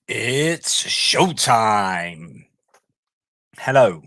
It's showtime. Hello,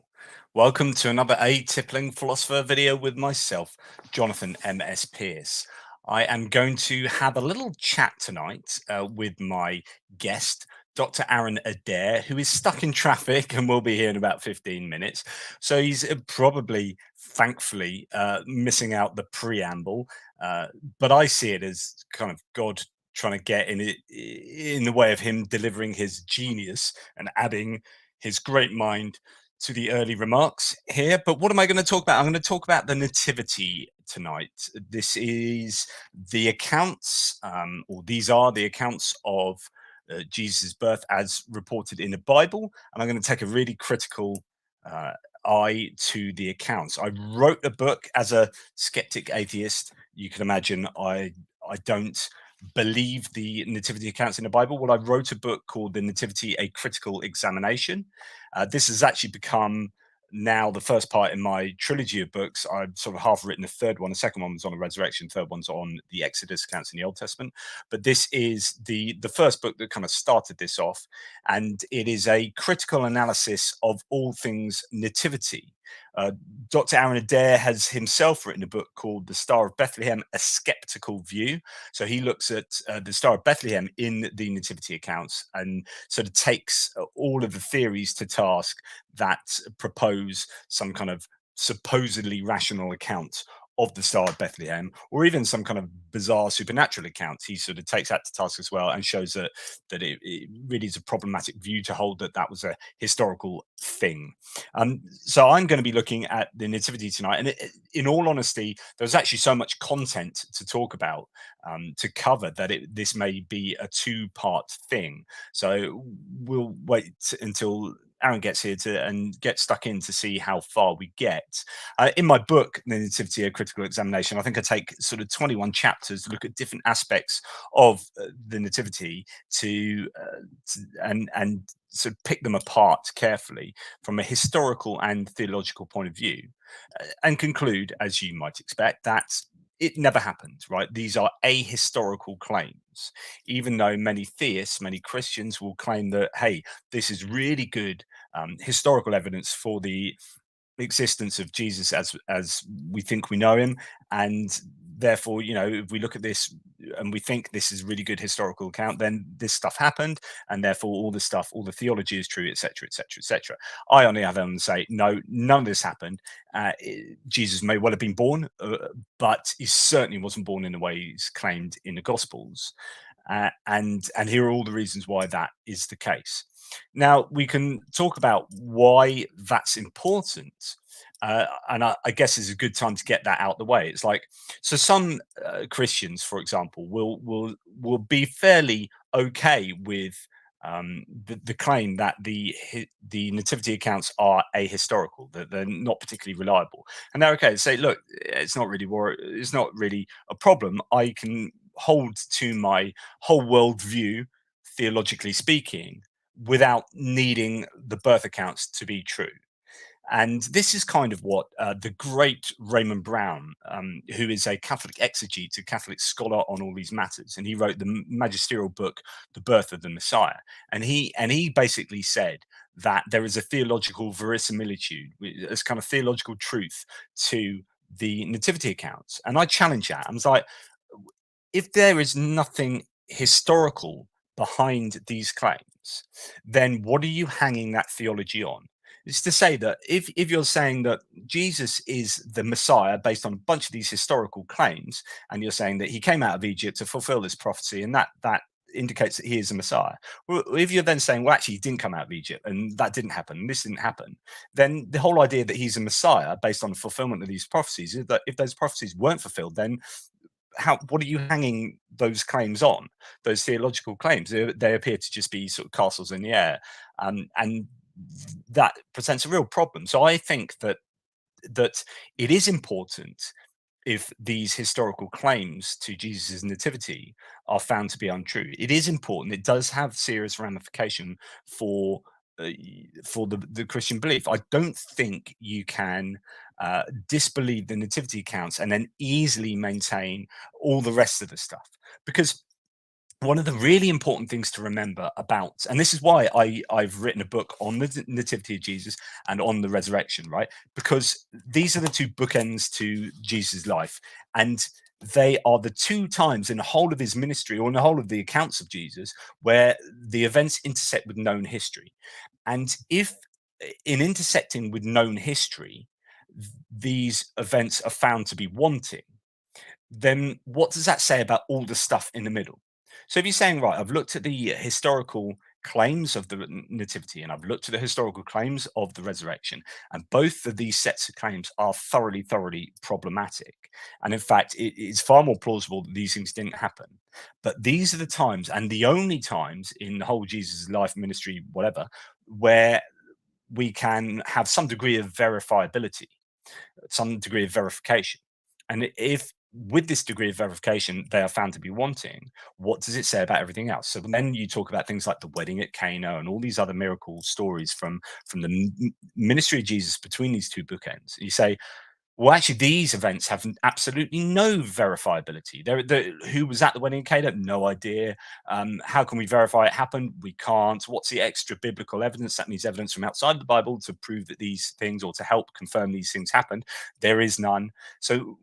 welcome to another A Tippling Philosopher video with myself, Jonathan M.S. Pearce. I am going to have a little chat tonight with my guest, Dr. Aaron Adair, who is stuck in traffic and will be here in about 15 minutes. So he's probably, thankfully, missing out the preamble. But I see it as kind of God trying to get in the way of him delivering his genius and adding his great mind to the early remarks here. But what am I going to talk about? I'm going to talk about the Nativity tonight. This is the accounts, or these are the accounts of Jesus' birth as reported in the Bible. And I'm going to take a really critical uh, eye to the accounts. I wrote a book as a skeptic atheist. You can imagine I don't believe the nativity accounts in the Bible. Well, I wrote a book called The Nativity, A Critical Examination. This has actually become now the first part in my trilogy of books. I've sort of half written the third one. The second one was on the resurrection. Third one's on the Exodus accounts in the Old Testament. But this is the first book that kind of started this off, and it is a critical analysis of all things nativity. Uh, Dr. Aaron Adair has himself written a book called The Star of Bethlehem, A Skeptical View. So he looks at the Star of Bethlehem in the nativity accounts and sort of takes all of the theories to task that propose some kind of supposedly rational account of the Star of Bethlehem, or even some kind of bizarre supernatural account. He sort of takes that to task as well and shows that it really is a problematic view to hold that that was a historical thing. So I'm going to be looking at the Nativity tonight, and in all honesty, there's actually so much content to talk about, to cover, that this may be a two-part thing. So we'll wait until Aaron gets here and get stuck in to see how far we get. In my book, The Nativity: A Critical Examination, I think I take sort of 21 chapters to look at different aspects of the Nativity and sort of pick them apart carefully from a historical and theological point of view, and conclude, as you might expect, that it never happened, right? These are ahistorical claims, even though many theists, many Christians will claim that, hey, this is really good historical evidence for the existence of Jesus as we think we know him, and therefore, if we look at this and we think this is a really good historical account, then this stuff happened, and therefore all the theology is true, etc., etc., etc. I only have them say, no, none of this happened. Jesus may well have been born, but he certainly wasn't born in the way he's claimed in the Gospels. And here are all the reasons why that is the case. Now we can talk about why that's important, and I guess it's a good time to get that out the way. It's like, so some Christians, for example, will be fairly okay with the claim that the nativity accounts are ahistorical, that they're not particularly reliable, and they're okay to say, look, it's not really a problem. I can hold to my whole worldview, theologically speaking, without needing the birth accounts to be true. And this is kind of what the great Raymond Brown, who is a Catholic exegete, a Catholic scholar on all these matters, and he wrote the magisterial book, The Birth of the Messiah. And he basically said that there is a theological verisimilitude, as kind of theological truth to the nativity accounts. And I challenge that. I was like, if there is nothing historical behind these claims, then what are you hanging that theology on? It's to say that if you're saying that Jesus is the Messiah based on a bunch of these historical claims, and you're saying that he came out of Egypt to fulfill this prophecy, and that indicates that he is the Messiah. Well, if you're then saying, well, actually, he didn't come out of Egypt, and that didn't happen, and this didn't happen, then the whole idea that he's a Messiah based on the fulfillment of these prophecies is that if those prophecies weren't fulfilled, then what are you hanging those claims on? Those theological claims, they appear to just be sort of castles in the air, and that presents a real problem. So I think that it is important, if these historical claims to Jesus' nativity are found to be untrue, it is important. It does have serious ramification for uh, for the Christian belief. I don't think you can disbelieve the nativity accounts and then easily maintain all the rest of the stuff, because One of the really important things to remember about, and this is why I've written a book on the nativity of Jesus and on the resurrection, right? Because these are the two bookends to Jesus' life, and they are the two times in the whole of his ministry, or in the whole of the accounts of Jesus, where the events intersect with known history. And if in intersecting with known history, these events are found to be wanting, then what does that say about all the stuff in the middle? So if you're saying, right, I've looked at the historical claims of the nativity and I've looked at the historical claims of the resurrection, and both of these sets of claims are thoroughly, thoroughly problematic. And in fact, it's far more plausible that these things didn't happen. But these are the times, and the only times in the whole Jesus life, ministry, whatever, where we can have some degree of verifiability, some degree of verification. And if with this degree of verification they are found to be wanting, what does it say about everything else? So then you talk about things like the wedding at Cana and all these other miracle stories from the ministry of Jesus between these two bookends. You say, well, actually, these events have absolutely no verifiability. Who was at the wedding in Cana? No idea. How can we verify it happened? We can't. What's the extra biblical evidence? That means evidence from outside the Bible to prove that these things, or to help confirm these things happened. There is none. So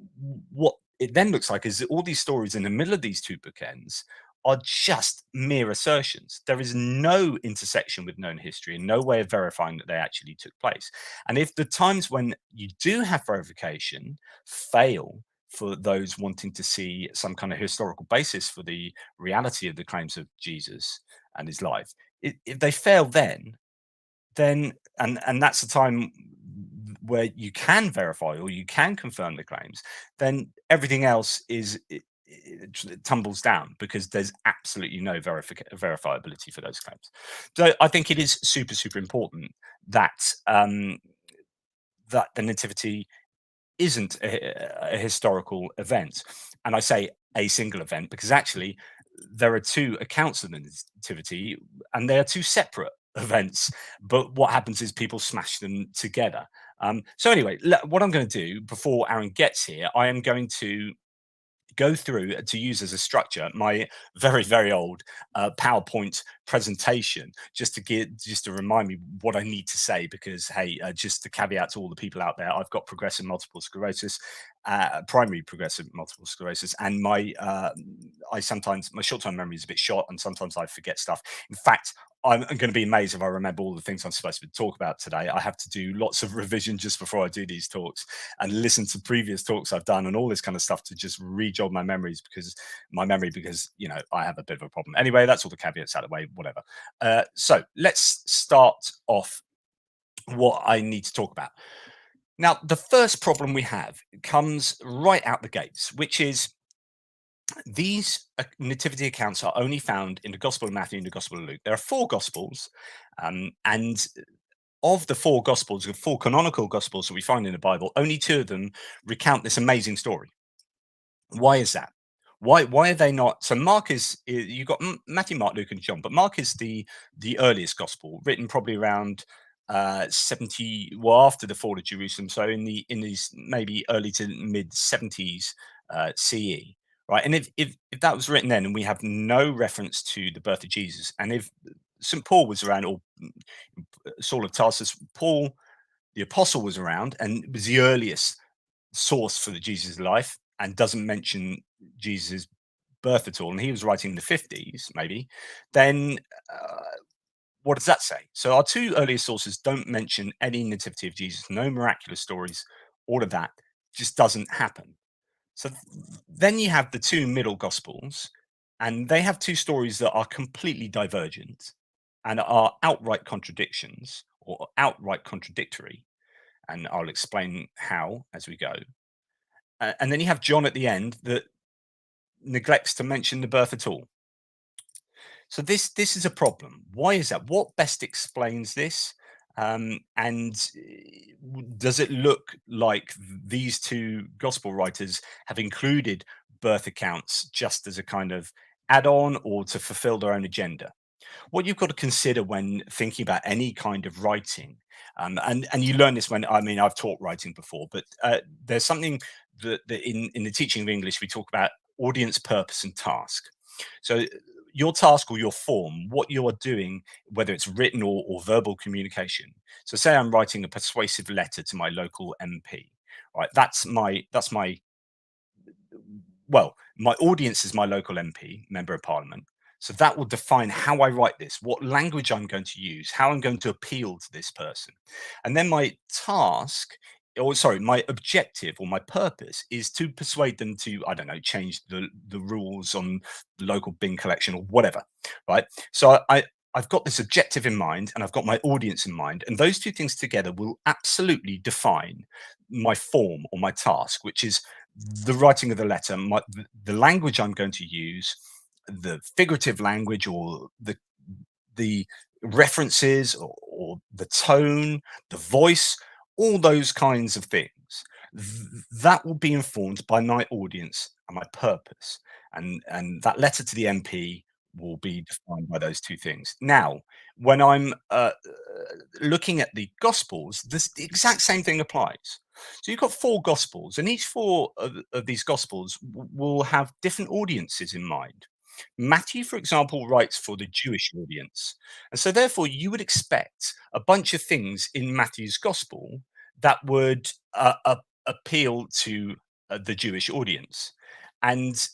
what it then looks like is that all these stories in the middle of these two bookends are just mere assertions. There is no intersection with known history and no way of verifying that they actually took place. And if the times when you do have verification fail for those wanting to see some kind of historical basis for the reality of the claims of Jesus and his life, if they fail then and that's the time where you can verify or you can confirm the claims, then everything else it tumbles down because there's absolutely no verifiability for those claims. So I think it is super, super important that that the nativity isn't a historical event. And I say a single event because actually there are two accounts of the nativity and they are two separate events. But what happens is people smash them together. So anyway, what I'm going to do before Aaron gets here, I am going to go through to use as a structure my very, very old PowerPoint presentation, just to remind me what I need to say, because hey, just to caveat to all the people out there, I've got progressive multiple sclerosis, primary progressive multiple sclerosis, and I sometimes, my short-term memory is a bit short and sometimes I forget stuff. In fact, I'm going to be amazed if I remember all the things I'm supposed to talk about today. I have to do lots of revision just before I do these talks and listen to previous talks I've done and all this kind of stuff to just re-jog my memories, because I have a bit of a problem. Anyway, that's all the caveats out of the way, whatever. So let's start off what I need to talk about. Now, the first problem we have comes right out the gates, which is these nativity accounts are only found in the Gospel of Matthew and the Gospel of Luke. There are four Gospels, and of the four Gospels, the four canonical Gospels that we find in the Bible, only two of them recount this amazing story. Why is that? Why are they not? So Mark you've got Matthew, Mark, Luke, and John, but Mark is the earliest Gospel, written probably around 70, well, after the fall of Jerusalem, so in these maybe early to mid 70s CE, right? And if that was written then, and we have no reference to the birth of Jesus, and if St. Paul was around, or Saul of Tarsus, Paul the apostle was around and was the earliest source for the Jesus life and doesn't mention Jesus' birth at all, and he was writing in the 50s, maybe, then uh, what does that say? So our two earliest sources don't mention any nativity of Jesus, no miraculous stories, all of that just doesn't happen. So then you have the two middle gospels, and they have two stories that are completely divergent and are outright contradictions or outright contradictory. And I'll explain how as we go. And then you have John at the end that neglects to mention the birth at all. So this is a problem. Why is that? What best explains this? And does it look like these two gospel writers have included birth accounts just as a kind of add-on or to fulfill their own agenda? What you've got to consider when thinking about any kind of writing, and you learn this when, I mean, I've taught writing before, but there's something that in the teaching of English we talk about: audience, purpose, and task. So your task or your form, what you are doing, whether it's written or verbal communication. So say I'm writing a persuasive letter to my local MP, right? That's my well, my audience is my local MP, member of parliament. So that will define how I write this, what language I'm going to use, how I'm going to appeal to this person. And then my task, or sorry, my objective or my purpose is to persuade them to, I don't know, change the rules on the local bin collection or whatever. Right. So I've got this objective in mind and I've got my audience in mind. And those two things together will absolutely define my form or my task, which is the writing of the letter, the language I'm going to use, the figurative language or the references or the tone, the voice, all those kinds of things. That will be informed by my audience and my purpose, and that letter to the MP will be defined by those two things. Now, when I'm looking at the Gospels, the exact same thing applies. So you've got four Gospels, and each four of these Gospels will have different audiences in mind. Matthew, for example, writes for the Jewish audience. And so, therefore, you would expect a bunch of things in Matthew's gospel that would appeal to the Jewish audience. And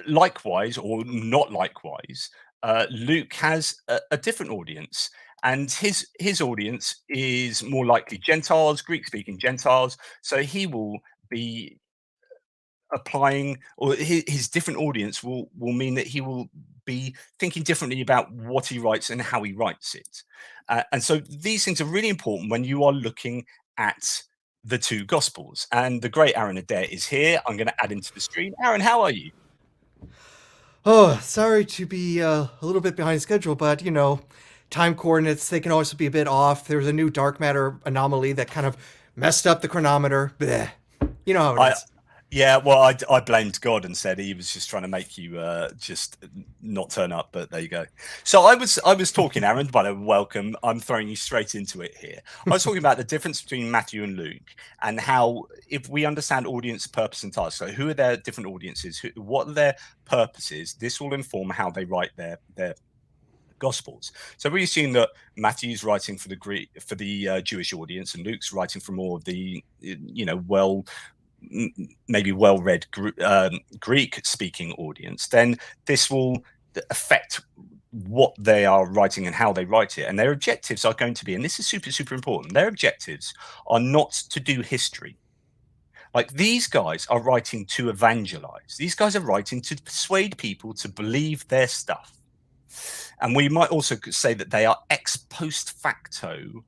likewise, or not likewise, Luke has a different audience. And his audience is more likely Gentiles, Greek speaking Gentiles. So he will be applying, or his different audience will mean that he will be thinking differently about what he writes and how he writes it. And so these things are really important when you are looking at the two gospels. And the great Aaron Adair is here. I'm going to add him to the stream. Aaron, how are you? Oh, sorry to be a little bit behind schedule, but time coordinates, they can always be a bit off. There was a new dark matter anomaly that kind of messed up the chronometer. Bleh. You know how it I is. Yeah, well, I blamed God and said he was just trying to make you just not turn up, but there you go. So I was talking, Aaron, by the way, welcome. I'm throwing you straight into it here. I was talking about the difference between Matthew and Luke and how if we understand audience, purpose, and task, so who are their different audiences, what are their purposes, this will inform how they write their Gospels. So we assume that Matthew's writing for the Jewish audience, and Luke's writing for more of the maybe well-read Greek-speaking audience. Then this will affect what they are writing and how they write it. And their objectives are going to be, and this is super, super important, their objectives are not to do history. Like these guys are writing to evangelize. These guys are writing to persuade people to believe their stuff. And we might also say that they are ex post facto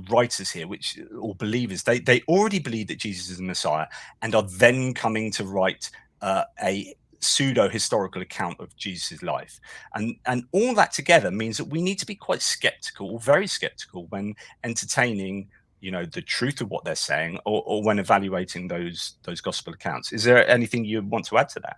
writers here, which or believers, they already believe that Jesus is the Messiah and are then coming to write a pseudo historical account of Jesus' life, and all that together means that we need to be quite skeptical, or very skeptical, when entertaining the truth of what they're saying, or when evaluating those gospel accounts. Is there anything you want to add to that?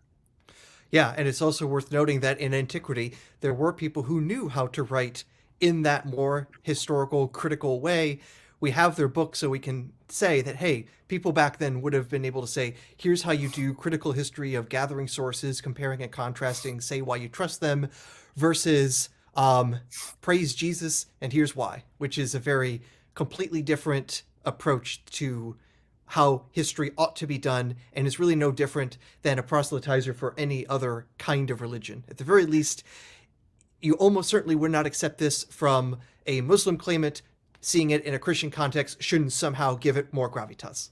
Yeah, and it's also worth noting that in antiquity, there were people who knew how to write in that more historical, critical way. We have their books, so we can say that, hey, people back then would have been able to say, here's how you do critical history of gathering sources, comparing and contrasting, say why you trust them, versus praise Jesus, and here's why, which is a very completely different approach to how history ought to be done, and is really no different than a proselytizer for any other kind of religion. At the very least, you almost certainly would not accept this from a Muslim claimant. Seeing it in a Christian context shouldn't somehow give it more gravitas.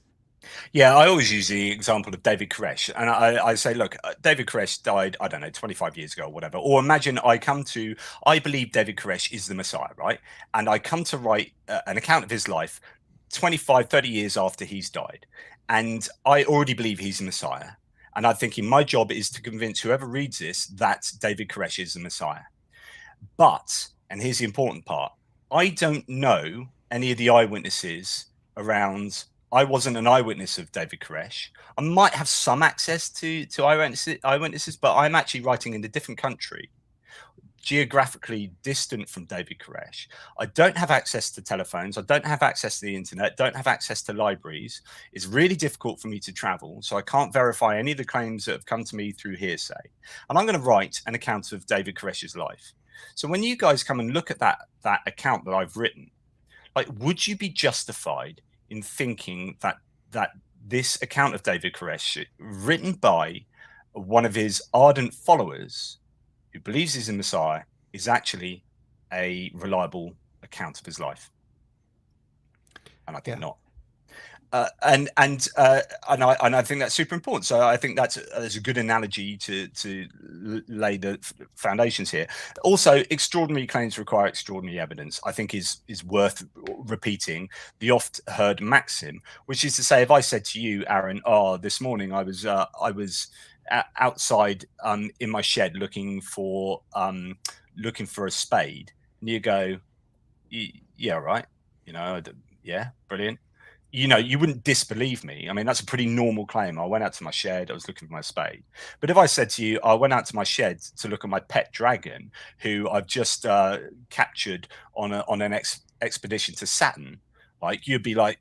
Yeah, I always use the example of David Koresh, and I say, look, David Koresh died, I don't know, 25 years ago or whatever. Or imagine I believe David Koresh is the Messiah, right? And I come to write an account of his life 25, 30 years after he's died. And I already believe he's the Messiah. And I'm thinking my job is to convince whoever reads this that David Koresh is the Messiah. But, and here's the important part, I don't know any of the eyewitnesses around. I wasn't an eyewitness of David Koresh. I might have some access to eyewitnesses, but I'm actually writing in a different country. geographically distant from David Koresh. I don't have access to telephones. I don't have access to the internet. Don't have access to libraries. It's really difficult for me to travel, so I can't verify any of the claims that have come to me through hearsay. And I'm going to write an account of David Koresh's life. So when you guys come and look at that account that I've written, like, would you be justified in thinking that this account of David Koresh, written by one of his ardent followers who believes he's a Messiah, is actually a reliable account of his life? And I think not. And I think that's super important. So I think that's a good analogy to lay the foundations here. Also, extraordinary claims require extraordinary evidence, I think is worth repeating the oft heard maxim, which is to say, if I said to you, Aaron, this morning I was outside in my shed looking for a spade, and you go, yeah, right, yeah, brilliant. You wouldn't disbelieve me. I mean, that's a pretty normal claim. I went out to my shed, I was looking for my spade. But if I said to you, I went out to my shed to look at my pet dragon, who I've just captured on an expedition to Saturn, like, you'd be like,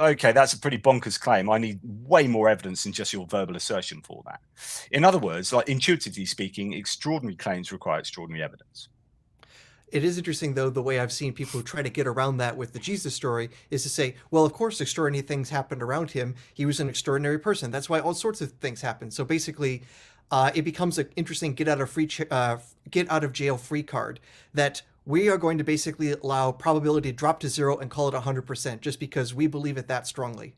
okay, that's a pretty bonkers claim. I need way more evidence than just your verbal assertion for that. In other words, like, intuitively speaking, extraordinary claims require extraordinary evidence. It is interesting, though, the way I've seen people try to get around that with the Jesus story is to say, well, of course, extraordinary things happened around him. He was an extraordinary person. That's why all sorts of things happen. So basically, it becomes an interesting get out of jail free card that we are going to basically allow probability to drop to 0 and call it 100% just because we believe it that strongly.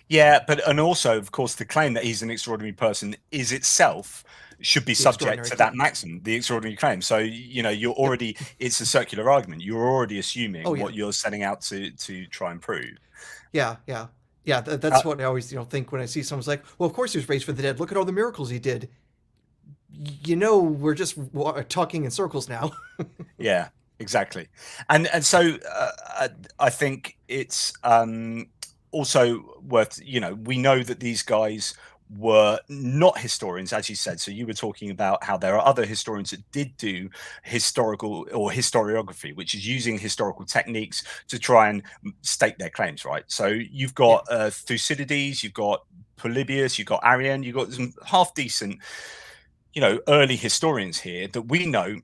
Yeah, and also, of course, the claim that he's an extraordinary person is itself should be subject to that maxim, the extraordinary claim. So, you're already, it's a circular argument. You're already assuming what you're setting out to try and prove. Yeah. That's what I always think when I see someone's like, well, of course he was raised from the dead. Look at all the miracles he did. We're just talking in circles now. Yeah, exactly. And so I think it's also worth, we know that these guys were not historians, as you said. So you were talking about how there are other historians that did do historical or historiography, which is using historical techniques to try and stake their claims, right? So you've got Thucydides, you've got Polybius, you've got Arrian, you've got some half decent, early historians here that we know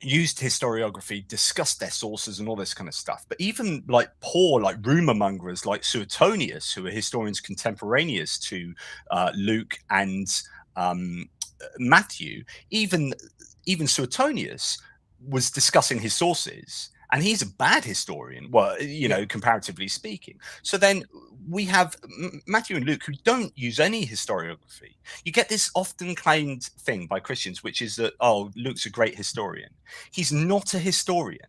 used historiography, discussed their sources and all this kind of stuff. But even like rumor mongers like Suetonius, who are historians contemporaneous to Luke and Matthew, even Suetonius was discussing his sources, and he's a bad historian, comparatively speaking. So then we have Matthew and Luke, who don't use any historiography. You get this often claimed thing by Christians, which is that, Luke's a great historian. He's not a historian.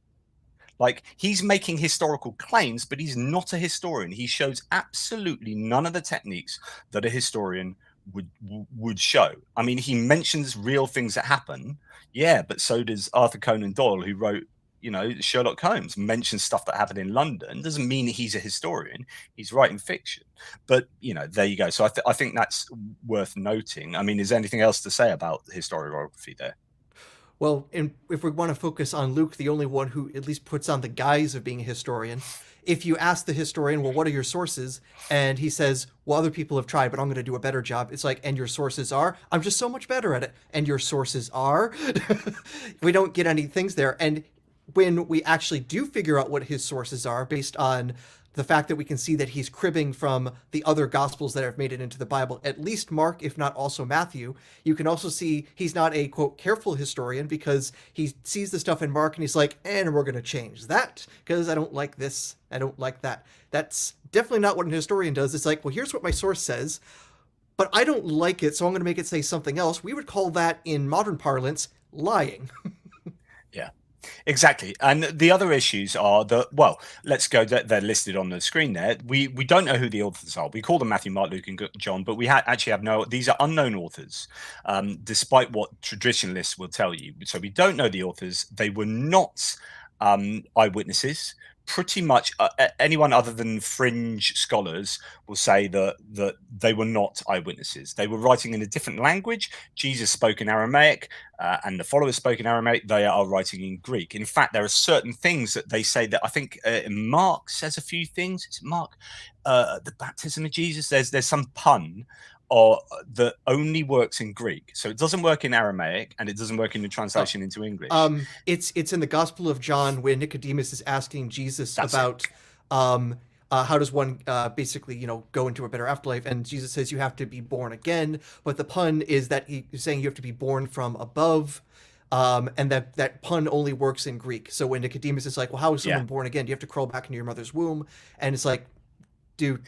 Like, he's making historical claims, but he's not a historian. He shows absolutely none of the techniques that a historian would show. I mean, he mentions real things that happen, but so does Arthur Conan Doyle, who wrote Sherlock Holmes, mentions stuff that happened in London. Doesn't mean he's a historian. He's writing fiction. But there you go. So I think that's worth noting. I mean, is there anything else to say about historiography there? Well, if we want to focus on Luke, the only one who at least puts on the guise of being a historian, if you ask the historian, well, what are your sources? And he says, well, other people have tried, but I'm going to do a better job. It's like, and your sources are? I'm just so much better at it. And your sources are? We don't get any things there. And when we actually do figure out what his sources are, based on the fact that we can see that he's cribbing from the other gospels that have made it into the Bible, at least Mark, if not also Matthew, you can also see he's not a, quote, careful historian, because he sees the stuff in Mark and he's like, and we're going to change that because I don't like this, I don't like that. That's definitely not what an historian does. It's like, well, here's what my source says, but I don't like it, so I'm going to make it say something else. We would call that, in modern parlance, lying. Yeah. Exactly. And the other issues are that, well, let's go, they're listed on the screen there. We don't know who the authors are. We call them Matthew, Mark, Luke, and John, but we actually have these are unknown authors, despite what traditionalists will tell you. So we don't know the authors. They were not eyewitnesses. pretty much anyone other than fringe scholars will say that they were not eyewitnesses. They were writing in a different language. Jesus spoke in Aramaic, and the followers spoke in Aramaic. They are writing in Greek. In fact, there are certain things that they say that I think Mark says a few things. Is it Mark? The baptism of Jesus. There's some pun or that only works in Greek. So it doesn't work in Aramaic and it doesn't work in the translation into English. It's in the Gospel of John when Nicodemus is asking Jesus That's it. about how does one basically, go into a better afterlife, and Jesus says you have to be born again, but the pun is that he's saying you have to be born from above. And that pun only works in Greek. So when Nicodemus is like, well, how is Yeah. someone born again? Do you have to crawl back into your mother's womb? And it's like, dude,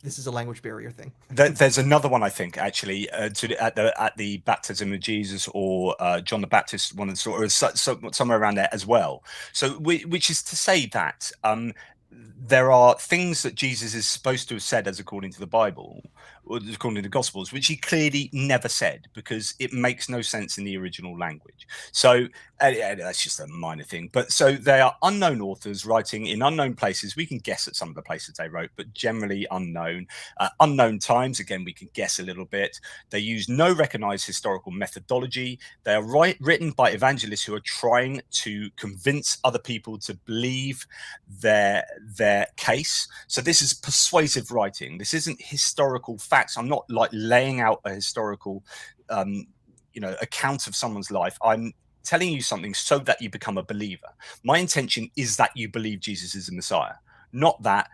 this is a language barrier thing. There's another one I think actually at the baptism of Jesus or John the Baptist, one of the sort of somewhere around there as well. So which is to say that there are things that Jesus is supposed to have said as according to the Bible, or according to the Gospels, which he clearly never said because it makes no sense in the original language. So that's just a minor thing. But so they are unknown authors writing in unknown places. We can guess at some of the places they wrote, but generally unknown. Unknown times, again, we can guess a little bit. They use no recognized historical methodology. They are written by evangelists who are trying to convince other people to believe their case. So this is persuasive writing. This isn't historical facts. I'm not like laying out a historical account of someone's life. I'm telling you something so that you become a believer. My intention is that you believe Jesus is the Messiah, not that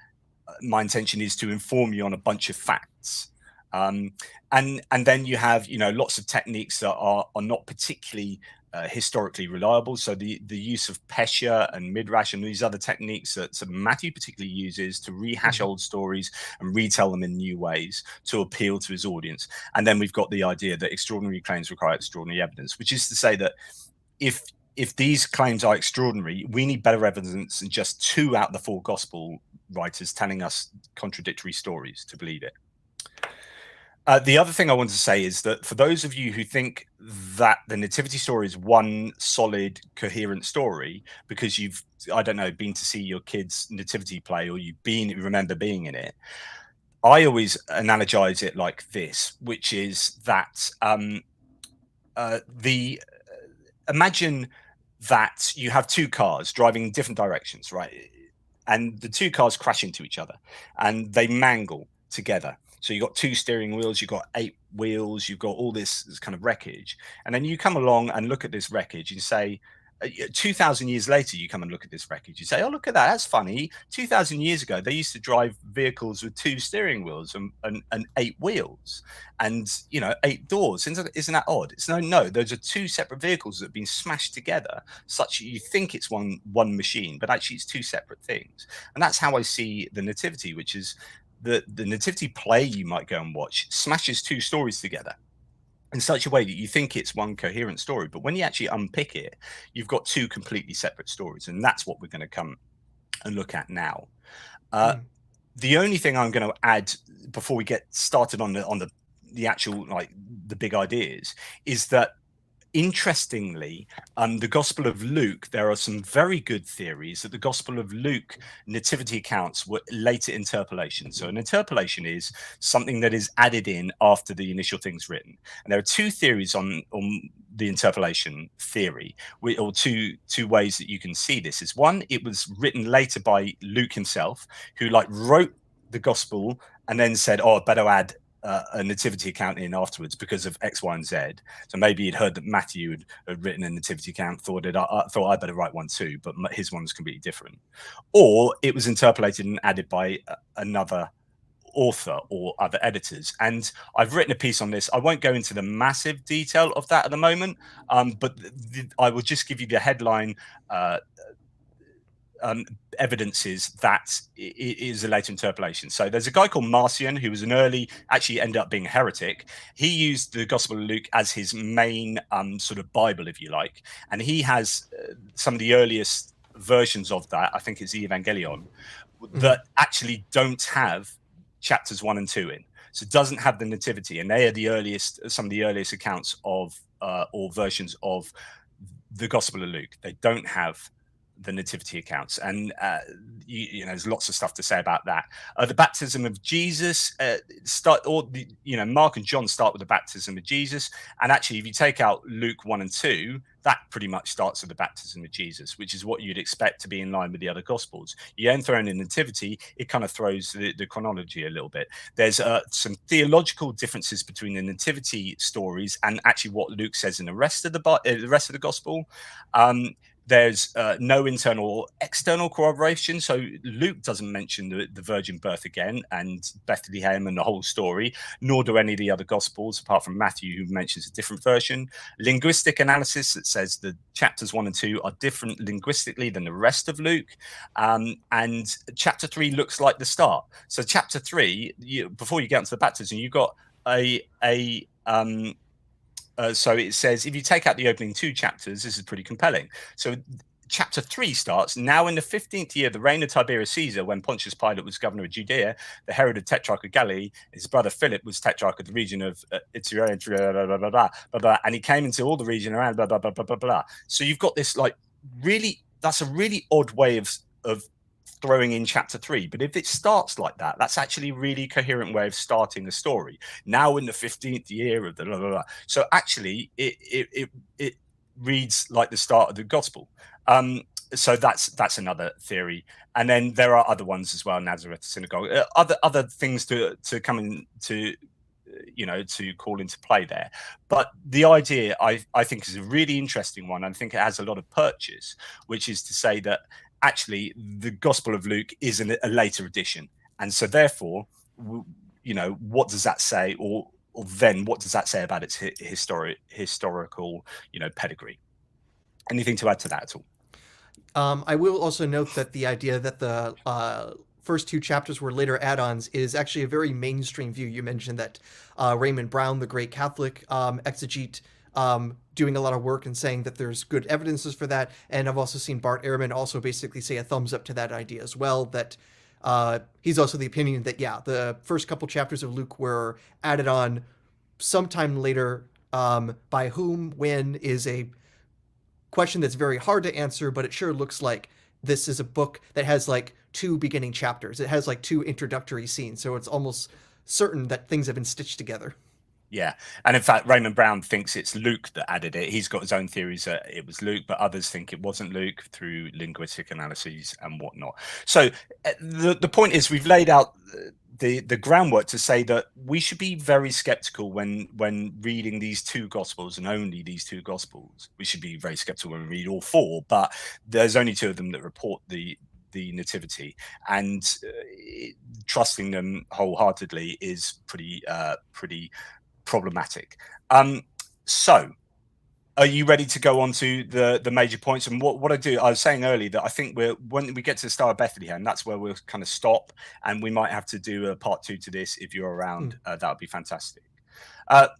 my intention is to inform you on a bunch of facts. And then you have lots of techniques that are not particularly historically reliable. So the use of Pesha and Midrash and these other techniques that Matthew particularly uses to rehash old stories and retell them in new ways to appeal to his audience. And then we've got the idea that extraordinary claims require extraordinary evidence, which is to say that if these claims are extraordinary, we need better evidence than just 2 out of the 4 gospel writers telling us contradictory stories to believe it. The other thing I want to say is that for those of you who think that the nativity story is one solid, coherent story because you've, I don't know, been to see your kids' nativity play or you remember being in it, I always analogize it like this, which is that imagine that you have 2 cars driving in different directions, right? And the 2 cars crash into each other and they mangle together. So you've got 2 steering wheels, you've got 8 wheels, you've got all this kind of wreckage. And then you come along and look at this wreckage and say, 2,000 years later, you come and look at this wreckage. You say, oh, look at that. That's funny. 2,000 years ago, they used to drive vehicles with 2 steering wheels and 8 wheels and, 8 doors. Isn't that odd? It's no, those are 2 separate vehicles that have been smashed together such that you think it's one machine, but actually it's 2 separate things. And that's how I see the Nativity, which is the nativity play you might go and watch smashes 2 stories together in such a way that you think it's one coherent story, but when you actually unpick it, you've got 2 completely separate stories, and that's what we're going to come and look at now. The only thing I'm going to add before we get started on the actual the big ideas is that interestingly, the Gospel of Luke, there are some very good theories that the Gospel of Luke nativity accounts were later interpolations. So an interpolation is something that is added in after the initial thing's written. And there are 2 theories on the interpolation theory, or two ways that you can see this. Is one, it was written later by Luke himself, who wrote the Gospel and then said, oh, I better add a nativity account in afterwards because of X, Y, and Z. So maybe he'd heard that Matthew had written a nativity account, thought I better write one too, but his one was completely different. Or it was interpolated and added by another author or other editors. And I've written a piece on this. I won't go into the massive detail of that at the moment, but I will just give you the headline evidences that it is a later interpolation. So there's a guy called Marcion who was actually ended up being a heretic. He used the Gospel of Luke as his main sort of Bible, if you like, and he has some of the earliest versions of that. I think it's the Evangelion that actually don't have chapters 1 and 2 in. So it doesn't have the nativity, and they are some of the earliest accounts of or versions of the Gospel of Luke. They don't have the nativity accounts, and there's lots of stuff to say about that. The baptism of Jesus Mark and John start with the baptism of Jesus, and actually, if you take out Luke 1 and 2, that pretty much starts with the baptism of Jesus, which is what you'd expect to be in line with the other Gospels. You then throw in the nativity, it kind of throws the chronology a little bit. There's some theological differences between the nativity stories and actually what Luke says in the rest of the Gospel. There's no internal or external corroboration. So Luke doesn't mention the virgin birth again and Bethlehem and the whole story, nor do any of the other Gospels, apart from Matthew, who mentions a different version. Linguistic analysis that says the chapters 1 and 2 are different linguistically than the rest of Luke. And chapter 3 looks like the start. So chapter 3, before you get into the baptism, you've got so it says, if you take out the opening 2 chapters, this is pretty compelling. So chapter 3 starts, now in the 15th year of the reign of Tiberius Caesar, when Pontius Pilate was governor of Judea, the Herod of Tetrarch of Galilee, his brother Philip was tetrarch of the region of and he came into all the region around blah, blah, blah, blah, blah, blah. So you've got this that's a really odd way of throwing in chapter 3, but if it starts like that, that's actually a really coherent way of starting a story. Now in the 15th year of the blah, blah, blah. So actually it reads like the start of the gospel. So that's another theory, and then there are other ones as well. Nazareth synagogue, other things to come into to call into play there. But the idea I think is a really interesting one. I think it has a lot of purchase, which is to say that actually the Gospel of Luke is a later edition, and so therefore what does that say, or then what does that say about its historical pedigree? Anything to add to that at all? I will also note that the idea that the first 2 chapters were later add-ons is actually a very mainstream view. You mentioned that Raymond Brown, the great Catholic exegete, doing a lot of work and saying that there's good evidences for that. And I've also seen Bart Ehrman also basically say a thumbs up to that idea as well, that he's also the opinion that, the first couple chapters of Luke were added on sometime later. By whom, when, is a question that's very hard to answer, but it sure looks like this is a book that has 2 beginning chapters. It has 2 introductory scenes, so it's almost certain that things have been stitched together. Yeah, and in fact, Raymond Brown thinks it's Luke that added it. He's got his own theories that it was Luke, but others think it wasn't Luke through linguistic analyses and whatnot. So the point is, we've laid out the groundwork to say that we should be very skeptical when reading these 2 Gospels, and only these 2 Gospels. We should be very skeptical when we read all 4, but there's only 2 of them that report the nativity, and trusting them wholeheartedly is pretty problematic. So are you ready to go on to the major points? And what I was saying earlier that I think when we get to the Star of Bethlehem, that's where we'll kind of stop, and we might have to do a part 2 to this. If you're around, that would be fantastic.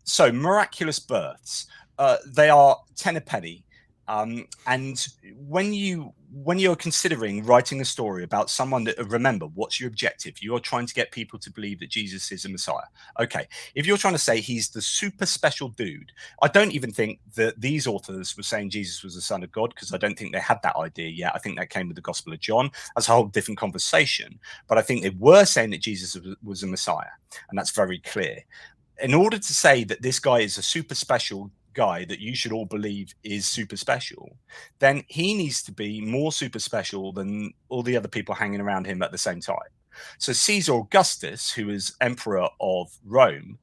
So miraculous births, they are 10 a penny. And when you're considering writing a story about someone that, remember, what's your objective? You're trying to get people to believe that Jesus is a Messiah. Okay, if you're trying to say he's the super special dude, I don't even think that these authors were saying Jesus was the Son of God, because I don't think they had that idea yet. I think that came with the Gospel of John. That's a whole different conversation. But I think they were saying that Jesus was a Messiah, and that's very clear. In order to say that this guy is a super special guy that you should all believe is super special, then he needs to be more super special than all the other people hanging around him at the same time. So Caesar Augustus, who was emperor of Rome,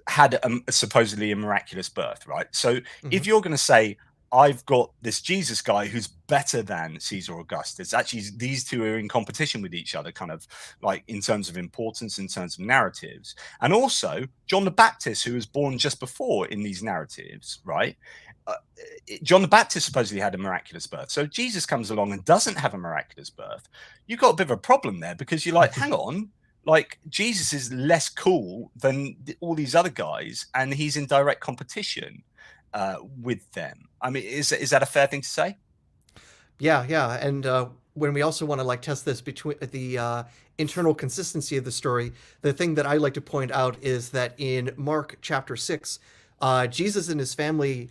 had supposedly a miraculous birth, right? So if you're going to say, I've got this Jesus guy who's better than Caesar Augustus, actually these 2 are in competition with each other, kind of in terms of importance, in terms of narratives. And also John the Baptist, who was born just before in these narratives, right? John the Baptist supposedly had a miraculous birth. So Jesus comes along and doesn't have a miraculous birth. You've got a bit of a problem there, because you're like, hang on, Jesus is less cool than all these other guys, and he's in direct competition with them. I mean, is that a fair thing to say? Yeah. And when we also want to test this between the internal consistency of the story, the thing that I like to point out is that in Mark chapter 6, Jesus and his family,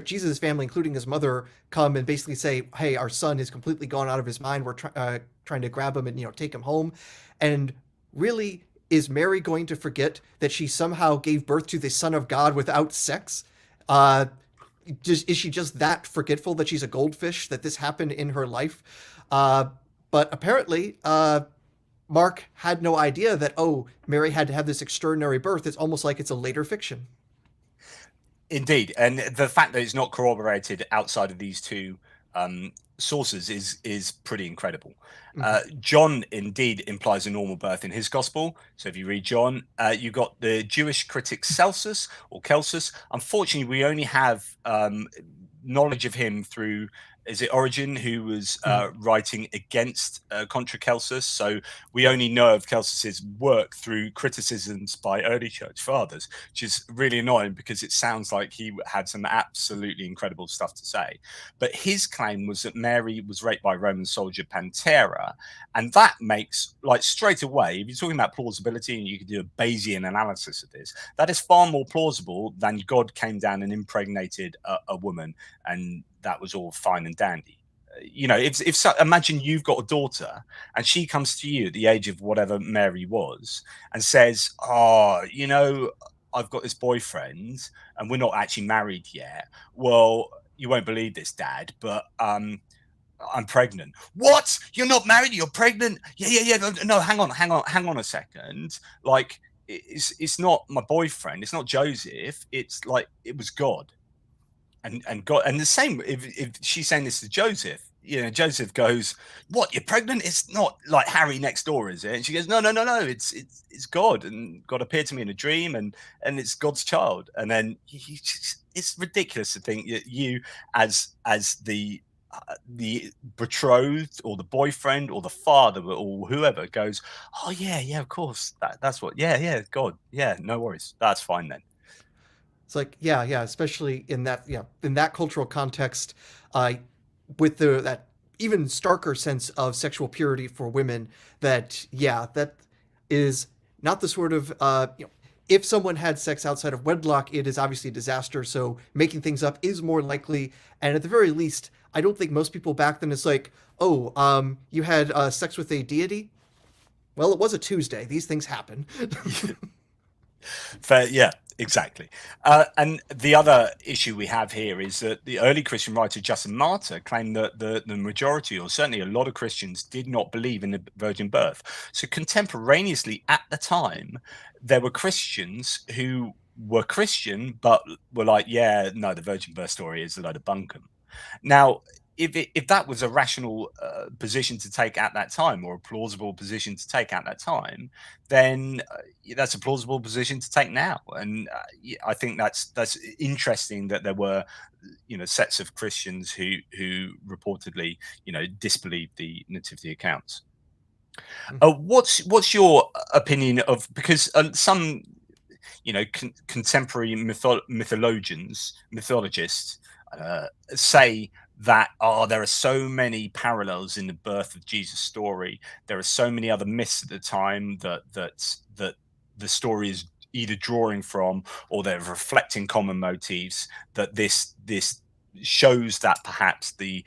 Jesus' family, including his mother, come and basically say, "Hey, our son has completely gone out of his mind. We're trying to grab him and take him home." And really, is Mary going to forget that she somehow gave birth to the Son of God without sex? Uh, is she just that forgetful that she's a goldfish that this happened in her life? Uh, but apparently, Mark had no idea that Mary had to have this extraordinary birth. It's almost like it's a later fiction. Indeed, and the fact that it's not corroborated outside of these two sources is pretty incredible. Mm-hmm. John indeed implies a normal birth in his gospel. So if you read John, you got the Jewish critic Celsus or Celsus. Unfortunately, we only have knowledge of him through, is it Origen, who was writing against contra Celsus? So we only know of Celsus's work through criticisms by early church fathers, which is really annoying because it sounds like he had some absolutely incredible stuff to say. But his claim was that Mary was raped by a Roman soldier Pantera, and that makes, like, straight away, if you're talking about plausibility and you could do a Bayesian analysis of this, that is far more plausible than God came down and impregnated a woman and that was all fine and dandy. If imagine you've got a daughter and she comes to you at the age of whatever Mary was and says, "Oh, I've got this boyfriend and we're not actually married yet." Well, you won't believe this, Dad, but I'm pregnant. What? You're not married? You're pregnant? Yeah. No, hang on a second. Like, it's not my boyfriend. It's not Joseph. It's like it was God. And God, and the same if she's saying this to Joseph, Joseph goes, "What? You're pregnant? It's not like Harry next door, is it?" And she goes, "No. It's God, and God appeared to me in a dream, and it's God's child." And then it's ridiculous to think that you, as the betrothed or the boyfriend or the father or whoever, goes, "Oh yeah, of course, that's what, yeah, God, yeah, no worries, that's fine then." It's like, yeah, especially in that cultural context, uh, with that even starker sense of sexual purity for women. That is not the sort of if someone had sex outside of wedlock, it is obviously a disaster. So making things up is more likely, and at the very least, I don't think most people back then is like, you had sex with a deity. Well, it was a Tuesday. These things happen. Fair, yeah, exactly. And the other issue we have here is that the early Christian writer Justin Martyr claimed that the majority, or certainly a lot of Christians, did not believe in the virgin birth. So contemporaneously at the time, there were Christians who were Christian, but were like, yeah, no, the virgin birth story is a load of bunkum. Now, if that was a rational position to take at that time, or a plausible position to take at that time, then that's a plausible position to take now. And I think that's interesting that there were sets of Christians who reportedly disbelieved the nativity accounts. What's your opinion of, because some contemporary mythologists say that there are so many parallels in the birth of Jesus' story. There are so many other myths at the time that the story is either drawing from, or they're reflecting common motifs, that this shows that perhaps the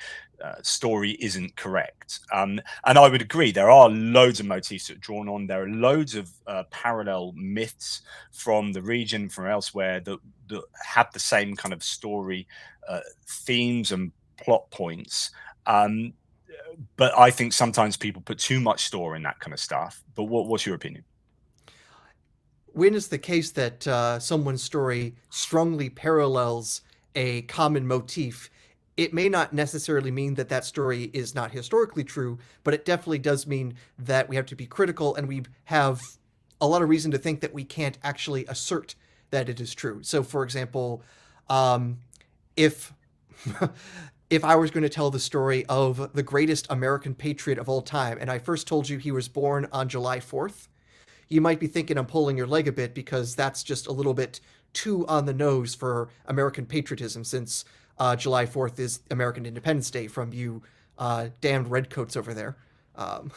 story isn't correct. And I would agree, there are loads of motifs that are drawn on. There are loads of parallel myths from the region, from elsewhere, that have the same kind of story themes and plot points. But I think sometimes people put too much store in that kind of stuff. But what's your opinion? When is the case that someone's story strongly parallels a common motif, it may not necessarily mean that that story is not historically true, but it definitely does mean that we have to be critical, and we have a lot of reason to think that we can't actually assert that it is true. So, for example, if if I was going to tell the story of the greatest American patriot of all time, and I first told you he was born on July 4th, you might be thinking I'm pulling your leg a bit, because that's just a little bit too on the nose for American patriotism, since July 4th is American Independence Day from you damned redcoats over there. Um,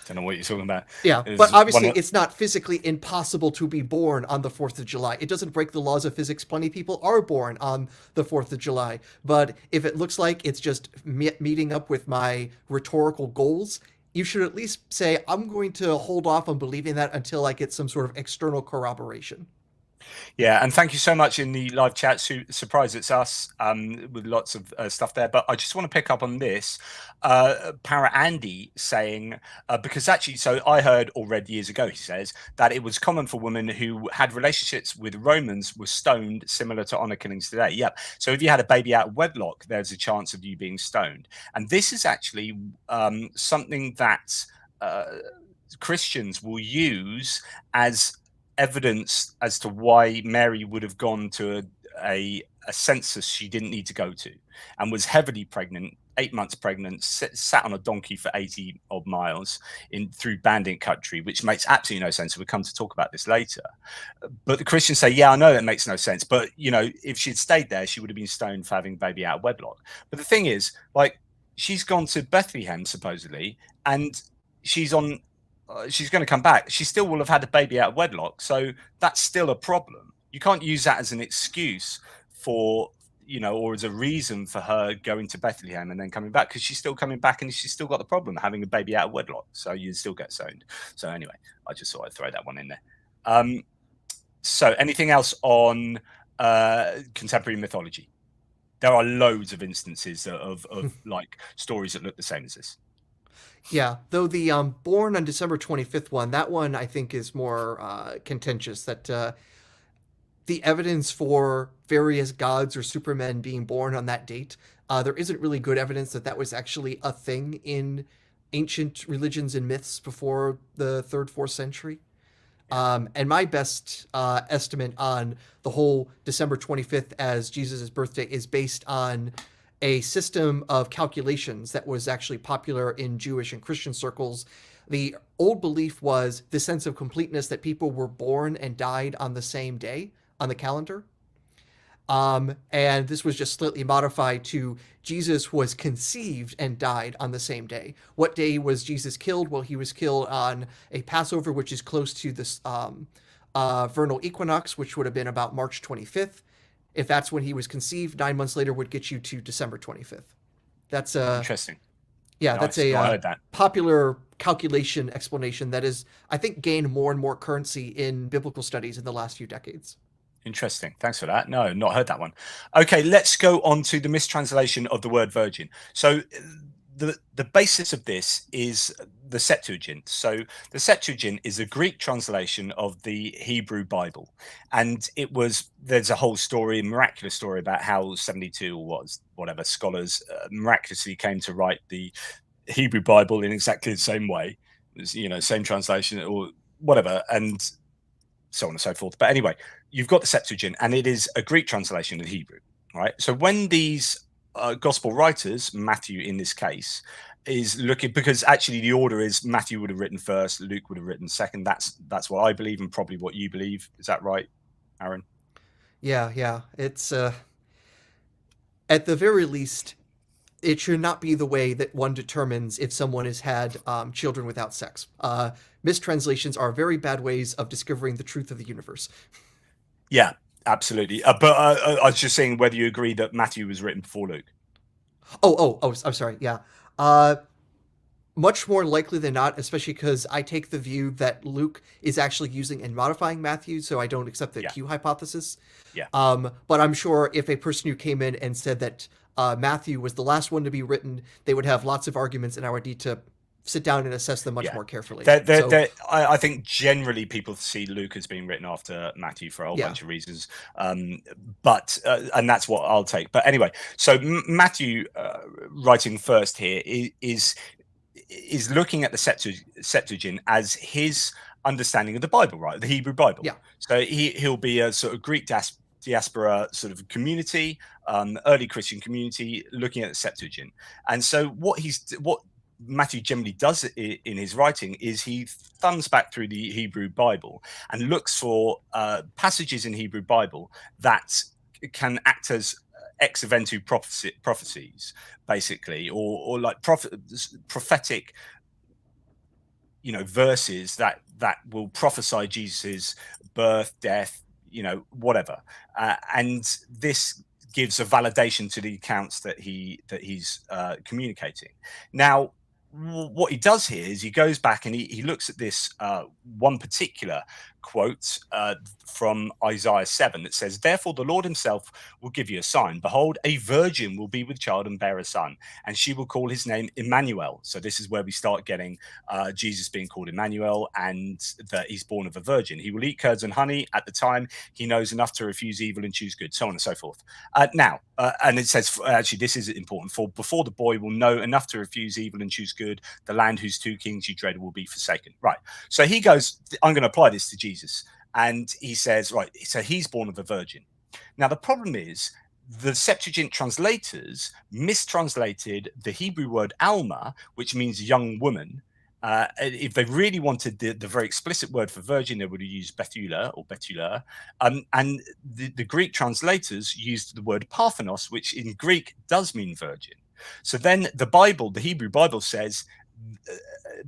Don't know what you're talking about. Yeah, but There's one. obviously it's not physically impossible to be born on the 4th of July. It doesn't break the laws of physics. Plenty of people are born on the 4th of July. But if it looks like it's just meeting up with my rhetorical goals, you should at least say, I'm going to hold off on believing that until I get some sort of external corroboration. Yeah, and thank you so much in the live chat. Surprise, it's us with lots of stuff there. But I just want to pick up on this. Para Andy saying, because actually, so I heard already years ago, he says, that it was common for women who had relationships with Romans were stoned, similar to honor killings today. Yep. So if you had a baby out of wedlock, there's a chance of you being stoned. And this is actually something that Christians will use as evidence as to why Mary would have gone to a census she didn't need to go to, and was heavily pregnant, 8 months pregnant, sat on a donkey for 80 odd miles through bandit country, which makes absolutely no sense. We'll come to talk about this later. But the Christians say, yeah, I know that makes no sense. But, if she'd stayed there, she would have been stoned for having a baby out of wedlock. But the thing is, like, she's gone to Bethlehem, supposedly, and she's going to come back. She still will have had a baby out of wedlock. So that's still a problem. You can't use that as an excuse for, or as a reason for her going to Bethlehem and then coming back, because she's still coming back and she's still got the problem having a baby out of wedlock. So you still get stoned. So anyway, I just thought I'd throw that one in there. So anything else on contemporary mythology? There are loads of instances of like stories that look the same as this. Yeah, though the born on December 25th one, that one I think is more contentious. That the evidence for various gods or supermen being born on that date, there isn't really good evidence that that was actually a thing in ancient religions and myths before the 3rd, 4th century. And my best estimate on the whole December 25th as Jesus' birthday is based on a system of calculations that was actually popular in Jewish and Christian circles. The old belief was the sense of completeness that people were born and died on the same day on the calendar. And this was just slightly modified to Jesus was conceived and died on the same day. What day was Jesus killed? Well, he was killed on a Passover, which is close to this vernal equinox, which would have been about March 25th. If that's when he was conceived, 9 months later would get you to December 25th. That's interesting. Yeah, nice. That's a popular calculation explanation that is, I think, gained more and more currency in biblical studies in the last few decades. Interesting. Thanks for that. No, not heard that one. Okay, let's go on to the mistranslation of the word virgin. So the basis of this is the Septuagint. So the Septuagint is a Greek translation of the Hebrew Bible, and there's a whole story, a miraculous story about how 72 or whatever scholars miraculously came to write the Hebrew Bible in exactly the same way, same translation or whatever, and so on and so forth. But anyway, you've got the Septuagint, and it is a Greek translation of Hebrew, right? So when these gospel writers, Matthew in this case, is looking, because actually the order is Matthew would have written first, Luke would have written second. That's what I believe, and probably what you believe. Is that right, Aaron? Yeah. It's at the very least, it should not be the way that one determines if someone has had children without sex. Mistranslations are very bad ways of discovering the truth of the universe. Yeah, absolutely. But I was just saying whether you agree that Matthew was written before Luke. Oh, I'm sorry. Yeah. Much more likely than not, especially because I take the view that Luke is actually using and modifying Matthew, so I don't accept the Q hypothesis. Yeah. But I'm sure if a person who came in and said that Matthew was the last one to be written, they would have lots of arguments, and I would need to sit down and assess them much more carefully. I think generally people see Luke as being written after Matthew for a whole bunch of reasons, but and that's what I'll take. But anyway, so Matthew writing first here is looking at the Septuagint as his understanding of the Bible, right? The Hebrew Bible. Yeah. So he'll be a sort of Greek diaspora sort of community, early Christian community, looking at the Septuagint. And so what Matthew generally does in his writing is he thumbs back through the Hebrew Bible and looks for passages in Hebrew Bible that can act as ex eventu prophecies, basically, or like prophetic verses that will prophesy Jesus's birth, death, whatever, and this gives a validation to the accounts that he's communicating. Now, what he does here is he goes back and he looks at this one particular quote from Isaiah 7 that says, "Therefore the Lord himself will give you a sign. Behold, a virgin will be with child and bear a son, and she will call his name Emmanuel." So this is where we start getting Jesus being called Emmanuel, and that he's born of a virgin. He will eat curds and honey. At the time, he knows enough to refuse evil and choose good, so on and so forth. And it says, actually, this is important, for before the boy will know enough to refuse evil and choose good, the land whose two kings you dread will be forsaken. Right. So he goes, I'm going to apply this to Jesus. And he says, right, so he's born of a virgin. Now, the problem is the Septuagint translators mistranslated the Hebrew word Alma, which means young woman. If they really wanted the very explicit word for virgin, they would have used Bethulah or Betula. And the Greek translators used the word Parthenos, which in Greek does mean virgin. So then the Hebrew Bible says,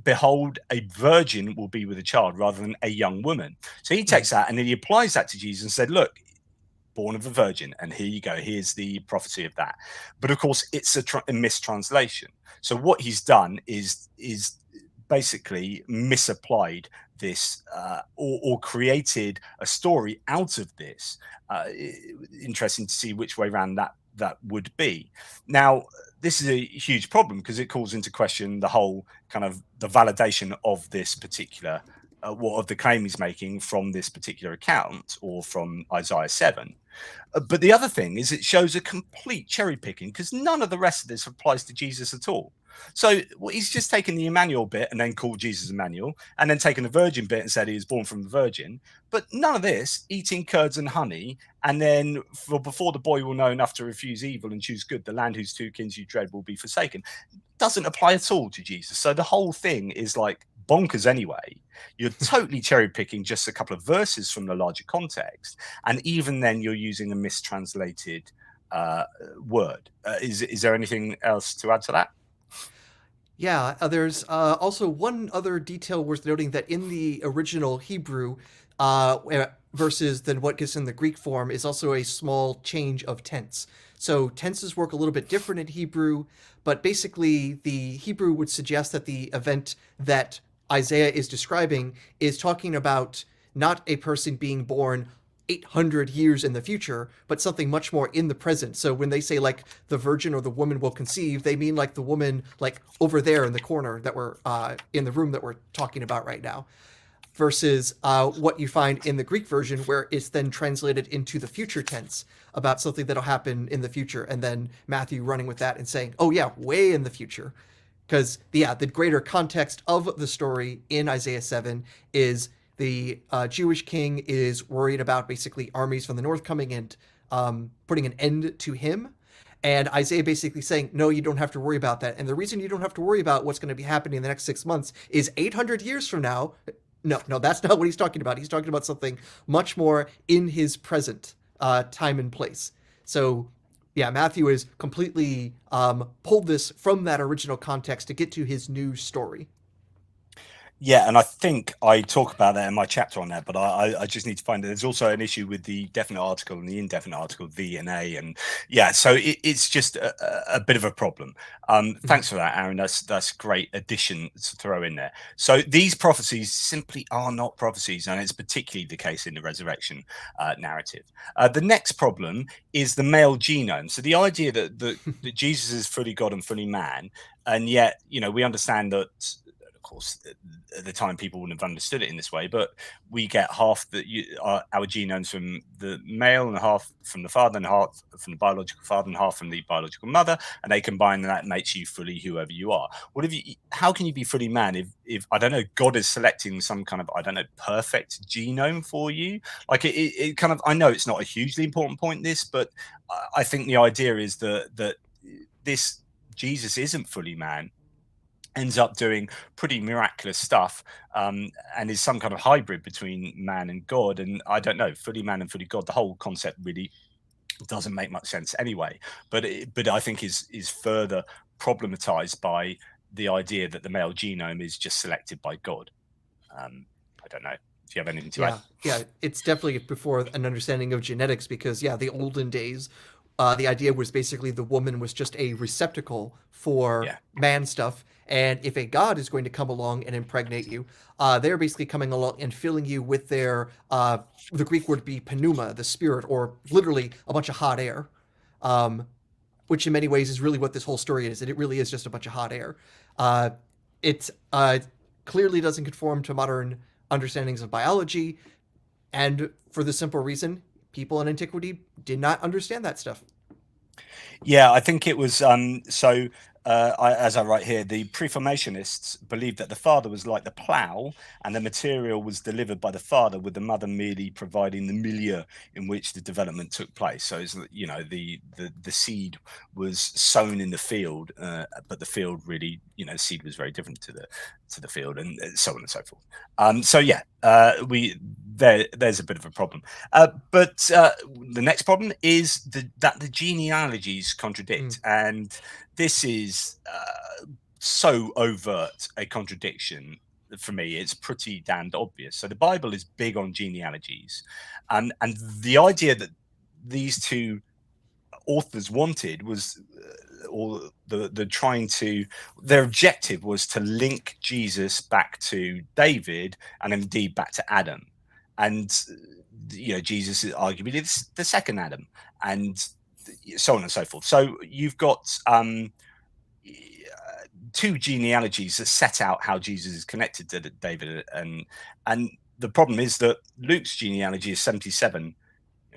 behold, a virgin will be with a child rather than a young woman. So he takes that and then he applies that to Jesus and said, look, born of a virgin, and here you go, here's the prophecy of that. But of course, it's a mistranslation. So what he's done is basically misapplied this or created a story out of this. Interesting to see which way around that would be. Now, this is a huge problem because it calls into question the whole kind of the validation of this particular what of the claim he's making from this particular account or from Isaiah 7. But the other thing is it shows a complete cherry picking because none of the rest of this applies to Jesus at all. So he's just taken the Emmanuel bit and then called Jesus Emmanuel, and then taken the virgin bit and said he was born from the virgin. But none of this, eating curds and honey, and then before the boy will know enough to refuse evil and choose good, the land whose two kings you dread will be forsaken, doesn't apply at all to Jesus. So the whole thing is like bonkers anyway. You're totally cherry picking just a couple of verses from the larger context, and even then you're using a mistranslated word. Is there anything else to add to that? Yeah, there's also one other detail worth noting that in the original Hebrew, versus than what gets in the Greek form, is also a small change of tense. So tenses work a little bit different in Hebrew, but basically the Hebrew would suggest that the event that Isaiah is describing is talking about not a person being born 800 years in the future, but something much more in the present. So when they say like the virgin or the woman will conceive, they mean like the woman like over there in the corner that we're in the room that we're talking about right now, versus what you find in the Greek version where it's then translated into the future tense about something that'll happen in the future, and then Matthew running with that and saying, oh yeah, way in the future. Because the greater context of the story in Isaiah 7 is the Jewish king is worried about basically armies from the north coming and putting an end to him. And Isaiah basically saying, no, you don't have to worry about that. And the reason you don't have to worry about what's going to be happening in the next 6 months is 800 years from now. No, that's not what he's talking about. He's talking about something much more in his present time and place. So yeah, Matthew has completely pulled this from that original context to get to his new story. Yeah, and I think I talk about that in my chapter on that, but I just need to find that there's also an issue with the definite article and the indefinite article, the and a, and yeah, so it's just a bit of a problem. Thanks for that, Aaron. That's a great addition to throw in there. So these prophecies simply are not prophecies, and it's particularly the case in the resurrection narrative. The next problem is the male genome. So the idea that Jesus is fully God and fully man, and yet we understand that. Of course, at the time people wouldn't have understood it in this way, but we get half our genomes from the male and half from the father and half from the biological father and half from the biological mother, and they combine, and that makes you fully whoever you are. How can you be fully man if I don't know, God is selecting some kind of, I don't know, perfect genome for you? Like it kind of, I know it's not a hugely important point, this, but I think the idea is that this Jesus isn't fully man, ends up doing pretty miraculous stuff, and is some kind of hybrid between man and God. And I don't know, fully man and fully God, the whole concept really doesn't make much sense anyway. But I think is further problematized by the idea that the male genome is just selected by God. I don't know if you have anything to add. Yeah, it's definitely before an understanding of genetics because the olden days, the idea was basically the woman was just a receptacle for Yeah. man stuff, and if a god is going to come along and impregnate you, they're basically coming along and filling you with their the Greek word be pneuma, the spirit, or literally a bunch of hot air, um, which in many ways is really what this whole story is. And it really is just a bunch of hot air. Uh, it clearly doesn't conform to modern understandings of biology, and for the simple reason, people in antiquity did not understand that stuff. Yeah, I think it was so. As I write here, the preformationists believed that the father was like the plough, and the material was delivered by the father, with the mother merely providing the milieu in which the development took place. So, it's, the seed was sown in the field, but the field really, the seed was very different to the field, and so on and so forth. So yeah, there's a bit of a problem. But the next problem is that the genealogies contradict, and this is so overt a contradiction. For me, it's pretty damned obvious. So the Bible is big on genealogies, and the idea that these two authors wanted was or their objective was to link Jesus back to David and indeed back to Adam, and Jesus is arguably the second Adam, and so on and so forth. So you've got two genealogies that set out how Jesus is connected to David, and the problem is that Luke's genealogy is 77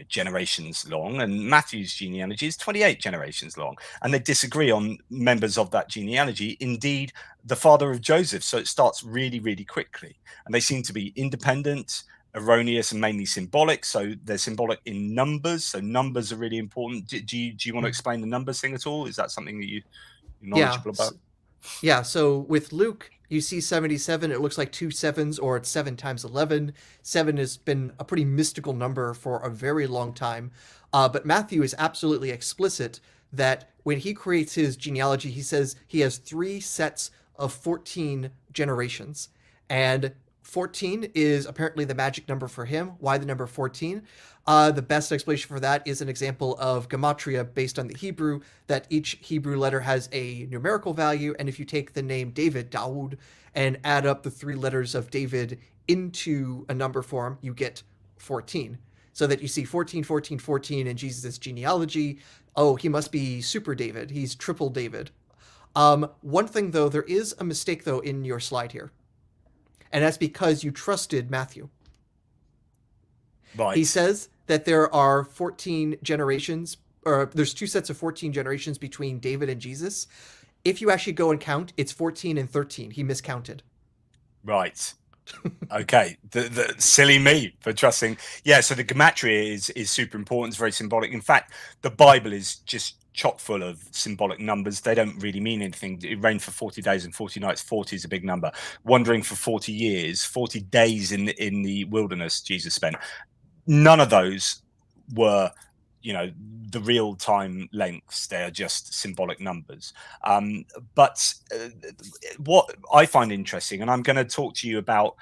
generations long, and Matthew's genealogy is 28 generations long, and they disagree on members of that genealogy, indeed the father of Joseph. So it starts really, really quickly, and they seem to be independent, erroneous, and mainly symbolic. So they're symbolic in numbers, so numbers are really important. Do you want to explain the numbers thing at all? Is that something that you're Yeah, knowledgeable about? yeah. So with Luke, you see 77. It looks like two sevens, or it's 7 times 11. 7 has been a pretty mystical number for a very long time. But Matthew is absolutely explicit that when he creates his genealogy, he says he has 3 sets of 14 generations. And 14 is apparently the magic number for him. Why the number 14? The best explanation for that is an example of gematria based on the Hebrew, that each Hebrew letter has a numerical value, and if you take the name David, Dawood, and add up the 3 letters of David into a number form, you get 14. So that you see 14, 14, 14 in Jesus' genealogy. Oh, he must be super David. He's triple David. One thing, though, there is a mistake, though, in your slide here. And that's because you trusted Matthew. Right. He says that there are 14 generations, or there's 2 sets of 14 generations between David and Jesus. If you actually go and count, it's 14 and 13. He miscounted. Right. Okay. The silly me for trusting. Yeah. So the gematria is super important. It's very symbolic. In fact, the Bible is just chock full of symbolic numbers. They don't really mean anything. It rained for 40 days and 40 nights. 40 is a big number. Wandering for 40 years, 40 days in the wilderness Jesus spent. None of those were the real time lengths. They are just symbolic numbers. But what I find interesting, and I'm going to talk to you about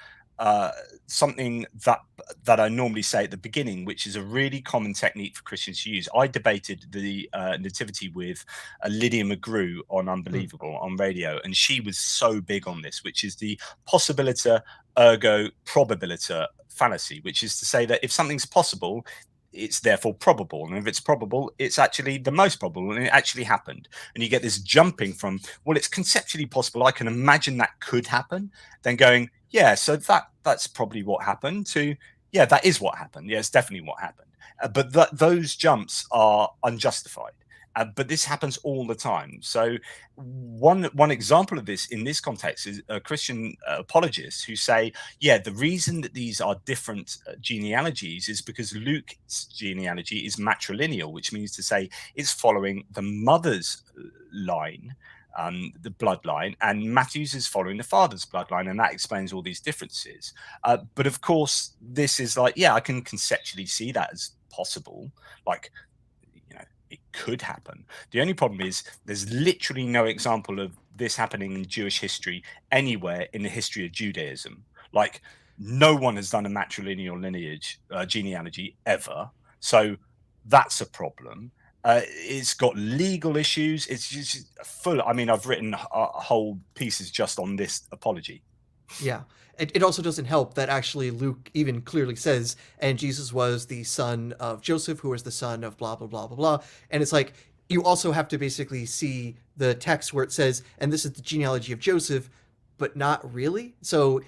something that I normally say at the beginning, which is a really common technique for Christians to use. I debated the Nativity with Lydia McGrew on Unbelievable on radio, and she was so big on this, which is the possibiliter ergo probabiliter fallacy, which is to say that if something's possible, it's therefore probable, and if it's probable, it's actually the most probable, and it actually happened. And you get this jumping from, well, it's conceptually possible, I can imagine that could happen, then going, yeah, so that's probably what happened, to, yeah, that is what happened, yeah, it's definitely what happened. But those jumps are unjustified. But this happens all the time. So one example of this in this context is Christian apologists who say, yeah, the reason that these are different genealogies is because Luke's genealogy is matrilineal, which means to say it's following the mother's line, the bloodline, and Matthew's is following the father's bloodline, and that explains all these differences. But of course, this is like, yeah, I can conceptually see that as possible. Like, could happen. The only problem is there's literally no example of this happening in Jewish history anywhere in the history of Judaism. Like, no one has done a matrilineal lineage genealogy ever. So that's a problem. It's got legal issues. It's just full. I mean, I've written whole pieces just on this apology. Yeah. It also doesn't help that actually Luke even clearly says, and Jesus was the son of Joseph, who was the son of blah, blah, blah, blah, blah. And it's like, you also have to basically see the text where it says, and this is the genealogy of Joseph, but not really. So,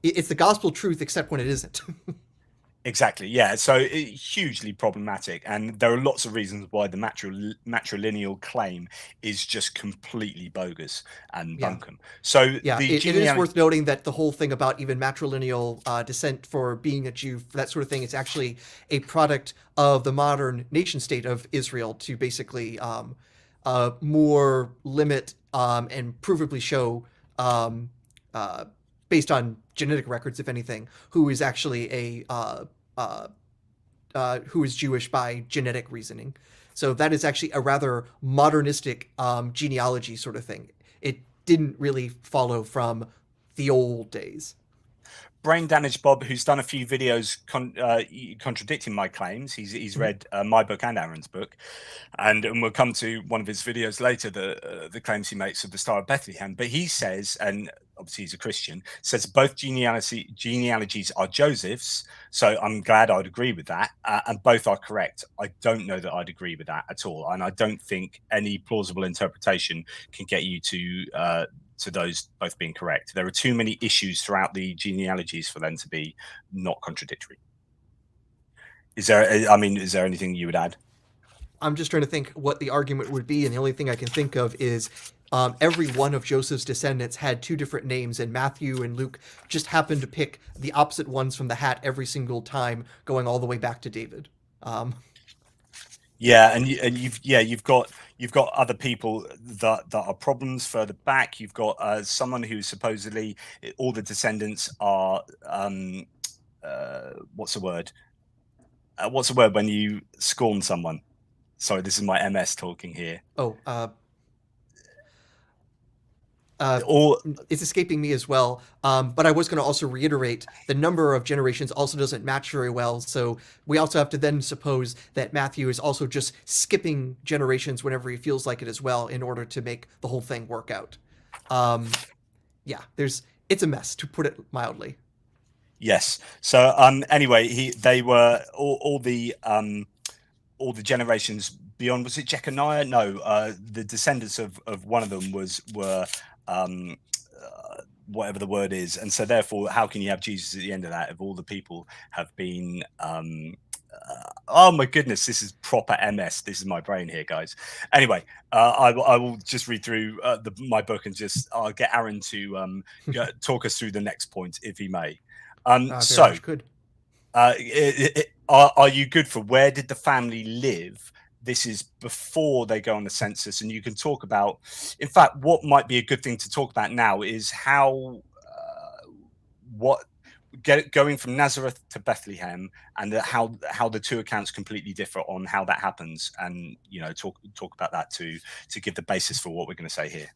it's the gospel truth, except when it isn't. Exactly. Yeah. So hugely problematic, and there are lots of reasons why the matrilineal claim is just completely bogus and Yeah. bunkum. So Yeah, the it is genealogy. worth noting that the whole thing about even matrilineal descent for being a Jew, that sort of thing, is actually a product of the modern nation state of Israel to basically more limit and provably show, uh, based on genetic records, if anything, who is actually who is Jewish by genetic reasoning. So that is actually a rather modernistic genealogy sort of thing. It didn't really follow from the old days. Brain Damaged Bob, who's done a few videos contradicting my claims. He's Mhm. read my book and Aaron's book, and we'll come to one of his videos later, the claims he makes of the Star of Bethlehem. But he says, and obviously he's a Christian, says both genealogies are Joseph's. So I'm glad I'd agree with that, and both are correct. I don't know that I'd agree with that at all, and I don't think any plausible interpretation can get you to those both being correct. There are too many issues throughout the genealogies for them to be not contradictory. Is there? I mean, is there anything you would add? I'm just trying to think what the argument would be, and the only thing I can think of is every one of Joseph's descendants had two different names, and Matthew and Luke just happened to pick the opposite ones from the hat every single time, going all the way back to David. Yeah, and you've got other people that are problems further back. You've got someone who supposedly all the descendants are what's the word? What's the word when you scorn someone? Sorry, this is my MS talking here. Oh, All it's escaping me as well. But I was going to also reiterate the number of generations also doesn't match very well. So we also have to then suppose that Matthew is also just skipping generations whenever he feels like it as well in order to make the whole thing work out. Yeah, it's a mess, to put it mildly. Yes. So anyway, they were all the generations beyond. Was it Jeconiah? No, the descendants of one of them were whatever the word is, and so therefore, how can you have Jesus at the end of that if all the people have been? Oh my goodness, this is proper MS. This is my brain here, guys. Anyway, I will just read through my book and just I'll get Aaron to talk us through the next point, if he may. Very much could. Are you good for where did the family live? This is before they go on the census, and you can talk about. In fact, what might be a good thing to talk about now is how going from Nazareth to Bethlehem, and how the two accounts completely differ on how that happens, and talk about that to give the basis for what we're going to say here.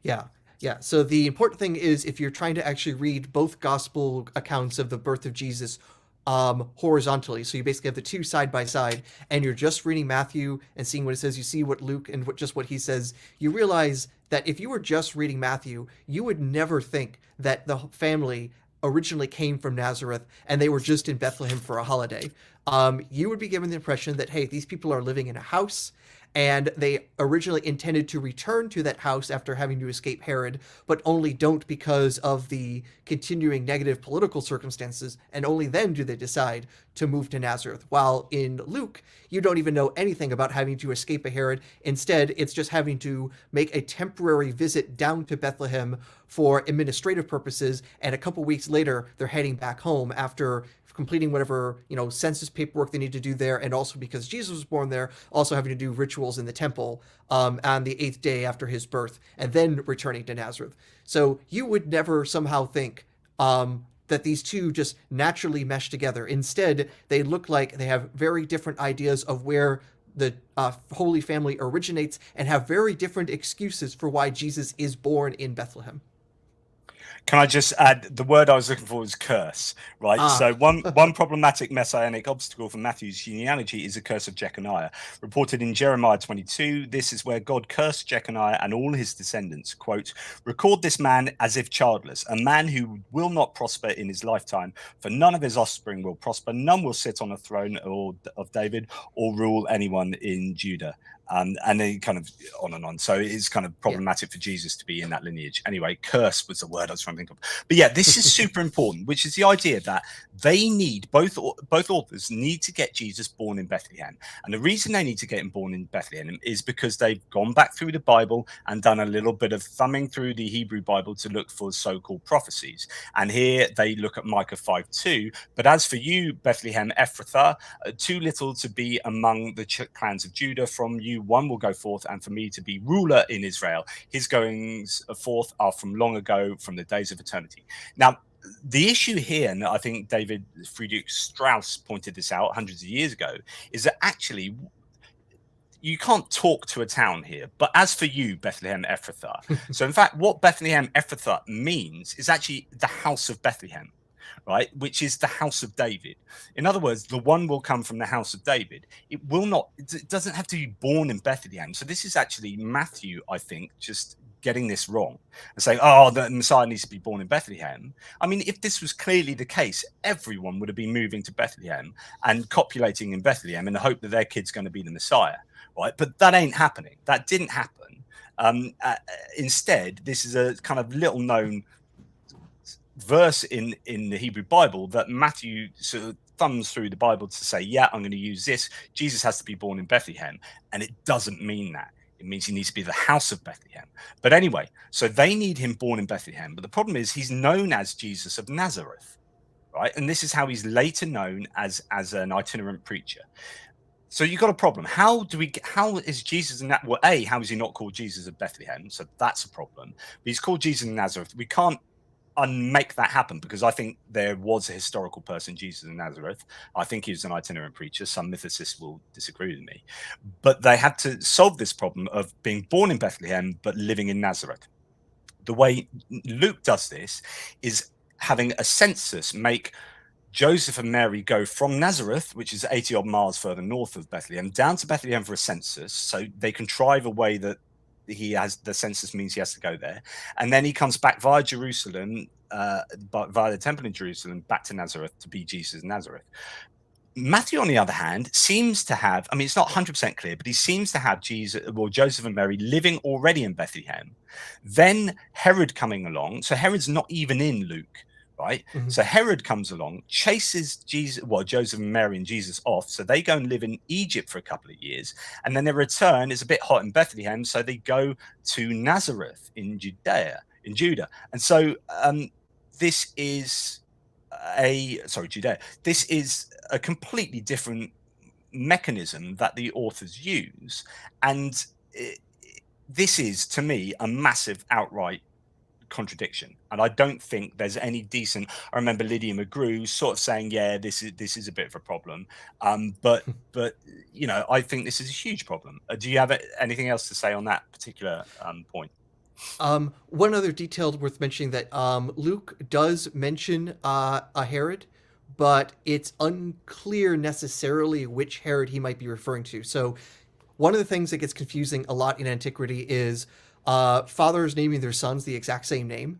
Yeah. Yeah. So the important thing is if you're trying to actually read both gospel accounts of the birth of Jesus horizontally, so you basically have the two side by side, and you're just reading Matthew and seeing what it says, you see what Luke and what he says, you realize that if you were just reading Matthew, you would never think that the family originally came from Nazareth and they were just in Bethlehem for a holiday. You would be given the impression that, hey, these people are living in a house, and they originally intended to return to that house after having to escape Herod, but only don't because of the continuing negative political circumstances, and only then do they decide to move to Nazareth. While in Luke, you don't even know anything about having to escape a Herod. Instead, it's just having to make a temporary visit down to Bethlehem for administrative purposes, and a couple weeks later, they're heading back home after completing whatever census paperwork they need to do there, and also because Jesus was born there, also having to do rituals in the temple on the 8th day after his birth, and then returning to Nazareth. So you would never somehow think that these two just naturally mesh together. Instead, they look like they have very different ideas of where the Holy Family originates and have very different excuses for why Jesus is born in Bethlehem. Can I just add the word I was looking for was curse, right? Ah, So one problematic messianic obstacle for Matthew's genealogy is the curse of Jeconiah, reported in Jeremiah 22. This is where God cursed Jeconiah and all his descendants. Quote, record this man as if childless, a man who will not prosper in his lifetime, for none of his offspring will prosper, none will sit on the throne of David or rule anyone in Judah. And then kind of on and on. So it is kind of yeah. problematic for Jesus to be in that lineage. Anyway, curse was the word I was trying to think of. But yeah, this is super important, which is the idea that they need both authors need to get Jesus born in Bethlehem. And the reason they need to get him born in Bethlehem is because they've gone back through the Bible and done a little bit of thumbing through the Hebrew Bible to look for so-called prophecies. And here they look at Micah 5:2. But as for you, Bethlehem Ephrathah, too little to be among the clans of Judah, from you one will go forth, and for me to be ruler in Israel. His goings forth are from long ago, from the days of eternity. Now, the issue here, and I think David Friedrich Strauss pointed this out hundreds of years ago, is that actually you can't talk to a town here. But as for you, Bethlehem Ephrathah. So in fact, what Bethlehem Ephrathah means is actually the house of Bethlehem, right? Which is the house of David. In other words, the one will come from the house of David. It will not, it doesn't have to be born in Bethlehem. So this is actually Matthew, I think, just getting this wrong and saying, oh, the Messiah needs to be born in Bethlehem. I mean, if this was clearly the case, everyone would have been moving to Bethlehem and copulating in Bethlehem in the hope that their kid's going to be the Messiah, right? But that ain't happening. That didn't happen. Instead, this is a kind of little known verse in the Hebrew Bible that Matthew sort of thumbs through the Bible to say, yeah, I'm going to use this. Jesus has to be born in Bethlehem. And it doesn't mean that. It means he needs to be the house of Bethlehem. But anyway, so they need him born in Bethlehem. But the problem is he's known as Jesus of Nazareth, right? And this is how he's later known as an itinerant preacher. So you've got a problem. How is Jesus in that? Well, how is he not called Jesus of Bethlehem? So that's a problem. But he's called Jesus of Nazareth. We can't unmake that happen, because I think there was a historical person, Jesus of Nazareth. I think he was an itinerant preacher. Some mythicists will disagree with me, but they had to solve this problem of being born in Bethlehem but living in Nazareth. The way Luke does this is having a census make Joseph and Mary go from Nazareth, which is 80 odd miles further north of Bethlehem, down to Bethlehem for a census, so they contrive a way that he has, the census means he has to go there, and then he comes back via Jerusalem, but via the temple in Jerusalem, back to Nazareth to be Jesus of Nazareth. Matthew, on the other hand, seems to have, I mean, it's not 100% clear, but he seems to have Joseph and Mary living already in Bethlehem, then Herod coming along. So Herod's not even in Luke, right? Mm-hmm. So Herod comes along, chases Joseph and Mary and Jesus off. So they go and live in Egypt for a couple of years. And then they return. It's a bit hot in Bethlehem. So they go to Nazareth in Judah. And so this is Judea. This is a completely different mechanism that the authors use. And this is, to me, a massive outright contradiction, and I don't think there's any decent. I remember Lydia McGrew sort of saying, yeah, this is a bit of a problem, but you know, I think this is a huge problem. Do you have anything else to say on that particular point? One other detail worth mentioning, that Luke does mention a Herod, but it's unclear necessarily which Herod he might be referring to. So one of the things that gets confusing a lot in antiquity is fathers naming their sons the exact same name.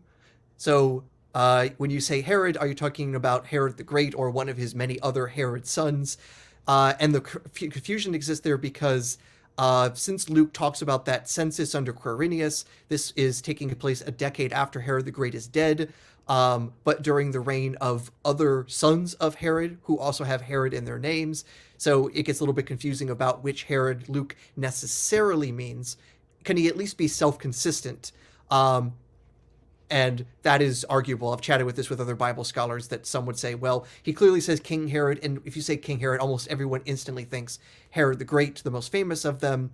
So when you say Herod, are you talking about Herod the Great or one of his many other Herod sons? And the confusion exists there because since Luke talks about that census under Quirinius, this is taking place a decade after Herod the Great is dead, but during the reign of other sons of Herod who also have Herod in their names. So it gets a little bit confusing about which Herod Luke necessarily means. Can he at least be self-consistent? And that is arguable. I've chatted with this with other Bible scholars, that some would say, well, he clearly says King Herod, and if you say King Herod, almost everyone instantly thinks Herod the Great, the most famous of them.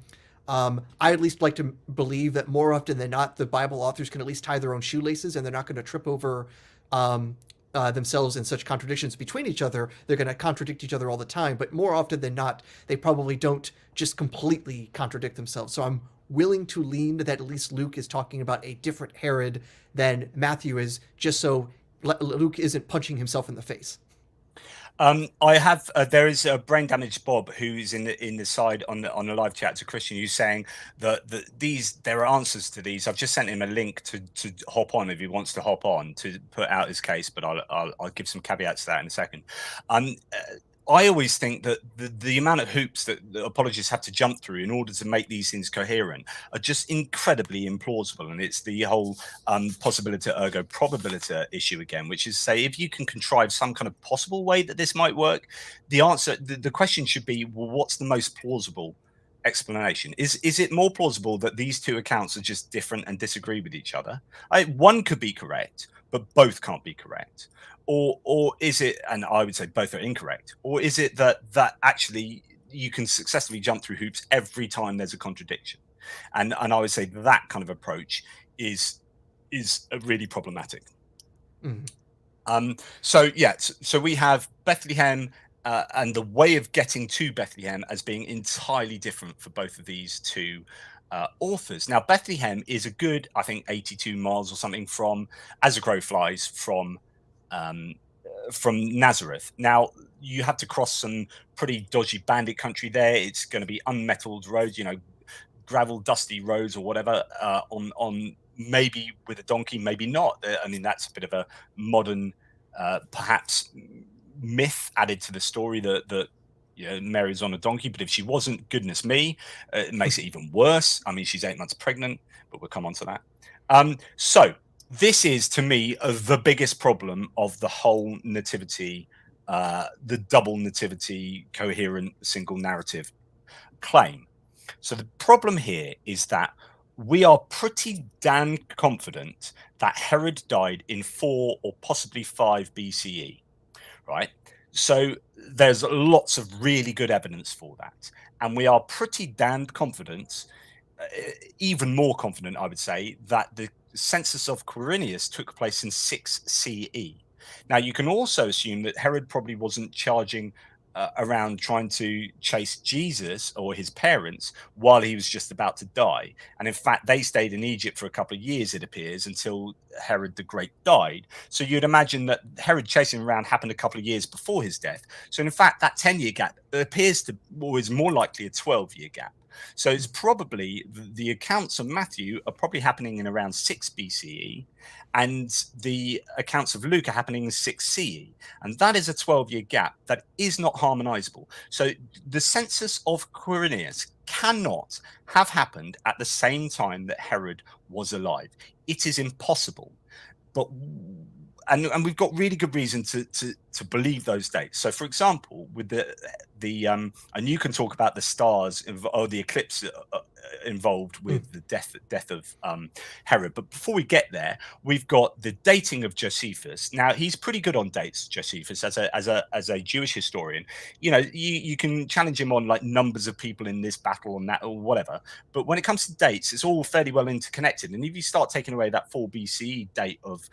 I at least like to believe that more often than not, the Bible authors can at least tie their own shoelaces, and they're not going to trip over themselves in such contradictions between each other, they're going to contradict each other all the time. But more often than not, they probably don't just completely contradict themselves. So I'm willing to lean that at least Luke is talking about a different Herod than Matthew is, just so Luke isn't punching himself in the face. I have there is a brain damaged Bob who's in the side on the live chat to Christian, who's saying that there are answers to these. I've just sent him a link to hop on if he wants to hop on to put out his case, but I'll give some caveats to that in a second. I always think that the amount of hoops that apologists have to jump through in order to make these things coherent are just incredibly implausible. And it's the whole possibility ergo probability issue again, which is, say, if you can contrive some kind of possible way that this might work, the answer, the question should be, well, what's the most plausible explanation? Is it more plausible that these two accounts are just different and disagree with each other? One could be correct, but both can't be correct. Or is it, and I would say both are incorrect, or is it that actually you can successfully jump through hoops every time there's a contradiction? And I would say that kind of approach is really problematic. So we have Bethlehem and the way of getting to Bethlehem as being entirely different for both of these two authors. Now, Bethlehem is a good, I think, 82 miles or something from, as a crow flies, from Nazareth. Now, you have to cross some pretty dodgy bandit country there. It's going to be unmetalled roads, gravel, dusty roads or whatever, on maybe with a donkey, maybe not. I mean, that's a bit of a modern, perhaps, myth added to the story that Mary's on a donkey. But if she wasn't, goodness me, it makes it even worse. I mean, she's 8 months pregnant, but we'll come on to that. So this is, to me, the biggest problem of the whole nativity, the double nativity, coherent single narrative claim. So the problem here is that we are pretty damn confident that Herod died in 4 or possibly 5 BCE, right? So there's lots of really good evidence for that. And we are pretty damned confident, even more confident, I would say, that the census of Quirinius took place in 6 CE. Now, you can also assume that Herod probably wasn't charging around trying to chase Jesus or his parents while he was just about to die. And in fact, they stayed in Egypt for a couple of years, it appears, until Herod the Great died. So you'd imagine that Herod chasing around happened a couple of years before his death. So in fact, that 10-year gap appears to, or is more likely a 12-year gap. So it's probably, the accounts of Matthew are probably happening in around 6 BCE, and the accounts of Luke are happening in 6 CE. And that is a 12-year gap that is not harmonizable. So the census of Quirinius cannot have happened at the same time that Herod was alive. It is impossible. But and we've got really good reason to believe those dates. So, for example, with and you can talk about the stars or the eclipse involved with the death of Herod. But before we get there, we've got the dating of Josephus. Now, he's pretty good on dates, Josephus, as a Jewish historian. You can challenge him on like numbers of people in this battle and that or whatever. But when it comes to dates, it's all fairly well interconnected. And if you start taking away that 4 BCE date of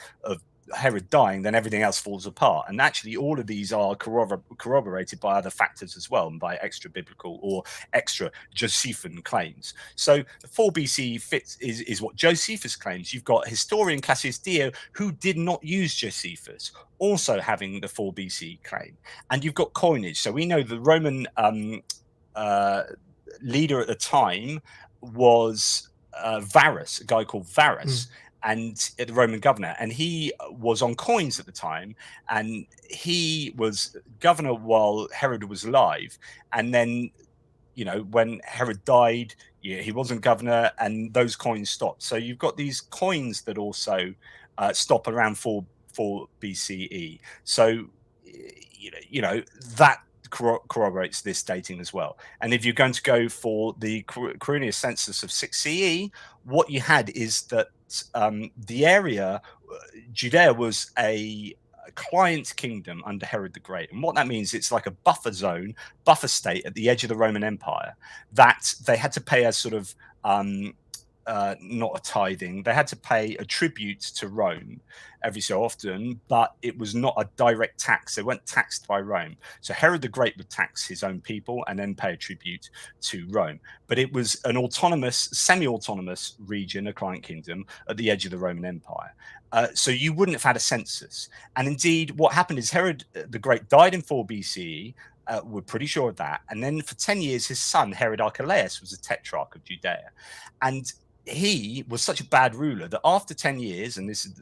Herod dying, then everything else falls apart. And actually, all of these are corroborated by other factors as well, and by extra biblical or extra Josephine claims. So 4 BC is what Josephus claims. You've got historian Cassius Dio, who did not use Josephus, also having the 4 BC claim. And you've got coinage. So we know the Roman leader at the time was Varus, a guy called Varus. And the Roman governor, and he was on coins at the time, and he was governor while Herod was alive. And then, when Herod died, he wasn't governor, and those coins stopped. So you've got these coins that also stop around 4 BCE. So, that corroborates this dating as well. And if you're going to go for the Quirinius census of 6 CE, what you had is that the area, Judea, was a client kingdom under Herod the Great. And what that means, it's like a buffer zone, buffer state at the edge of the Roman Empire, that they had to pay a sort of not a tithing. They had to pay a tribute to Rome every so often, but it was not a direct tax. They weren't taxed by Rome. So Herod the Great would tax his own people and then pay a tribute to Rome. But it was an autonomous, semi-autonomous region, a client kingdom at the edge of the Roman Empire. So you wouldn't have had a census. And indeed, what happened is Herod the Great died in 4 BCE. We're pretty sure of that. And then for 10 years, his son, Herod Archelaus, was a tetrarch of Judea. And he was such a bad ruler that after 10 years, and this is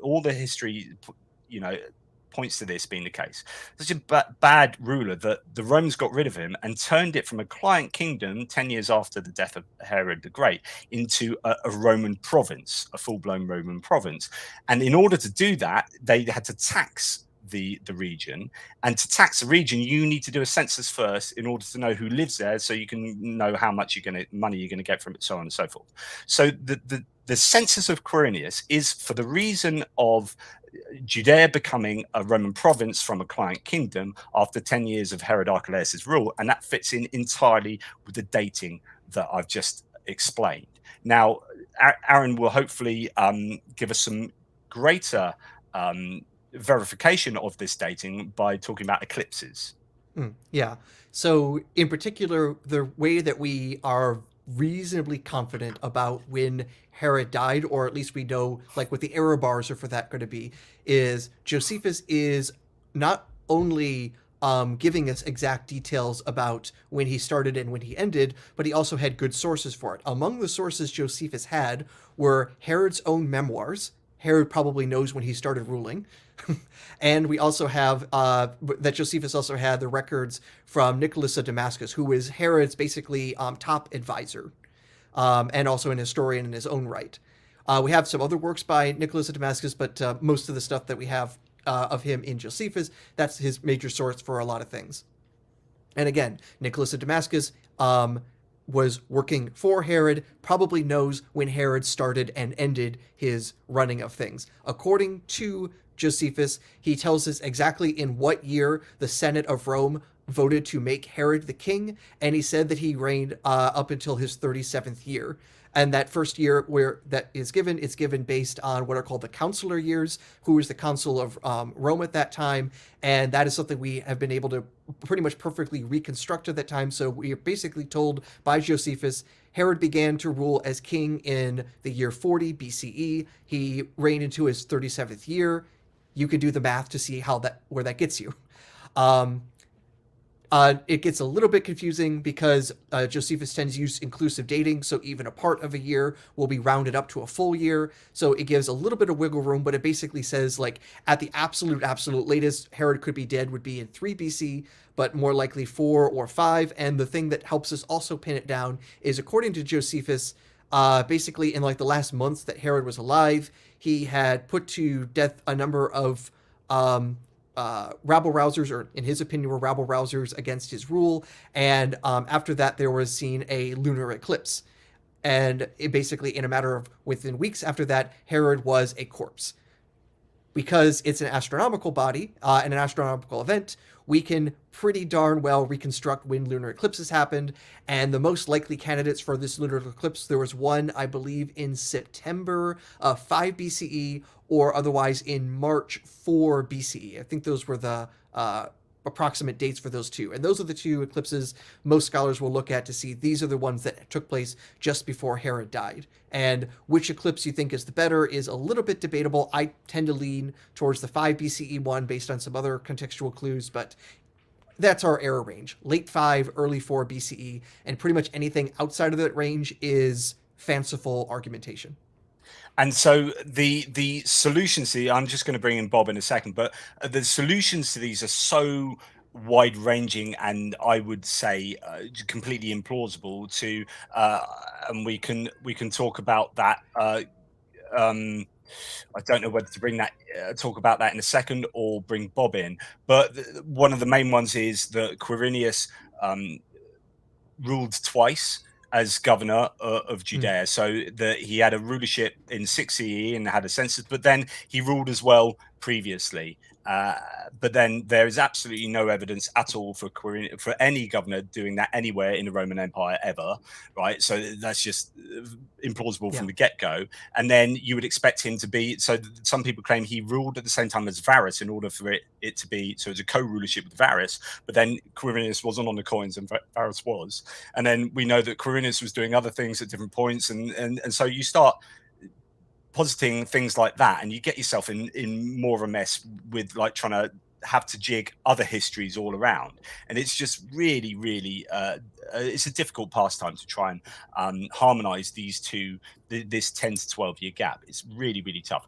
all the history, points to this being the case, such a bad ruler that the Romans got rid of him and turned it from a client kingdom 10 years after the death of Herod the Great into a Roman province, a full-blown Roman province. And in order to do that, they had to tax the region, and to tax a region you need to do a census first in order to know who lives there, so you can know how much money you're going to get from it, so on and so forth. So the census of Quirinius is for the reason of Judea becoming a Roman province from a client kingdom after 10 years of Herod Archelaus's rule, and that fits in entirely with the dating that I've just explained. Now Aaron will hopefully give us some greater verification of this dating by talking about eclipses. Yeah. So in particular, the way that we are reasonably confident about when Herod died, or at least we know like what the error bars are for that going to be, is Josephus is not only giving us exact details about when he started and when he ended, but he also had good sources for it. Among the sources Josephus had were Herod's own memoirs. Herod probably knows when he started ruling. And we also have that Josephus also had the records from Nicholas of Damascus, who was Herod's basically top advisor, and also an historian in his own right. We have some other works by Nicholas of Damascus, but most of the stuff that we have of him in Josephus, that's his major source for a lot of things. And again, Nicholas of Damascus was working for Herod, probably knows when Herod started and ended his running of things. According to Josephus, he tells us exactly in what year the Senate of Rome voted to make Herod the king, and he said that he reigned up until his 37th year. And that first year where that is given, it's given based on what are called the consular years, who was the consul of Rome at that time. And that is something we have been able to pretty much perfectly reconstruct at that time. So we are basically told by Josephus, Herod began to rule as king in the year 40 BCE. He reigned into his 37th year. You can do the math to see where that gets you. It gets a little bit confusing because Josephus tends to use inclusive dating, so even a part of a year will be rounded up to a full year. So it gives a little bit of wiggle room, but it basically says, like, at the absolute latest, Herod could be dead would be in 3 BC, but more likely 4 or 5. And the thing that helps us also pin it down is, according to Josephus, basically in like the last months that Herod was alive, he had put to death a number of rabble-rousers, or in his opinion were rabble-rousers against his rule. And after that, there was seen a lunar eclipse. And it basically, in a matter of within weeks after that, Herod was a corpse. Because it's an astronomical body and an astronomical event, we can pretty darn well reconstruct when lunar eclipses happened. And the most likely candidates for this lunar eclipse, there was one, I believe, in September of 5 BCE, or otherwise in March 4 BCE. I think those were the approximate dates for those two. And those are the two eclipses most scholars will look at to see these are the ones that took place just before Herod died. And which eclipse you think is the better is a little bit debatable. I tend to lean towards the 5 BCE one based on some other contextual clues, but that's our error range. Late 5, early 4 BCE, and pretty much anything outside of that range is fanciful argumentation. And so the solutions to I'm just going to bring in Bob in a second, but the solutions to these are so wide ranging and I would say completely implausible to and we can talk about that I don't know whether to bring that talk about that in a second or bring Bob in, but one of the main ones is that Quirinius ruled twice as governor of Judea. So that he had a rulership in 6 CE and had a census, but then he ruled as well previously. But then there is absolutely no evidence at all for any governor doing that anywhere in the Roman Empire ever, right? So that's just implausible from the get-go. And then you would expect him to be, so some people claim he ruled at the same time as Varus in order for it to be, so it's a co-rulership with Varus, but then Quirinius wasn't on the coins and Varus was. And then we know that Quirinius was doing other things at different points. And so you start positing things like that, and you get yourself in more of a mess with like trying to have to jig other histories all around, and it's just really it's a difficult pastime to try and harmonize these two, this 10 to 12 year gap. It's really tough.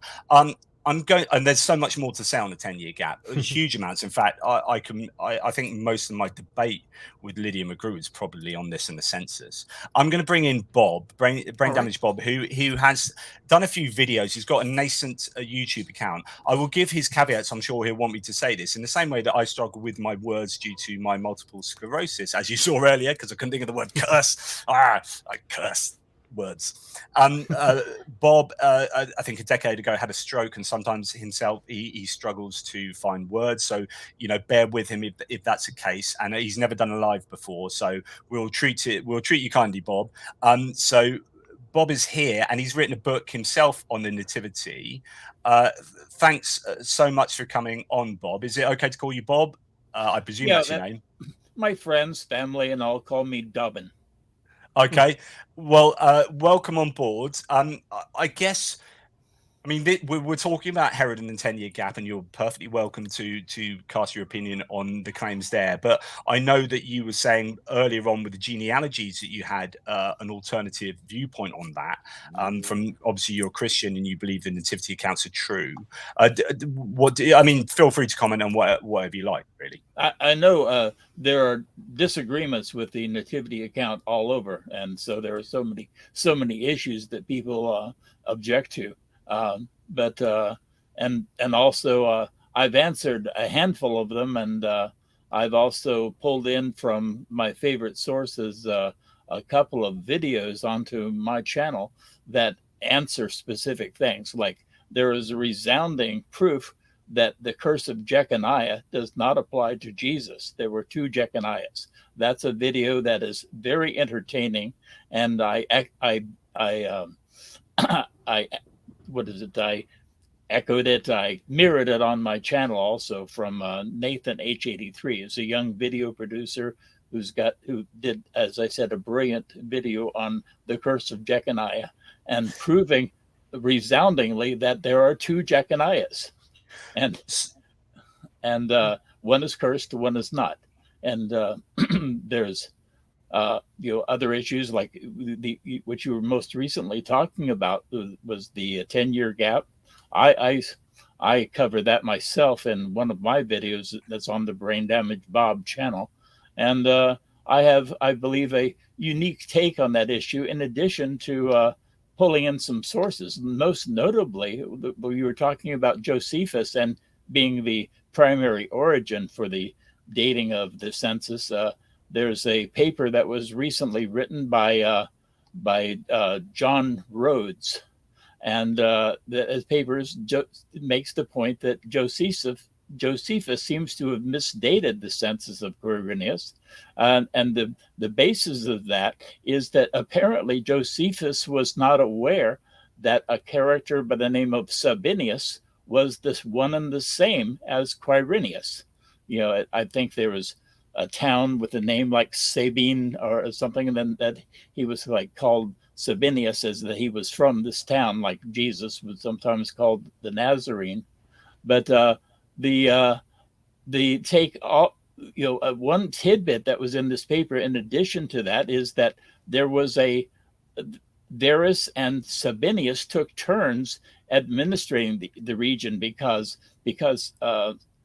I'm going, and there's so much more to say on the 10-year gap, huge amounts. In fact, I think most of my debate with Lydia McGrew is probably on this and the census. I'm going to bring in Bob, Brain Damage Bob, who has done a few videos. He's got a nascent YouTube account. I will give his caveats. I'm sure he'll want me to say this in the same way that I struggle with my words due to my multiple sclerosis, as you saw earlier, because I couldn't think of the word curse. I curse words. Bob, I think a decade ago, had a stroke, and sometimes himself he struggles to find words. So bear with him if that's the case. And he's never done a live before, so we'll treat you kindly, Bob. So Bob is here, and he's written a book himself on the Nativity. Thanks so much for coming on, Bob. Is it okay to call you Bob? I presume that's your name. My friends, family, and all call me Dubbin. Okay, well, welcome on board. I guess, I mean, we're talking about Herod and the 10-year gap, and you're perfectly welcome to cast your opinion on the claims there. But I know that you were saying earlier on with the genealogies that you had an alternative viewpoint on that. From obviously you're a Christian and you believe the nativity accounts are true. Feel free to comment on whatever you like, really. I know there are disagreements with the nativity account all over, and so there are so many issues that people object to. But also I've answered a handful of them, and I've also pulled in from my favorite sources a couple of videos onto my channel that answer specific things. Like, there is a resounding proof that the curse of Jeconiah does not apply to Jesus. There were two Jeconiahs. That's a video that is very entertaining, and I echoed it. I mirrored it on my channel also from Nathan H83. Is a young video producer who did, as I said, a brilliant video on the curse of Jeconiah, and proving resoundingly that there are two Jeconiahs, and one is cursed, one is not. And there's other issues like what you were most recently talking about was the 10-year gap. I cover that myself in one of my videos that's on the Brain Damage Bob channel, and I have, I believe, a unique take on that issue, in addition to pulling in some sources. Most notably, we were talking about Josephus and being the primary origin for the dating of the census. There's a paper that was recently written by John Rhodes, and his papers makes the point that Josephus seems to have misdated the census of Quirinius, and the basis of that is that apparently Josephus was not aware that a character by the name of Sabinius was this one and the same as Quirinius. I think there was a town with a name like Sabine or something, and then that he was like called Sabinius, as that he was from this town, like Jesus was sometimes called the Nazarene. But the take all, one tidbit that was in this paper in addition to that is that there was Varus and Sabinius took turns administrating the region because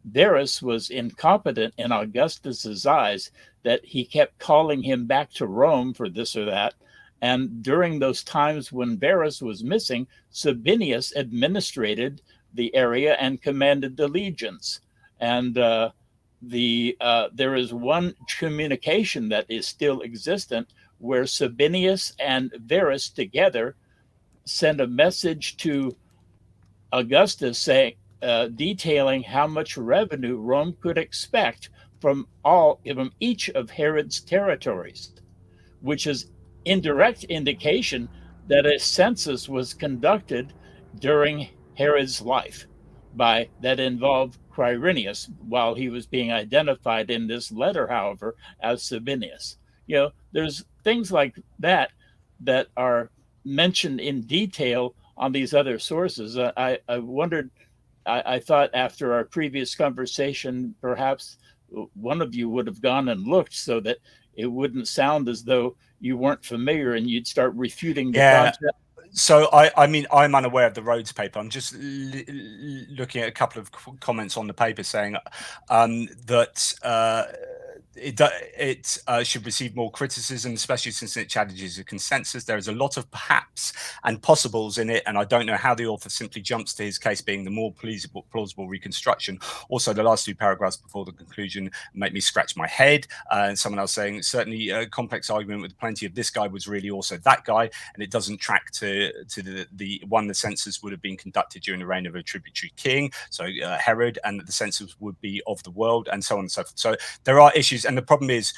Varus was incompetent in Augustus's eyes, that he kept calling him back to Rome for this or that. And during those times when Varus was missing, Sabinius administrated the area and commanded the legions. And there is one communication that is still existent where Sabinius and Varus together sent a message to Augustus saying, detailing how much revenue Rome could expect from each of Herod's territories, which is indirect indication that a census was conducted during Herod's life that involved Quirinius, while he was being identified in this letter, however, as Sabinius. There's things like that that are mentioned in detail on these other sources. I wondered, I thought after our previous conversation, perhaps one of you would have gone and looked so that it wouldn't sound as though you weren't familiar and you'd start refuting the concept. So I mean, I'm unaware of the Rhodes paper. I'm just looking at a couple of comments on the paper saying that it should receive more criticism, especially since it challenges a consensus. There is a lot of perhaps and possibles in it, and I don't know how the author simply jumps to his case being the more plausible reconstruction. Also, the last two paragraphs before the conclusion make me scratch my head. And someone else saying, certainly a complex argument with plenty of this guy was really also that guy, and it doesn't track to the one the census would have been conducted during the reign of a tributary king, so Herod, and that the census would be of the world, and so on and so forth. So there are issues. And the problem is,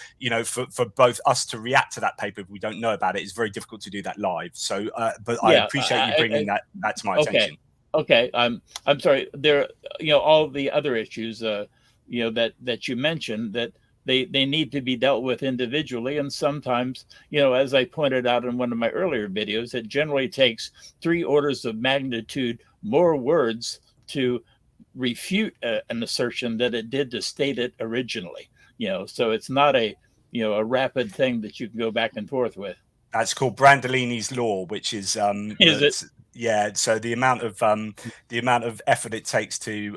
for both us to react to that paper if we don't know about it, it's very difficult to do that live. So, but I appreciate you bringing that to my attention. Okay, I'm sorry. There, all the other issues, that you mentioned, that they need to be dealt with individually, and sometimes, as I pointed out in one of my earlier videos, it generally takes 3 orders of magnitude more words to refute an assertion than it did to state it originally. So it's not a rapid thing that you can go back and forth with. That's called Brandolini's law, which is it? Yeah, so the amount of effort it takes to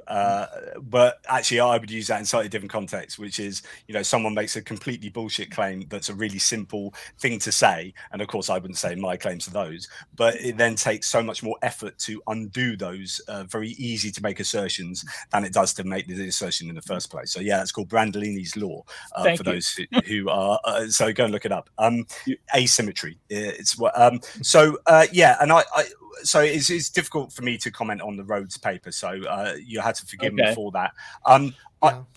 but actually I would use that in slightly different context, which is, someone makes a completely bullshit claim that's a really simple thing to say, and of course I wouldn't say my claims are those, but it then takes so much more effort to undo those very easy to make assertions than it does to make the assertion in the first place. So yeah, it's called Brandolini's law for those who are so go and look it up. Asymmetry, it's what and so it's difficult for me to comment on the Rhodes paper, so you had to forgive me for that.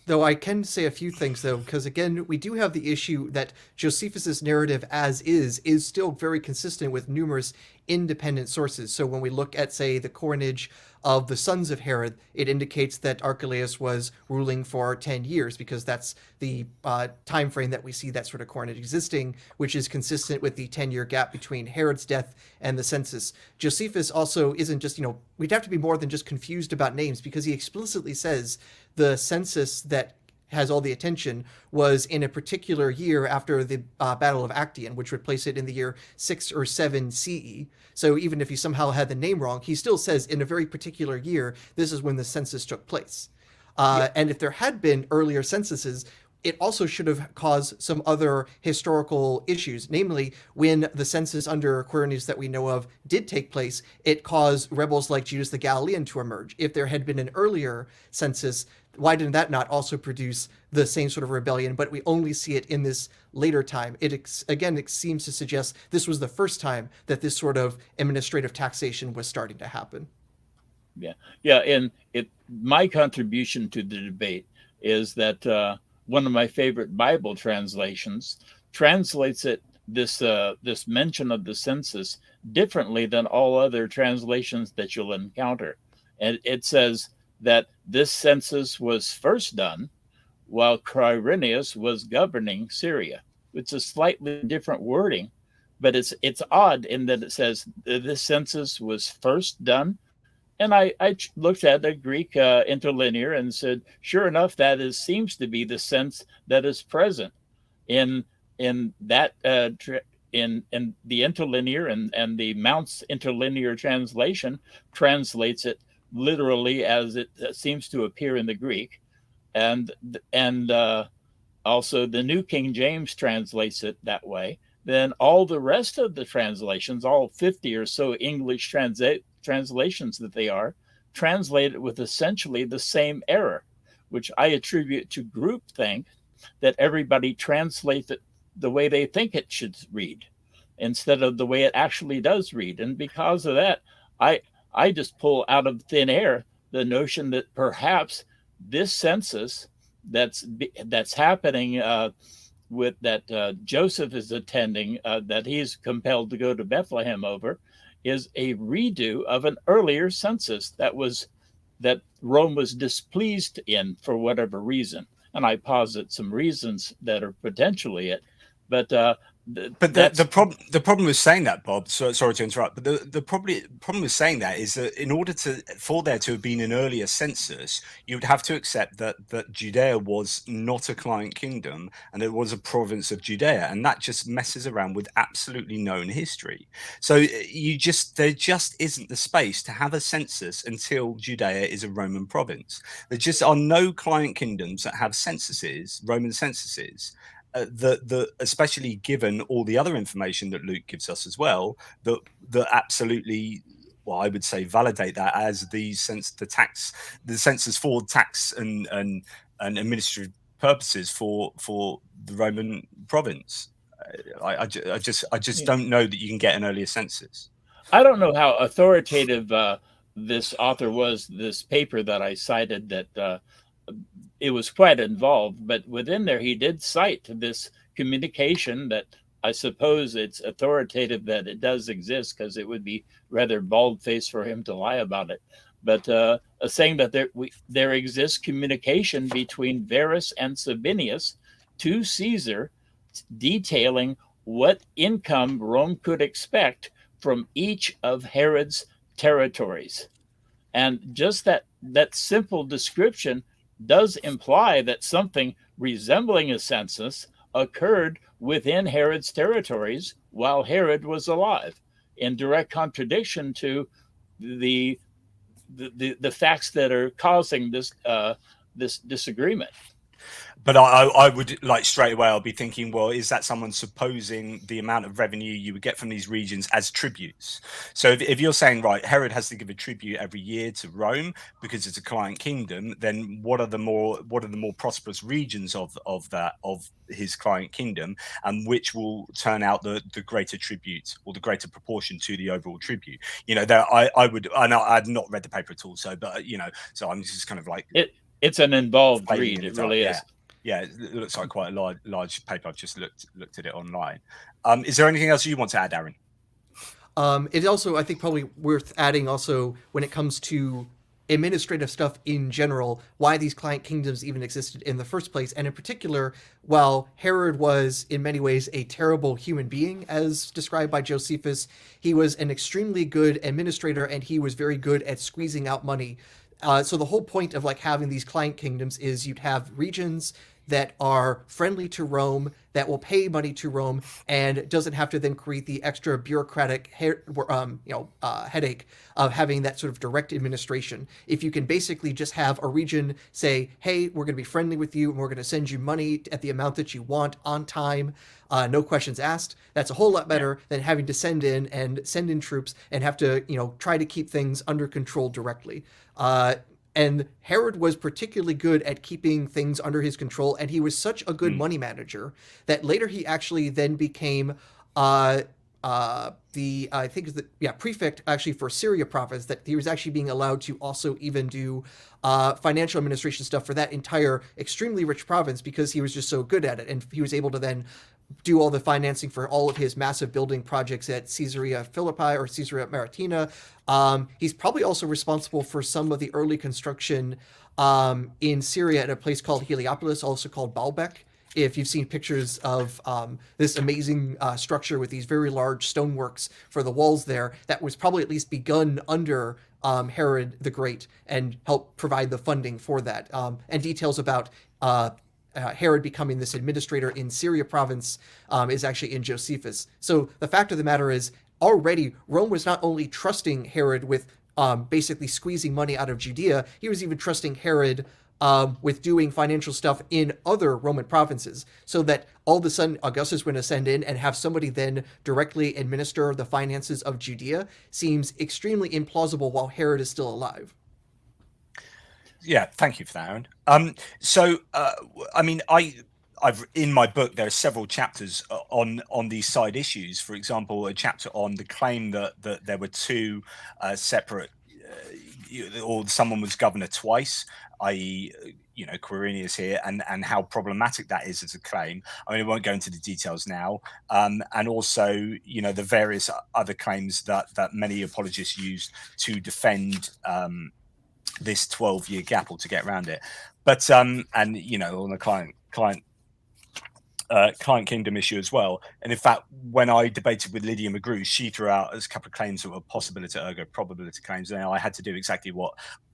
Though I can say a few things, though, because again, we do have the issue that Josephus's narrative as is still very consistent with numerous independent sources. So when we look at, say, the coinage of the sons of Herod, it indicates that Archelaus was ruling for 10 years, because that's the time frame that we see that sort of coinage existing, which is consistent with the 10-year gap between Herod's death and the census. Josephus also isn't just, we'd have to be more than just confused about names, because he explicitly says the census that has all the attention was in a particular year after the Battle of Actium, which would place it in the year 6 or 7 CE. So even if he somehow had the name wrong, he still says in a very particular year, this is when the census took place. And if there had been earlier censuses, it also should have caused some other historical issues. Namely, when the census under Quirinius that we know of did take place, it caused rebels like Judas the Galilean to emerge. If there had been an earlier census, why did that not also produce the same sort of rebellion, but we only see it in this later time? It seems to suggest this was the first time that this sort of administrative taxation was starting to happen. And my contribution to the debate is that one of my favorite Bible translations translates this mention of the census differently than all other translations that you'll encounter. And it says that this census was first done while Quirinius was governing Syria. It's a slightly different wording, but it's odd in that it says this census was first done. And I looked at the Greek interlinear and said, sure enough, seems to be the sense that is present in that in the interlinear, and the Mount's interlinear translation translates it literally as it seems to appear in the Greek, and also the New King James translates it that way. Then all the rest of the translations, all 50 or so English translations that they are, translated with essentially the same error, which I attribute to groupthink, that everybody translates it the way they think it should read instead of the way it actually does read. And because of that, I just pull out of thin air the notion that perhaps this census that's happening with that Joseph is attending, that he's compelled to go to Bethlehem over, is a redo of an earlier census that Rome was displeased in for whatever reason. And I posit some reasons that are potentially it, but But the problem with saying that, Bob. Sorry to interrupt, but the problem with saying that is that in order for there to have been an earlier census, you would have to accept that Judea was not a client kingdom and it was a province of Judea, and that just messes around with absolutely known history. So there just isn't the space to have a census until Judea is a Roman province. There just are no client kingdoms that have censuses, Roman censuses. Especially given all the other information that Luke gives us as well, that absolutely, well, I would say validate that as the census for tax and administrative purposes for the Roman province. I just don't know that you can get an earlier census. I don't know how authoritative this author was, this paper that I cited, that it was quite involved, but within there he did cite this communication that I suppose it's authoritative that it does exist, because it would be rather bald-faced for him to lie about it. But saying that there exists communication between Verus and Sabinius to Caesar, detailing what income Rome could expect from each of Herod's territories. And just that simple description does imply that something resembling a census occurred within Herod's territories while Herod was alive, in direct contradiction to the facts that are causing this disagreement. But I would, like, straight away, I'll be thinking, well, is that someone supposing the amount of revenue you would get from these regions as tributes? So if you're saying, right, Herod has to give a tribute every year to Rome because it's a client kingdom, then what are the more prosperous regions of his client kingdom, and which will turn out the greater tribute or the greater proportion to the overall tribute? You know, there I'd not read the paper at all, so so I'm just kind of like it's an involved read. It really is. Yeah, it looks like quite a large paper. I've just looked at it online. Is there anything else you want to add, Aaron? It's also, I think, probably worth adding also when it comes to administrative stuff in general, why these client kingdoms even existed in the first place. And in particular, while Herod was in many ways a terrible human being, as described by Josephus, he was an extremely good administrator, and he was very good at squeezing out money. So the whole point of having these client kingdoms is you'd have regions that are friendly to Rome, that will pay money to Rome, and doesn't have to then create the extra bureaucratic headache of having that sort of direct administration. If you can basically just have a region say, hey, we're going to be friendly with you, and we're going to send you money at the amount that you want on time, no questions asked, that's a whole lot better than having to send in troops and have to try to keep things under control directly. And Herod was particularly good at keeping things under his control, and he was such a good money manager that later he actually then became prefect actually for Syria province, that he was actually being allowed to also even do financial administration stuff for that entire extremely rich province, because he was just so good at it, and he was able to then do all the financing for all of his massive building projects at Caesarea Philippi or Caesarea Maritima. He's probably also responsible for some of the early construction in Syria at a place called Heliopolis, also called Baalbek. If you've seen pictures of this amazing structure with these very large stoneworks for the walls there, that was probably at least begun under Herod the Great and helped provide the funding for that. And details about Herod becoming this administrator in Syria province is actually in Josephus. So the fact of the matter is, already Rome was not only trusting Herod with basically squeezing money out of Judea, he was even trusting Herod with doing financial stuff in other Roman provinces, so that all of a sudden Augustus going to send in and have somebody then directly administer the finances of Judea seems extremely implausible while Herod is still alive. Yeah, thank you for that, Aaron. I've in my book there are several chapters on these side issues. For example, a chapter on the claim that there were two separate or someone was governor twice, i.e., Quirinius here, and how problematic that is as a claim. I mean, I won't go into the details now. And also, the various other claims that many apologists used to defend this 12-year gap or to get around it. But and on the client kingdom issue as well. And in fact, when I debated with Lydia McGrew, she threw out as a couple of claims that were possibility ergo probability claims. And I had to do exactly what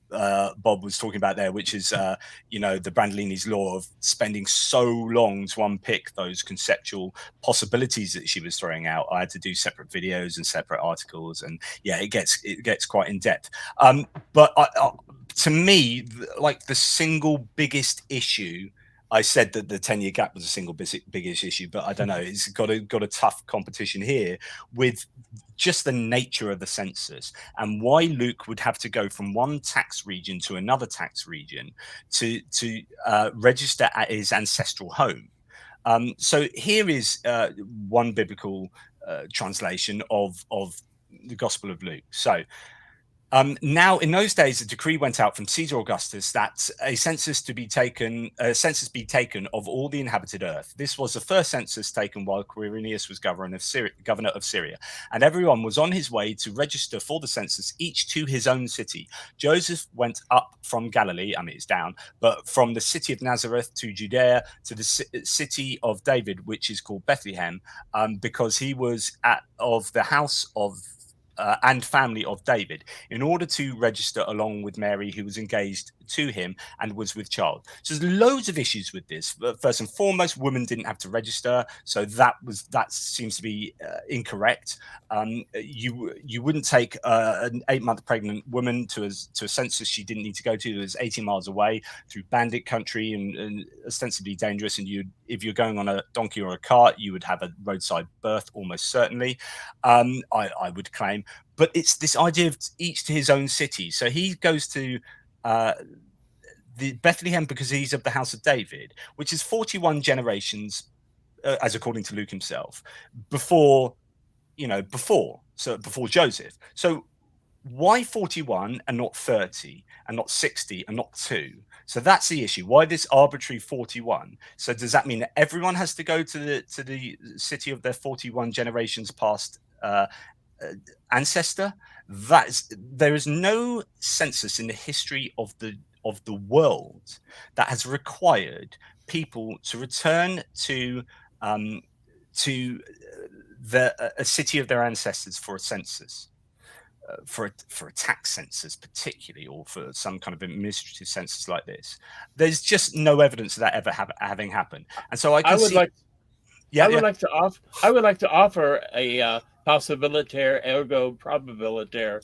Bob was talking about there, which is the Brandolini's law of spending so long to unpick those conceptual possibilities that she was throwing out. I had to do separate videos and separate articles, and yeah, it gets quite in depth. But to me, like the single biggest issue, I said that the 10-year gap was a single biggest issue, but I don't know. It's got a tough competition here with just the nature of the census and why Luke would have to go from one tax region to another tax region to register at his ancestral home. So here is one biblical translation of the Gospel of Luke. So now, in those days, a decree went out from Caesar Augustus that a census be taken of all the inhabited earth. This was the first census taken while Quirinius was governor of Syria, and everyone was on his way to register for the census, each to his own city. Joseph went up from Galilee, I mean it's down, but from the city of Nazareth to Judea to the city of David, which is called Bethlehem, because he was of the house of and family of David, in order to register along with Mary, who was engaged to him and was with child. So there's loads of issues with this. First and foremost, women didn't have to register, so that seems to be incorrect. You wouldn't take an 8-month pregnant woman to a census she didn't need to go to. It was 18 miles away through bandit country and ostensibly dangerous. And if you're going on a donkey or a cart, you would have a roadside birth almost certainly. I would claim. But it's this idea of each to his own city. So he goes to the Bethlehem because he's of the house of David, which is 41 generations, as according to Luke himself, before Joseph. So why 41 and not 30 and not 60 and not 2? So that's the issue. Why this arbitrary 41? So does that mean that everyone has to go to the city of their 41 generations past ancestor? There is no census in the history of the world that has required people to return to a city of their ancestors for a census. For a tax census particularly, or for some kind of administrative census like this, there's just no evidence of that ever having happened. And so I would like to offer a possibilitaire ergo probabilitaire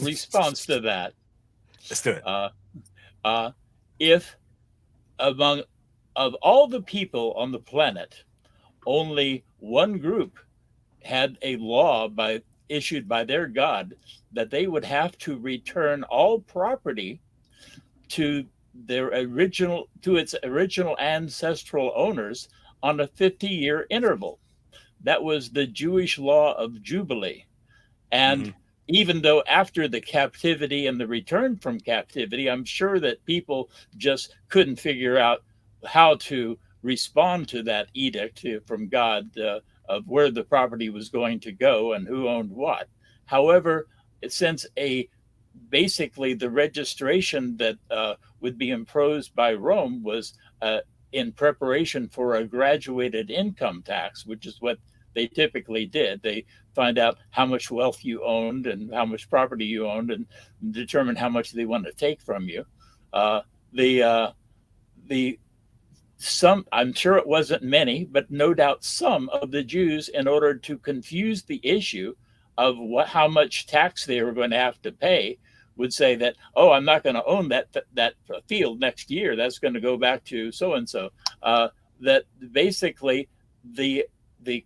response to that. Let's do it. If of all the people on the planet, only one group had a law issued by their God that they would have to return all property to its original ancestral owners on a 50-year interval. That was the Jewish law of Jubilee. And even though after the captivity and the return from captivity, I'm sure that people just couldn't figure out how to respond to that edict from God of where the property was going to go and who owned what. However, since basically the registration that would be imposed by Rome was in preparation for a graduated income tax, which is what they typically did. They find out how much wealth you owned and how much property you owned and determine how much they want to take from you. I'm sure it wasn't many, but no doubt some of the Jews, in order to confuse the issue of how much tax they were going to have to pay, would say that, oh, I'm not going to own that field next year. That's going to go back to so and so. That basically the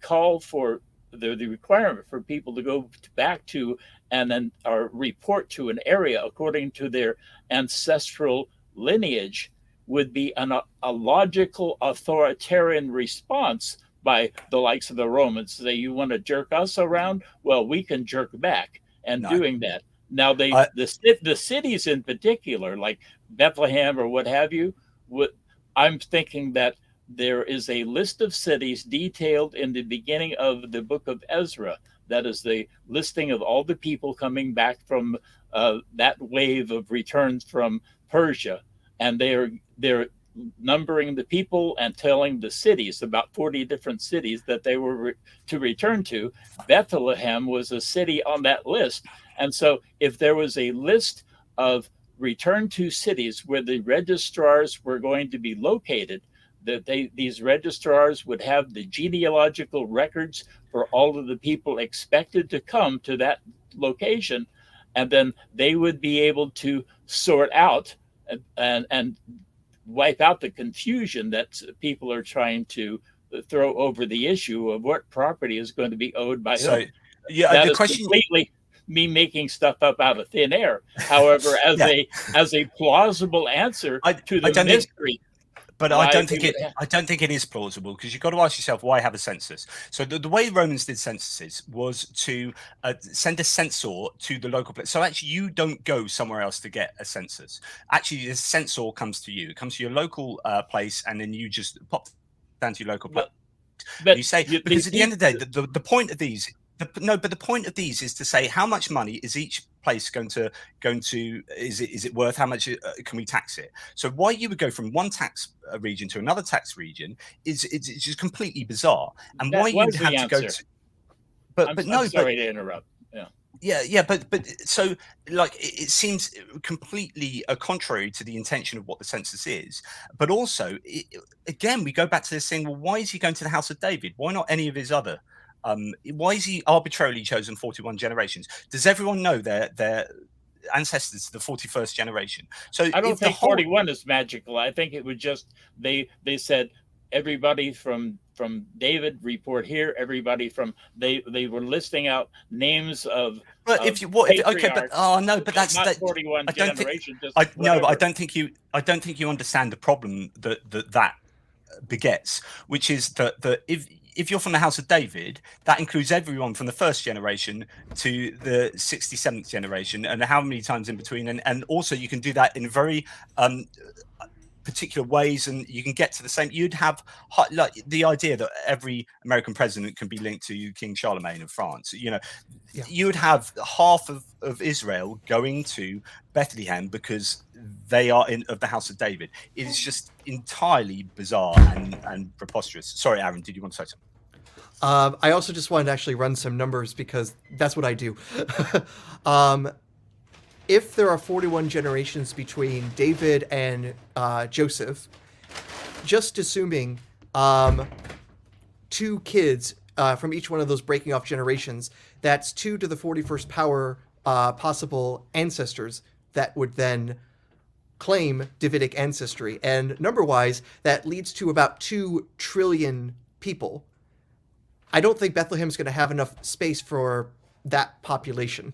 call for the requirement for people to go back to and then report to an area according to their ancestral lineage would be a logical authoritarian response by the likes of the Romans. Say, you want to jerk us around? Well, we can jerk back. And doing that, Now, I, the cities in particular, like Bethlehem or what have you, what I'm thinking that there is a list of cities detailed in the beginning of the book of Ezra. That is the listing of all the people coming back from that wave of returns from Persia, and they're numbering the people and telling the cities, about 40 different cities that they were to return to. Bethlehem was a city on that list. And so if there was a list of return to cities where the registrars were going to be located, that these registrars would have the genealogical records for all of the people expected to come to that location, and then they would be able to sort out and wipe out the confusion that people are trying to throw over the issue of what property is going to be owed by so whom. yeah, That the is question. completely me making stuff up out of thin air. However, as Yeah, a plausible answer to I the don't think. mystery, But I why don't they think would it. have, I don't think it is plausible, because you've got to ask yourself, why have a census? So the way Romans did censuses was to send a censor to the local place. So actually, you don't go somewhere else to get a census. Actually, the censor comes to you. It comes to your local place, and then you just pop down to your local place. but but You say, they because at the end need of the day, the point of these, no, but the point of these is to say, how much money is each place going to is it worth? How much can we tax it? So why you would go from one tax region to another tax region is it's just completely bizarre. And why that you would was the have to go answer. to, but I'm no, but sorry to interrupt. Yeah. yeah, but so like it seems completely contrary to the intention of what the census is. But also, again, we go back to this thing. Well, why is he going to the house of David? Why not any of his other? Why is he arbitrarily chosen 41 generations? Does everyone know their ancestors to the 41st generation? So I don't if the think whole 41 is magical. I think it was just they said everybody from David report here. Everybody from they were listing out names but of if you what if okay, but patriarchs, oh no, but that's not that 41 I don't think generation, just I no, but whatever. I don't think you understand the problem that begets, which is that if you're from the house of David, that includes everyone from the first generation to the 67th generation, and how many times in between, and also you can do that in very particular ways, and you can get to the same. You'd have like the idea that every American president can be linked to King Charlemagne of France. You know, Yeah. you would have half of Israel going to Bethlehem because they are of the house of David. It is just entirely bizarre and preposterous. Sorry, Aaron, did you want to say something? I also just wanted to actually run some numbers because that's what I do. um, if there are 41 generations between David and Joseph, just assuming two kids from each one of those breaking off generations, that's 2 to the 41st power possible ancestors that would then claim Davidic ancestry. And number-wise, that leads to about 2 trillion people. I don't think Bethlehem's going to have enough space for that population.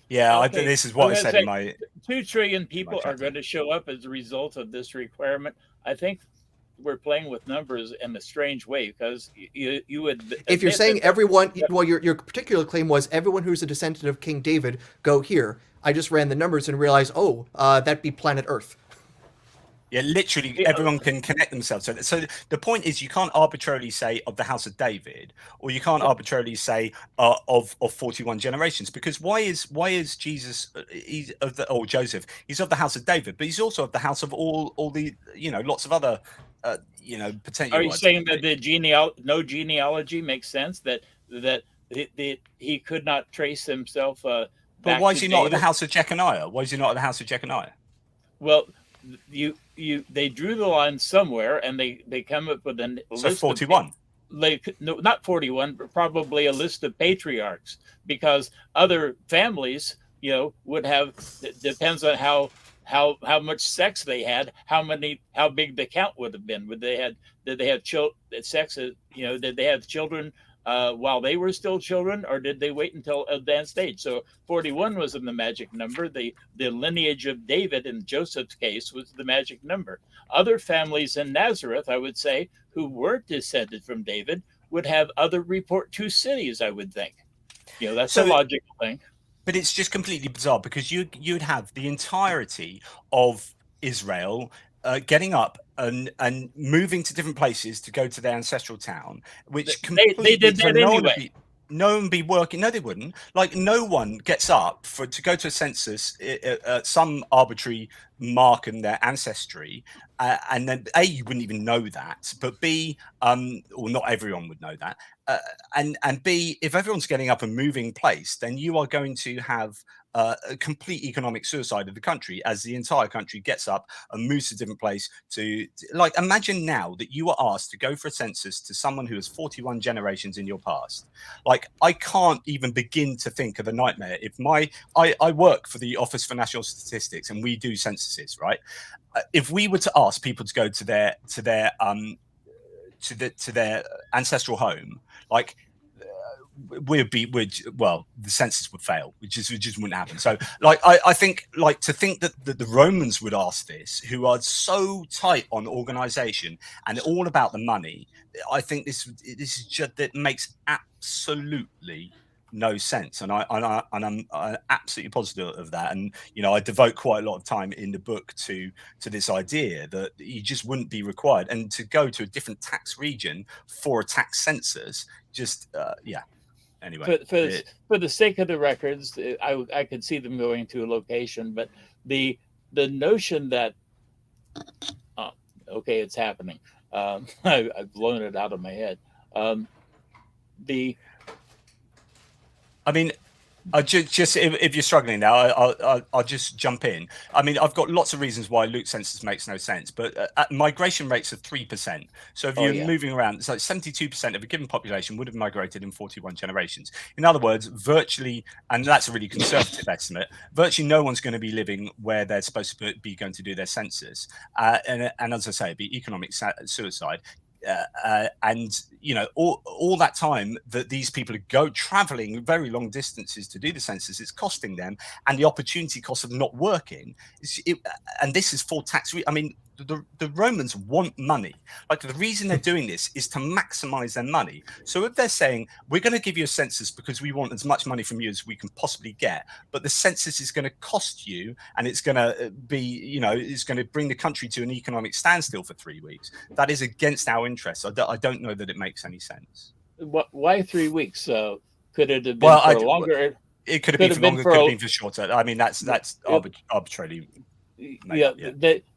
Yeah, Okay, this is I'm what I going to said in say my 2 trillion people are chapter. going to show up as a result of this requirement. I think we're playing with numbers in a strange way, because you would If you're admit saying that everyone, well, your particular claim was everyone who's a descendant of King David go here. I just ran the numbers and realized, that'd be planet Earth. Yeah, literally everyone can connect themselves. So the point is, you can't arbitrarily say of the house of David, or you can't arbitrarily say of 41 generations, because why is Jesus he's of the or Joseph? He's of the house of David, but he's also of the house of all the lots of other potential. Are you saying that no genealogy makes sense, that he could not trace himself But back why is to he not at the David? house of Jeconiah? Why is he not at the house of Jeconiah? Well, they drew the line somewhere, and they come up with a So list 41. no, not 41, but probably a list of patriarchs, because other families, would have, depends on how much sex they had, how big the count would have been. Did they have sex? Did they have children while they were still children, or did they wait until advanced age? So 41 was in the magic number. The lineage of David in Joseph's case was the magic number. Other families in Nazareth, I would say, who were descended from David, would have other report 2 cities, I would think. That's a logical thing. but it's just completely bizarre because you'd have the entirety of Israel getting up and moving to different places to go to their ancestral town, which They completely did for that anyway. no one be working. No, they wouldn't. Like no one gets up to go to a census at some arbitrary mark in their ancestry, and then A, you wouldn't even know that, but B, or not everyone would know that, and B, if everyone's getting up and moving place, then you are going to have a complete economic suicide of the country as the entire country gets up and moves to a different place to like imagine now that you are asked to go for a census to someone who has 41 generations in your past. Like I can't even begin to think of a nightmare. If I work for the Office for National Statistics and we do censuses, right? If we were to ask people to go to their ancestral home, like well, the census would fail, which just wouldn't happen. So like I think like to think that the Romans would ask this, who are so tight on organization and all about the money, I think this is just that makes absolutely no sense, and I'm absolutely positive of that. And you know, I devote quite a lot of time in the book to this idea that you just wouldn't be required, and to go to a different tax region for a tax census, just yeah. Anyway, For the sake of the records, I could see them going to a location, but the notion that okay, it's happening. I've blown it out of my head. The I mean, just if you're struggling now, I'll just jump in. I mean, I've got lots of reasons why Luke's census makes no sense, but migration rates are 3%. So if you're moving around, it's like 72% of a given population would have migrated in 41 generations. In other words, virtually, and that's a really conservative estimate, virtually no one's going to be living where they're supposed to be going to do their census. And as I say, it'd be economic suicide. And you know, all that time that these people are traveling very long distances to do the census, it's costing them, and the opportunity cost of not working and this is for tax. I mean, the Romans want money. Like the reason they're doing this is to maximize their money. So if they're saying we're going to give you a census because we want as much money from you as we can possibly get, but the census is going to cost you, and it's going to be, you know, it's going to bring the country to an economic standstill for 3 weeks, that is against our interests. I don't know that it makes any sense. Why 3 weeks? Could it have been for longer? It could have been for longer. It could have been for shorter. I mean, that's arbitrarily.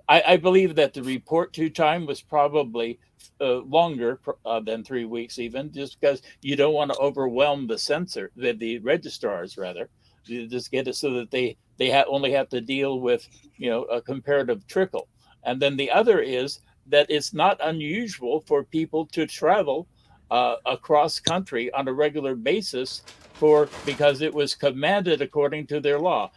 I believe that the report to time was probably longer than 3 weeks, even just because you don't want to overwhelm the registrars. Rather, you just get it so that they only have to deal with, you know, a comparative trickle. And then the other is that it's not unusual for people to travel across country on a regular basis because it was commanded according to their law.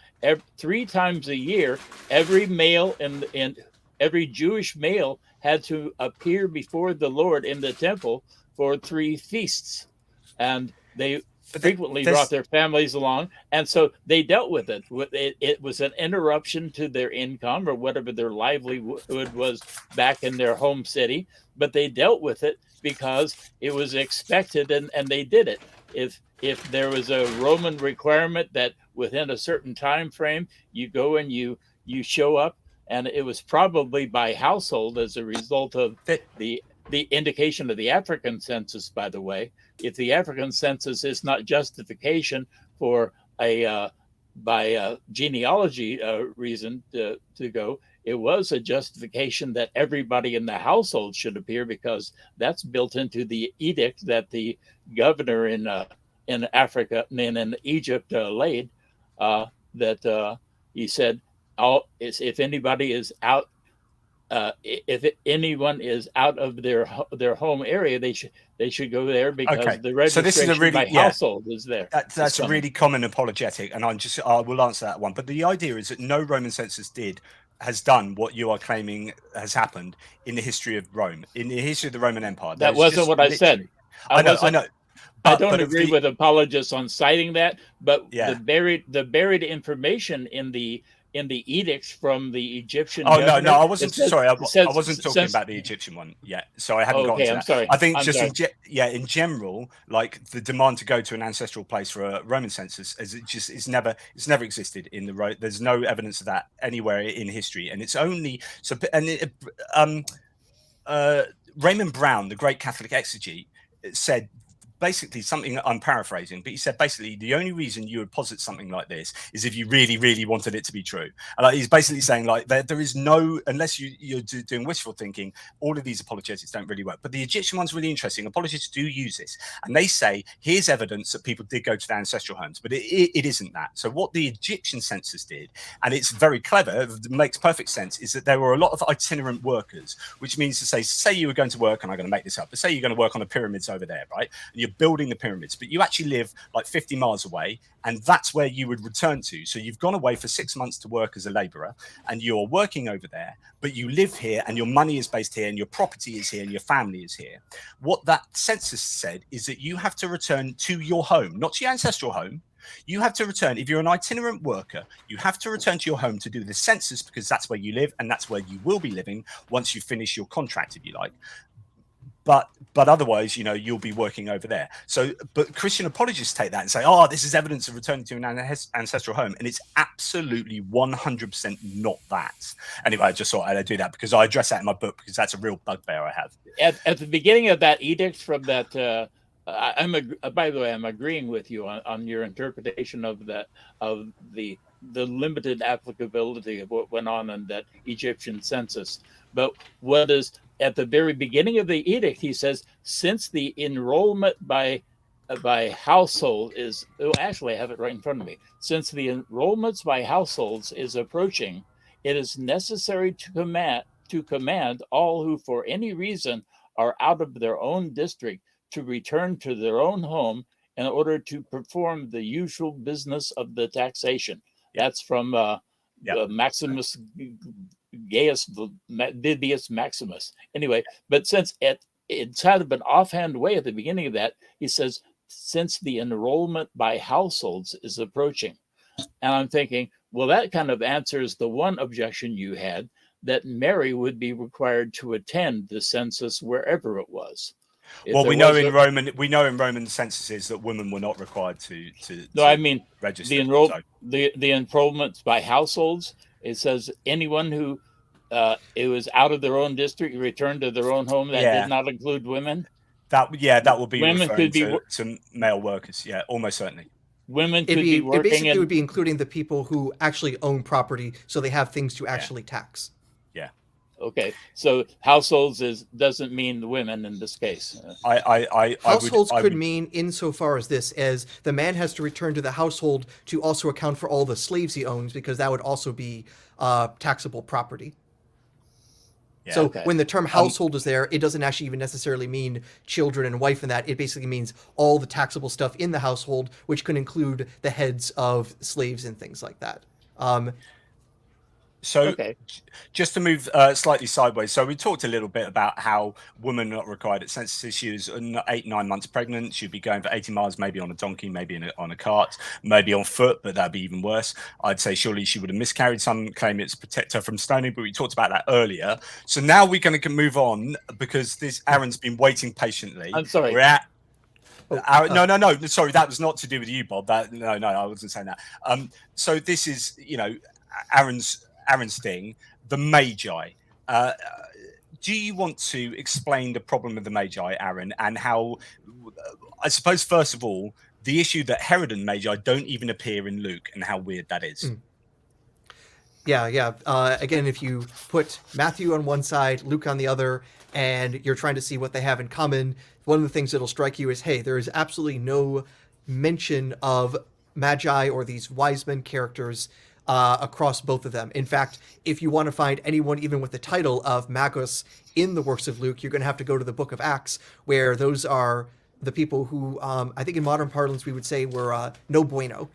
3 times a year, every male and every Jewish male had to appear before the Lord in the temple for 3 feasts, and they frequently brought their families along, and so they dealt with it. It was an interruption to their income or whatever their livelihood was back in their home city, but they dealt with it because it was expected, and they did it. If there was a Roman requirement that within a certain time frame you go and you show up, and it was probably by household as a result of the indication of the African census, by the way. If the African census is not justification for by genealogy reason to go, it was a justification that everybody in the household should appear, because that's built into the edict that the governor in Africa and in Egypt laid, that he said, if anybody is out, if anyone is out of their home area, they should go there, because the registration so this is a really, by household is there. That's a really common apologetic, and I will answer that one. But the idea is that no Roman census has done what you are claiming has happened in the history of Rome, in the history of the Roman Empire. That wasn't what I said. I know. I don't agree with apologists on citing that, but the buried information in the in the edicts from the Egyptian Oh no, governor. I wasn't. Sorry, I Says, wasn't talking since, about the Egyptian one yet. So I hadn't gotten okay, to I'm that. sorry. I think I'm just sorry. in general, like the demand to go to an ancestral place for a Roman census, is it just it's never existed in the There's no evidence of that anywhere in history, and it's only so. And Raymond Brown, the great Catholic exegete, said basically something, I'm paraphrasing, but he said basically the only reason you would posit something like this is if you really, really wanted it to be true. And like, he's basically saying like there is no, unless you're doing wishful thinking, all of these apologetics don't really work. But the Egyptian one's really interesting. Apologists do use this, and they say here's evidence that people did go to their ancestral homes, but it isn't that. So what the Egyptian census did, and it's very clever, it makes perfect sense, is that there were a lot of itinerant workers, which means to say you were going to work, and I'm going to make this up, but say you're going to work on the pyramids over there, right? And you're building the pyramids, but you actually live like 50 miles away, and that's where you would return to. So you've gone away for 6 months to work as a laborer, and you're working over there, but you live here, and your money is based here, and your property is here, and your family is here. What that census said is that you have to return to your home, not to your ancestral home. You have to return. If you're an itinerant worker, you have to return to your home to do the census, because that's where you live, and that's where you will be living once you finish your contract, if you like. But otherwise, you'll be working over there. So, but Christian apologists take that and say, oh, this is evidence of returning to an ancestral home. And it's absolutely 100% not that. Anyway, I just thought I'd do that because I address that in my book, because that's a real bugbear I have. At the beginning of that edict from that, by the way, I'm agreeing with you on your interpretation of the limited applicability of what went on in that Egyptian census. But what is at the very beginning of the edict, he says, since the enrollment by household is, actually I have it right in front of me. Since the enrollments by households is approaching, it is necessary to command all who for any reason are out of their own district to return to their own home in order to perform the usual business of the taxation. That's from Maximus Gaius Vibius Maximus. Anyway, but since it's kind of an offhand way at the beginning of that, he says, since the enrollment by households is approaching. And I'm thinking, well, that kind of answers the one objection you had, that Mary would be required to attend the census wherever it was. Well, we know in Roman censuses that women were not required to No, I mean register. The enrollments by households. It says anyone who it was out of their own district returned to their own home. That did not include women. That will be women referring to male workers. Yeah, almost certainly. Women could be working. It basically would be including the people who actually own property, so they have things to actually tax. Yeah. Okay, so households doesn't mean the women in this case. Households could mean insofar as the man has to return to the household to also account for all the slaves he owns, because that would also be taxable property. Yeah, so when the term household is there, it doesn't actually even necessarily mean children and wife and that. It basically means all the taxable stuff in the household, which can include the heads of slaves and things like that. So just to move slightly sideways, so we talked a little bit about how women are not required at census. She was 8-9 months pregnant. She'd be going for 80 miles, maybe on a donkey, maybe on a cart, maybe on foot, but that'd be even worse. I'd say surely she would have miscarried. Some claim it's protect her from stoning, but we talked about that earlier. So now we're going to move on, because Aaron's been waiting patiently. I'm sorry. We're at no. Sorry, that was not to do with you, Bob. No, I wasn't saying that. So this is, Aaron's thing, the Magi. Do you want to explain the problem of the Magi, Aaron, and how, I suppose, first of all, the issue that Herod and Magi don't even appear in Luke, and how weird that is? Yeah. Again, if you put Matthew on one side, Luke on the other, and you're trying to see what they have in common, one of the things that'll strike you is, hey, there is absolutely no mention of Magi or these wise men characters across both of them. In fact, if you want to find anyone even with the title of Magus in the works of Luke, you're going to have to go to the book of Acts, where those are the people who, I think in modern parlance we would say were no bueno.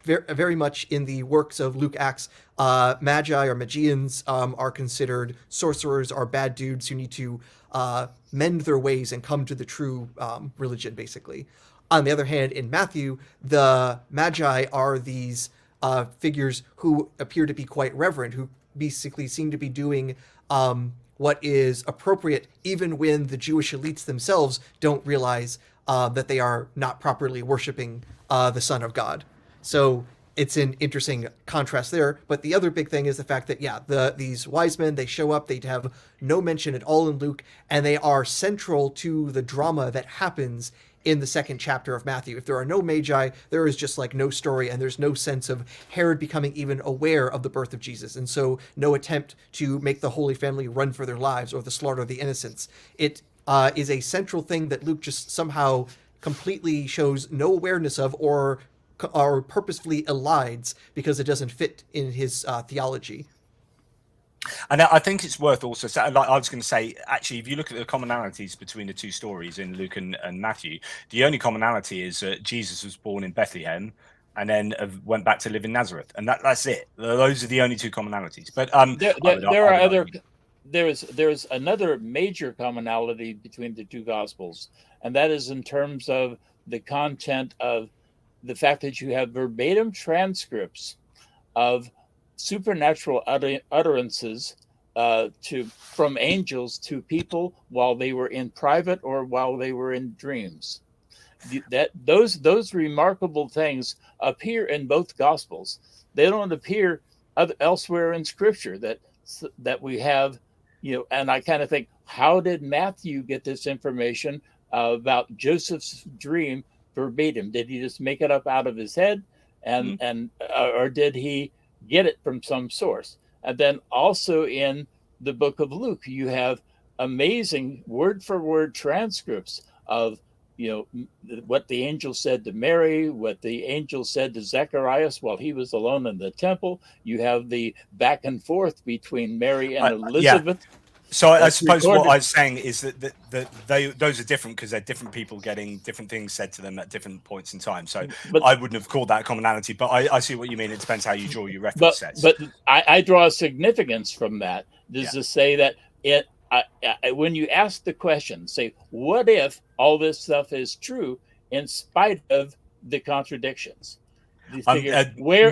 Very much in the works of Luke Acts, Magi or Magians are considered sorcerers, or bad dudes who need to mend their ways and come to the true religion, basically. On the other hand, in Matthew, the Magi are these figures who appear to be quite reverent, who basically seem to be doing what is appropriate, even when the Jewish elites themselves don't realize that they are not properly worshiping the Son of God. So it's an interesting contrast there. But the other big thing is the fact that, yeah, these wise men, they show up, they have no mention at all in Luke, and they are central to the drama that happens in the second chapter of Matthew. If there are no magi, there is just like no story, and there's no sense of Herod becoming even aware of the birth of Jesus. And so no attempt to make the Holy Family run for their lives or the slaughter of the innocents. It is a central thing that Luke just somehow completely shows no awareness of, or purposefully elides because it doesn't fit in his theology. And I think it's worth also, like I was going to say, actually, if you look at the commonalities between the two stories in Luke and Matthew, the only commonality is that Jesus was born in Bethlehem and then went back to live in Nazareth, and that's it. Those are the only two commonalities. But there's another major commonality between the two Gospels, and that is in terms of the content of the fact that you have verbatim transcripts of supernatural utterances from angels to people while they were in private or while they were in dreams. Those remarkable things appear in both Gospels. They don't appear elsewhere in Scripture that we have, and I kind of think, how did Matthew get this information about Joseph's dream verbatim? Did he just make it up out of his head, or did he get it from some source? And then also in the book of Luke, you have amazing word for word transcripts of what the angel said to Mary, what the angel said to Zacharias while he was alone in the temple. You have the back and forth between Mary and Elizabeth. Yeah. So I suppose what I was saying is that those are different because they're different people getting different things said to them at different points in time. So I wouldn't have called that a commonality, but I see what you mean. It depends how you draw your reference sets. But I draw a significance from that. Is to say that when you ask the question, say, what if all this stuff is true in spite of the contradictions? You figure, where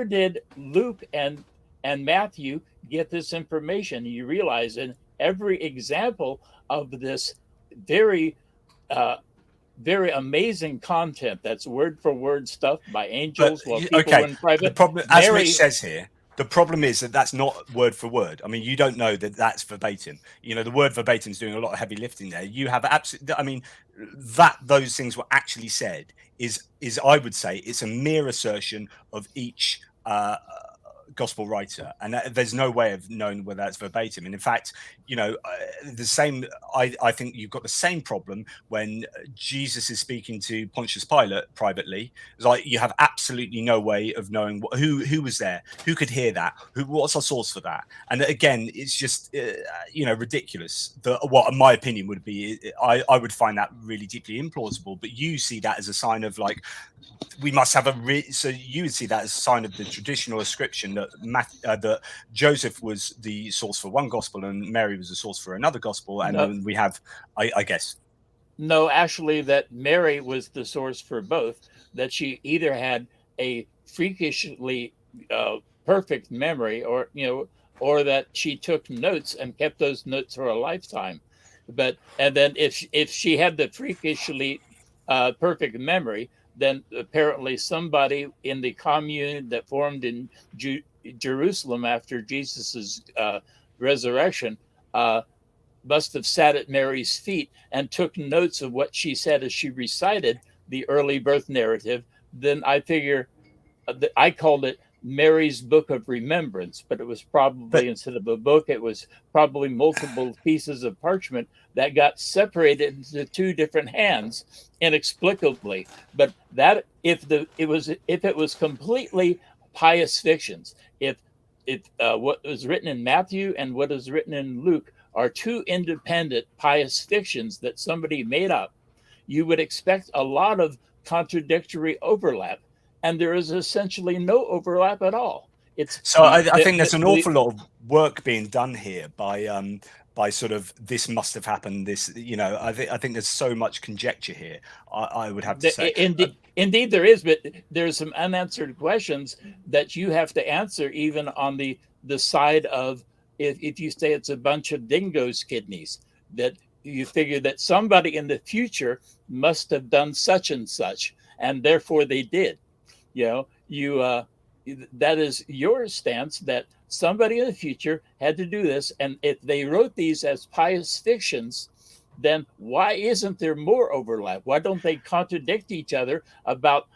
did Luke and Matthew get this information? You realize in every example of this very very amazing content that's word for word stuff by angels while people were in private. The problem, as Rich says here, the problem is that that's not word for word. I mean, you don't know that that's verbatim. The word verbatim is doing a lot of heavy lifting there. You have absolutely, I mean, that those things were actually said is I would say it's a mere assertion of each gospel writer, and there's no way of knowing whether that's verbatim. And in fact, the same, I think you've got the same problem when Jesus is speaking to Pontius Pilate privately. It's like you have absolutely no way of knowing who was there, who could hear that, what's our source for that. And again, it's just ridiculous. What in my opinion would be, I would find that really deeply implausible, but you see that as a sign of like, we must have so you would see that as a sign of the traditional ascription that that Joseph was the source for one gospel and Mary was the source for another gospel, and then we have, I guess. No, actually, that Mary was the source for both. That she either had a freakishly perfect memory, or that she took notes and kept those notes for a lifetime. And then if she had the freakishly perfect memory, then apparently somebody in the commune that formed in Jerusalem after Jesus's resurrection must have sat at Mary's feet and took notes of what she said as she recited the early birth narrative. Then I figure I called it Mary's Book of Remembrance, but it was probably, instead of a book, it was probably multiple pieces of parchment that got separated into two different hands inexplicably. But that if it was completely pious fictions, if what was written in Matthew and what is written in Luke are two independent pious fictions that somebody made up, you would expect a lot of contradictory overlap. And there is essentially no overlap at all. I think there's an awful lot of work being done here by by sort of this must have happened. This, I think there's so much conjecture here. I would have to say, indeed there is, but there's some unanswered questions that you have to answer, even on the side of, if you say it's a bunch of dingoes' kidneys, that you figure that somebody in the future must have done such and such, and therefore they did. That is your stance, that somebody in the future had to do this, and if they wrote these as pious fictions, then why isn't there more overlap? Why don't they contradict each other about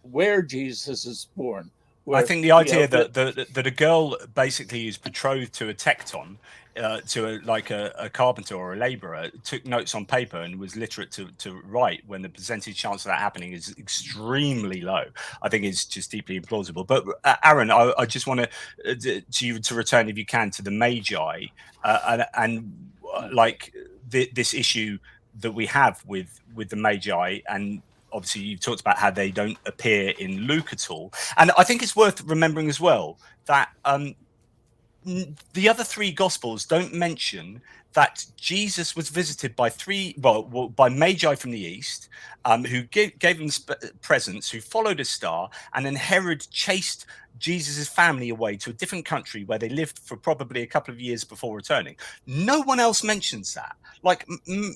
where Jesus is born? I think the idea that a girl basically is betrothed to a tecton, to a carpenter or a labourer, took notes on paper and was literate to write, when the percentage chance of that happening is extremely low, I think is just deeply implausible. But Aaron, I just want to return, if you can, to the Magi, and this issue that we have with the Magi. And obviously you've talked about how they don't appear in Luke at all. And I think it's worth remembering as well that the other three Gospels don't mention that Jesus was visited by by Magi from the east, who gave him presents, who followed a star, and then Herod chased Jesus's family away to a different country where they lived for probably a couple of years before returning. No one else mentions that. Like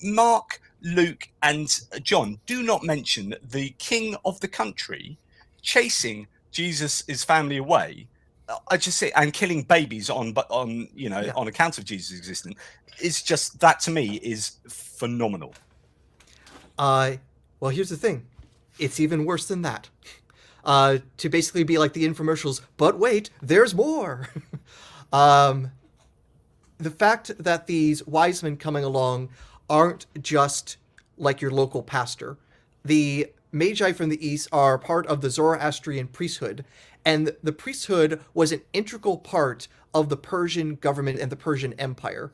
Mark, Luke, and John do not mention the king of the country chasing Jesus's family away. I just say, and killing babies on account of Jesus' existence. It's just, that to me is phenomenal. Well, here's the thing. It's even worse than that. To basically be like the infomercials, but wait, there's more. The fact that these wise men coming along aren't just like your local pastor. The Magi from the east are part of the Zoroastrian priesthood, and the priesthood was an integral part of the Persian government and the Persian Empire.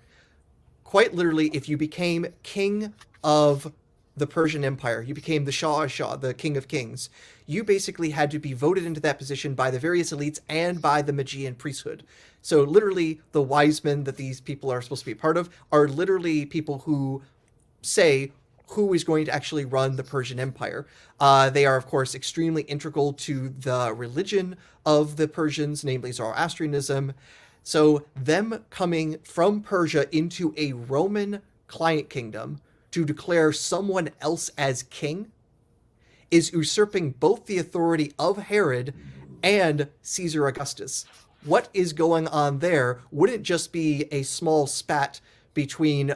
Quite literally, if you became king of the Persian Empire, you became the Shah, the king of kings, you basically had to be voted into that position by the various elites and by the Magian priesthood. So literally, the wise men that these people are supposed to be a part of are literally people who say who is going to actually run the Persian Empire. They are, of course, extremely integral to the religion of the Persians, namely Zoroastrianism. So them coming from Persia into a Roman client kingdom to declare someone else as king is usurping both the authority of Herod and Caesar Augustus. What is going on there wouldn't just be a small spat between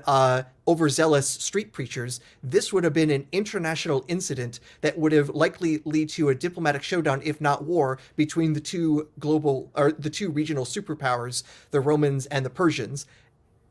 overzealous street preachers. This would have been an international incident that would have likely lead to a diplomatic showdown, if not war, between the two regional superpowers, the Romans and the Persians,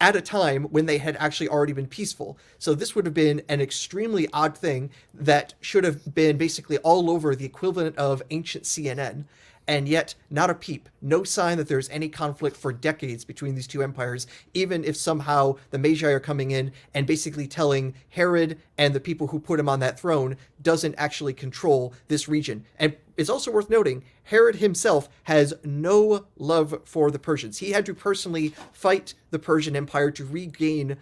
at a time when they had actually already been peaceful. So this would have been an extremely odd thing that should have been basically all over the equivalent of ancient CNN. And yet, not a peep, no sign that there's any conflict for decades between these two empires, even if somehow the Magi are coming in and basically telling Herod and the people who put him on that throne doesn't actually control this region. And it's also worth noting, Herod himself has no love for the Persians. He had to personally fight the Persian Empire to regain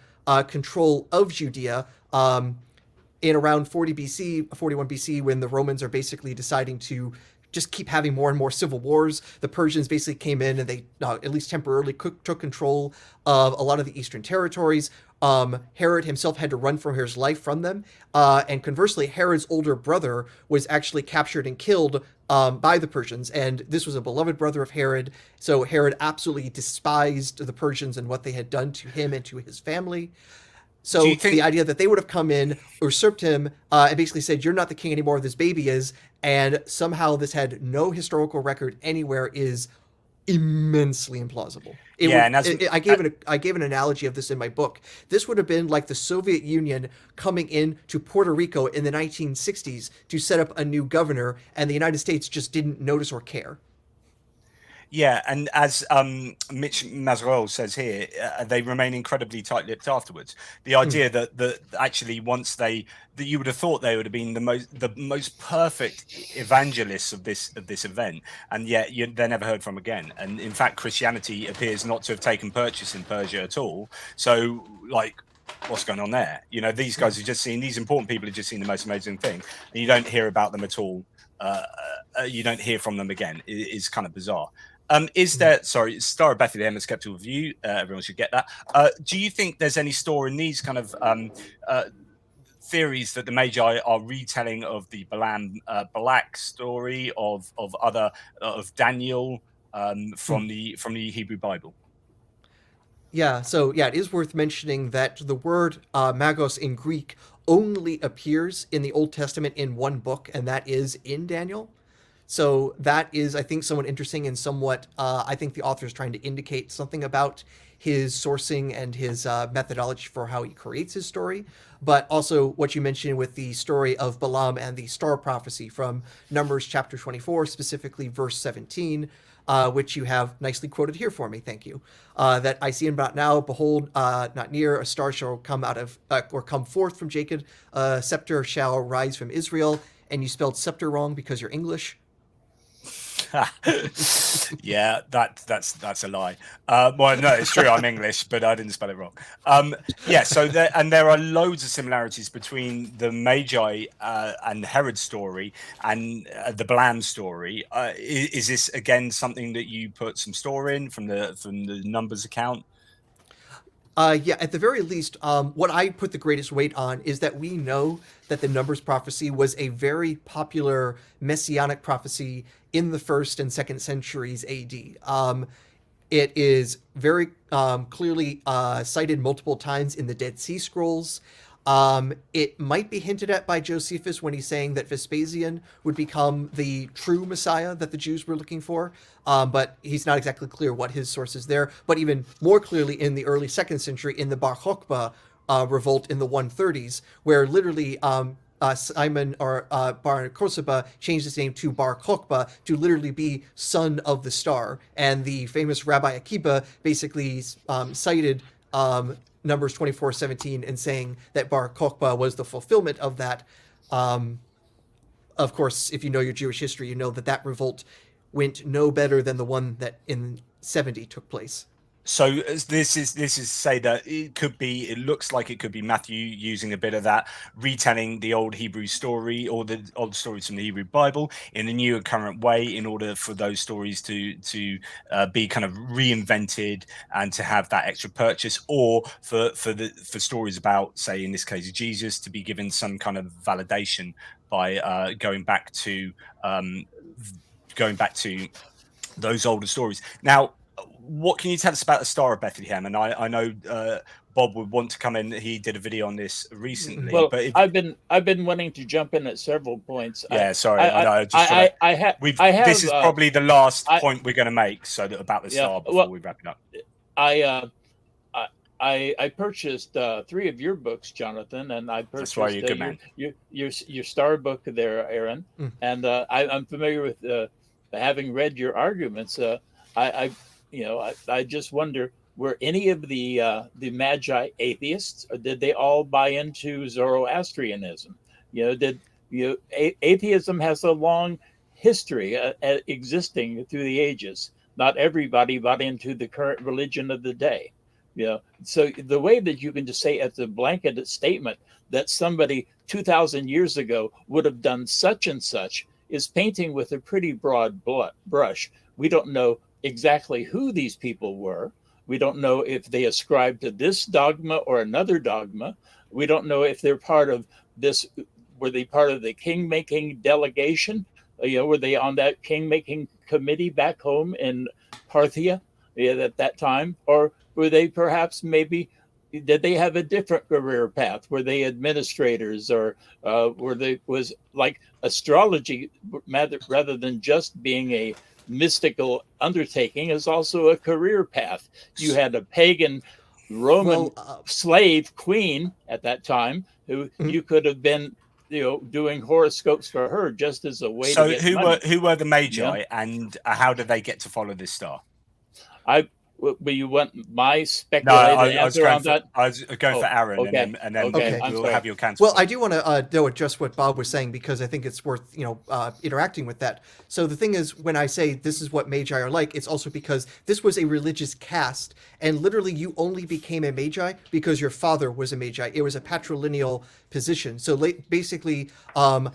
control of Judea in around 41 BC, when the Romans are basically deciding to just keep having more and more civil wars. The Persians basically came in and they, at least temporarily, took control of a lot of the eastern territories. Herod himself had to run for his life from them. And conversely, Herod's older brother was actually captured and killed by the Persians. And this was a beloved brother of Herod. So Herod absolutely despised the Persians and what they had done to him and to his family. So the idea that they would have come in, usurped him, and basically said, you're not the king anymore, this baby is, and somehow this had no historical record anywhere is immensely implausible. I gave an analogy of this in my book. This would have been like the Soviet Union coming in to Puerto Rico in the 1960s to set up a new governor, and the United States just didn't notice or care. Yeah, and as Mitch Mazerol says here, they remain incredibly tight-lipped afterwards. The idea that actually once that you would have thought they would have been the most perfect evangelists of this event, and yet they're never heard from again. And in fact, Christianity appears not to have taken purchase in Persia at all. So, like, what's going on there? You know, these guys have just seen, these important people have just seen the most amazing thing, and you don't hear about them at all. You don't hear from them again. It's kind of bizarre. Is there, sorry, Star of Bethlehem, a skeptical view, everyone should get that. Do you think there's any store in these kind of theories that the Magi are retelling of the Balaam Balak story of Daniel from the Hebrew Bible? Yeah, so yeah, it is worth mentioning that the word magos in Greek only appears in the Old Testament in one book, and that is in Daniel. So that is, I think, somewhat interesting and somewhat, I think the author is trying to indicate something about his sourcing and his methodology for how he creates his story. But also what you mentioned with the story of Balaam and the star prophecy from Numbers chapter 24, specifically verse 17, which you have nicely quoted here for me. Thank you. That I see about now, behold, not near, a star shall come out of, or come forth from Jacob, a scepter shall rise from Israel. And you spelled scepter wrong because you're English. Yeah, that's a lie. Well, no, it's true. I'm English, but I didn't spell it wrong. Yeah, so there are loads of similarities between the Magi and Herod's story and the Balaam story. Is this again something that you put some store in from the Numbers account? Yeah, at the very least, what I put the greatest weight on is that we know that the Numbers prophecy was a very popular messianic prophecy in the 1st and 2nd centuries AD. It is very clearly cited multiple times in the Dead Sea Scrolls. It might be hinted at by Josephus when he's saying that Vespasian would become the true Messiah that the Jews were looking for, but he's not exactly clear what his source is there. But even more clearly in the early 2nd century, in the Bar Kokhba revolt in the 130s, where literally Simon or Bar Kokhba changed his name to Bar Kokhba to literally be son of the star. And the famous Rabbi Akiba basically cited Numbers 24:17 and saying that Bar Kokhba was the fulfillment of that. Of course, if you know your Jewish history, you know that revolt went no better than the one that in 70 took place. So this is say that it looks like it could be Matthew using a bit of that, retelling the old Hebrew story or the old stories from the Hebrew Bible in a new and current way in order for those stories to be kind of reinvented and to have that extra purchase, or for stories about, say in this case, Jesus, to be given some kind of validation by going back to those older stories. Now, what can you tell us about the Star of Bethlehem? And I know Bob would want to come in. He did a video on this recently. Well, but I've been wanting to jump in at several points. Yeah, sorry. I have. This is probably the last point we're going to make. So that about the star before we wrap it up. I purchased 3 of your books, Jonathan, and I purchased That's why you're a good man. your star book there, Aaron. And I'm familiar with having read your arguments. I just wonder, were any of the Magi atheists, or did they all buy into Zoroastrianism? Atheism has a long history existing through the ages. Not everybody bought into the current religion of the day. So the way that you can just say as a blanket statement that somebody 2,000 years ago would have done such and such is painting with a pretty broad brush. We don't know exactly who these people were. We don't know if they ascribed to this dogma or another dogma. We don't know if they're part of this. Were they part of the king-making delegation? Were they on that king-making committee back home in Parthia at that time? Or were they perhaps did they have a different career path? Were they administrators, or was like astrology rather than just being a mystical undertaking is also a career path? You had a pagan Roman slave queen at that time who you could have been doing horoscopes for her just as a way So to get money. who were the Magi, Yeah. and how did they get to follow this star? You want my No, speculated answer on that? I was going for Aaron, okay. and then Okay, I'm we'll sorry. have your counterpoint. Well, I do want to though address what Bob was saying, because I think it's worth interacting with that. So the thing is, when I say this is what Magi are like, it's also because this was a religious caste, and literally you only became a Magi because your father was a Magi. It was a patrilineal position. So basically, your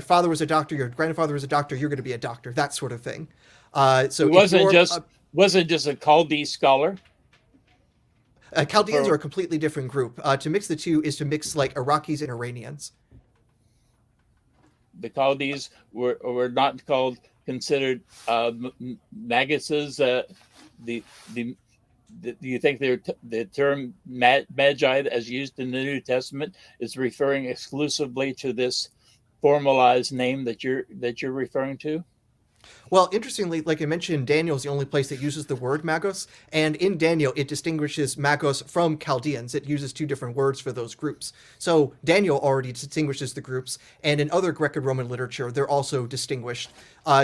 father was a doctor, your grandfather was a doctor, you're going to be a doctor, that sort of thing. So It wasn't just a Chaldee scholar. Chaldeans are a completely different group. To mix the two is to mix like Iraqis and Iranians. The Chaldees were not considered Maguses. Do you think the term Magi, as used in the New Testament, is referring exclusively to this formalized name that you're referring to? Well, interestingly, like I mentioned, Daniel is the only place that uses the word Magos, and in Daniel, it distinguishes Magos from Chaldeans. It uses two different words for those groups. So Daniel already distinguishes the groups, and in other Greco-Roman literature, they're also distinguished.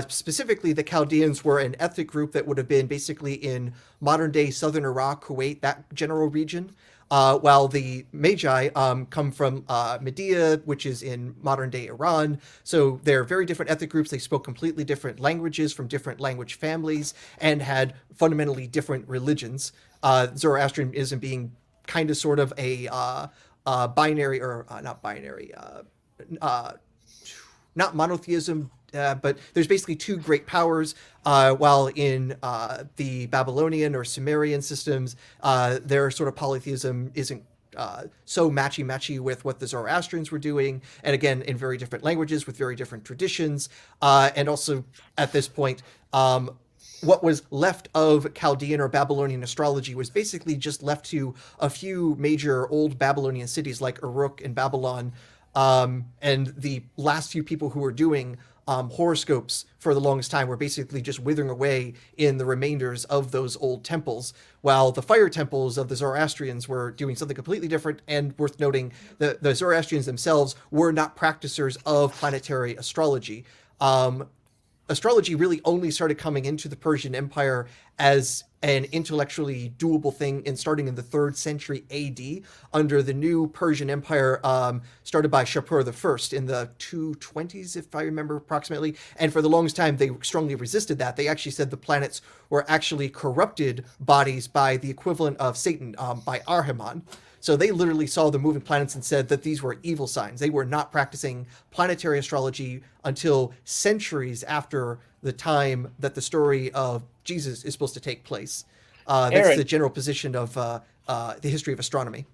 Specifically, the Chaldeans were an ethnic group that would have been basically in modern-day southern Iraq, Kuwait, that general region. While the Magi come from Media, which is in modern-day Iran. So they're very different ethnic groups. They spoke completely different languages from different language families and had fundamentally different religions. Zoroastrianism being kind of sort of a binary, or not binary, not monotheism, but there's basically two great powers, while in the Babylonian or Sumerian systems, their sort of polytheism isn't so matchy-matchy with what the Zoroastrians were doing, and again, in very different languages with very different traditions, and also at this point, what was left of Chaldean or Babylonian astrology was basically just left to a few major old Babylonian cities like Uruk and Babylon, and the last few people who were doing horoscopes for the longest time were basically just withering away in the remainders of those old temples, while the fire temples of the Zoroastrians were doing something completely different. And worth noting, the Zoroastrians themselves were not practicers of planetary astrology. Astrology really only started coming into the Persian Empire as an intellectually doable thing starting in the 3rd century AD under the new Persian Empire, started by Shapur I in the 220s, if I remember approximately. And for the longest time, they strongly resisted that. They actually said the planets were actually corrupted bodies by the equivalent of Satan, by Ahriman. So they literally saw the moving planets and said that these were evil signs. They were not practicing planetary astrology until centuries after the time that the story of Jesus is supposed to take place. That's Aaron, the general position of the history of astronomy.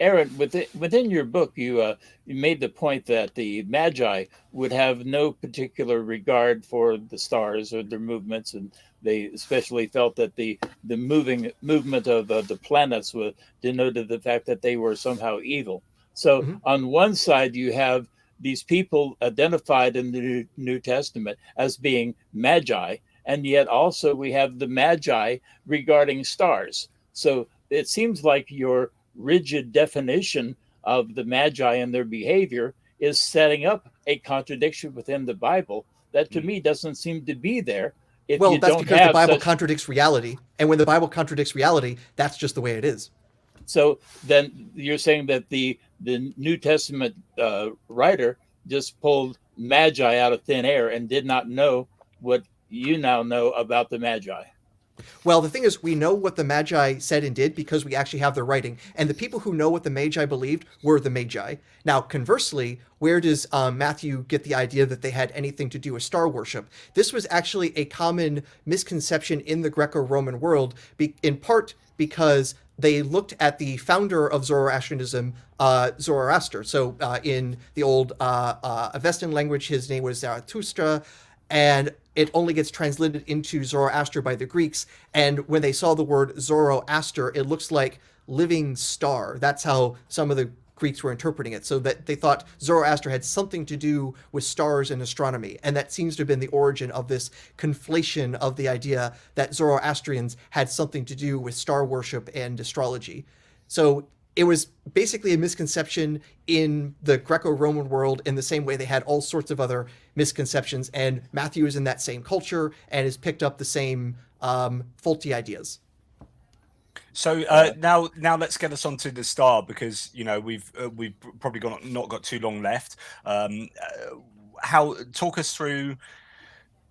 Aaron, within your book, you made the point that the Magi would have no particular regard for the stars or their movements, and they especially felt that the movement of the planets denoted the fact that they were somehow evil. So on one side, you have these people identified in the New Testament as being Magi, and yet also we have the Magi regarding stars. So it seems like your rigid definition of the Magi and their behavior is setting up a contradiction within the Bible that to me doesn't seem to be there. Well, that's because the Bible contradicts reality. And when the Bible contradicts reality, that's just the way it is. So then you're saying that the New Testament writer just pulled Magi out of thin air and did not know what you now know about the Magi. Well, the thing is, we know what the Magi said and did because we actually have their writing. And the people who know what the Magi believed were the Magi. Now, conversely, where does Matthew get the idea that they had anything to do with star worship? This was actually a common misconception in the Greco-Roman world, in part because they looked at the founder of Zoroastrianism, Zoroaster. So in the old Avestan language, his name was Zarathustra, and it only gets translated into Zoroaster by the Greeks. And when they saw the word Zoroaster, it looks like living star. That's how some of the Greeks were interpreting it. So that they thought Zoroaster had something to do with stars and astronomy. And that seems to have been the origin of this conflation of the idea that Zoroastrians had something to do with star worship and astrology. So it was basically a misconception in the Greco-Roman world in the same way they had all sorts of other misconceptions, and Matthew is in that same culture and has picked up the same faulty ideas. So now let's get us onto the star, because we've probably not got too long left. How talk us through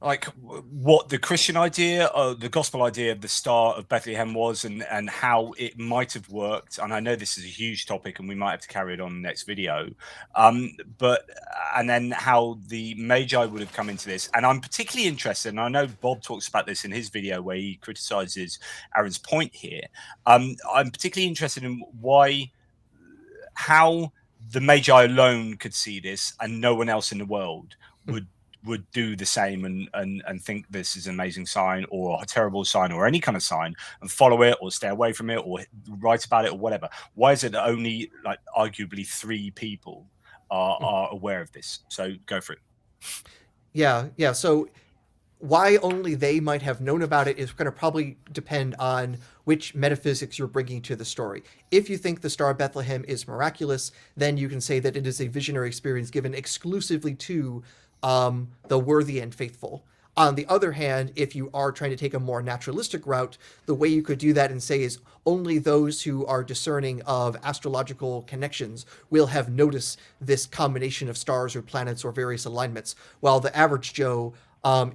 like what the Christian idea or the gospel idea of the Star of Bethlehem was, and how it might have worked. And I know this is a huge topic and we might have to carry it on in the next video, but and then how the Magi would have come into this. And I'm particularly interested, and I know Bob talks about this in his video where he criticizes Aaron's point here. I'm particularly interested in how the Magi alone could see this and no one else in the world would do the same and think this is an amazing sign or a terrible sign or any kind of sign and follow it or stay away from it or write about it or whatever. Why is it that only like arguably 3 people are aware of this? So go for it. Yeah. So why only they might have known about it is going to probably depend on which metaphysics you're bringing to the story. If you think the Star of Bethlehem is miraculous, then you can say that it is a visionary experience given exclusively to the worthy and faithful. On the other hand, if you are trying to take a more naturalistic route, the way you could do that and say is only those who are discerning of astrological connections will have noticed this combination of stars or planets or various alignments, while the average Joe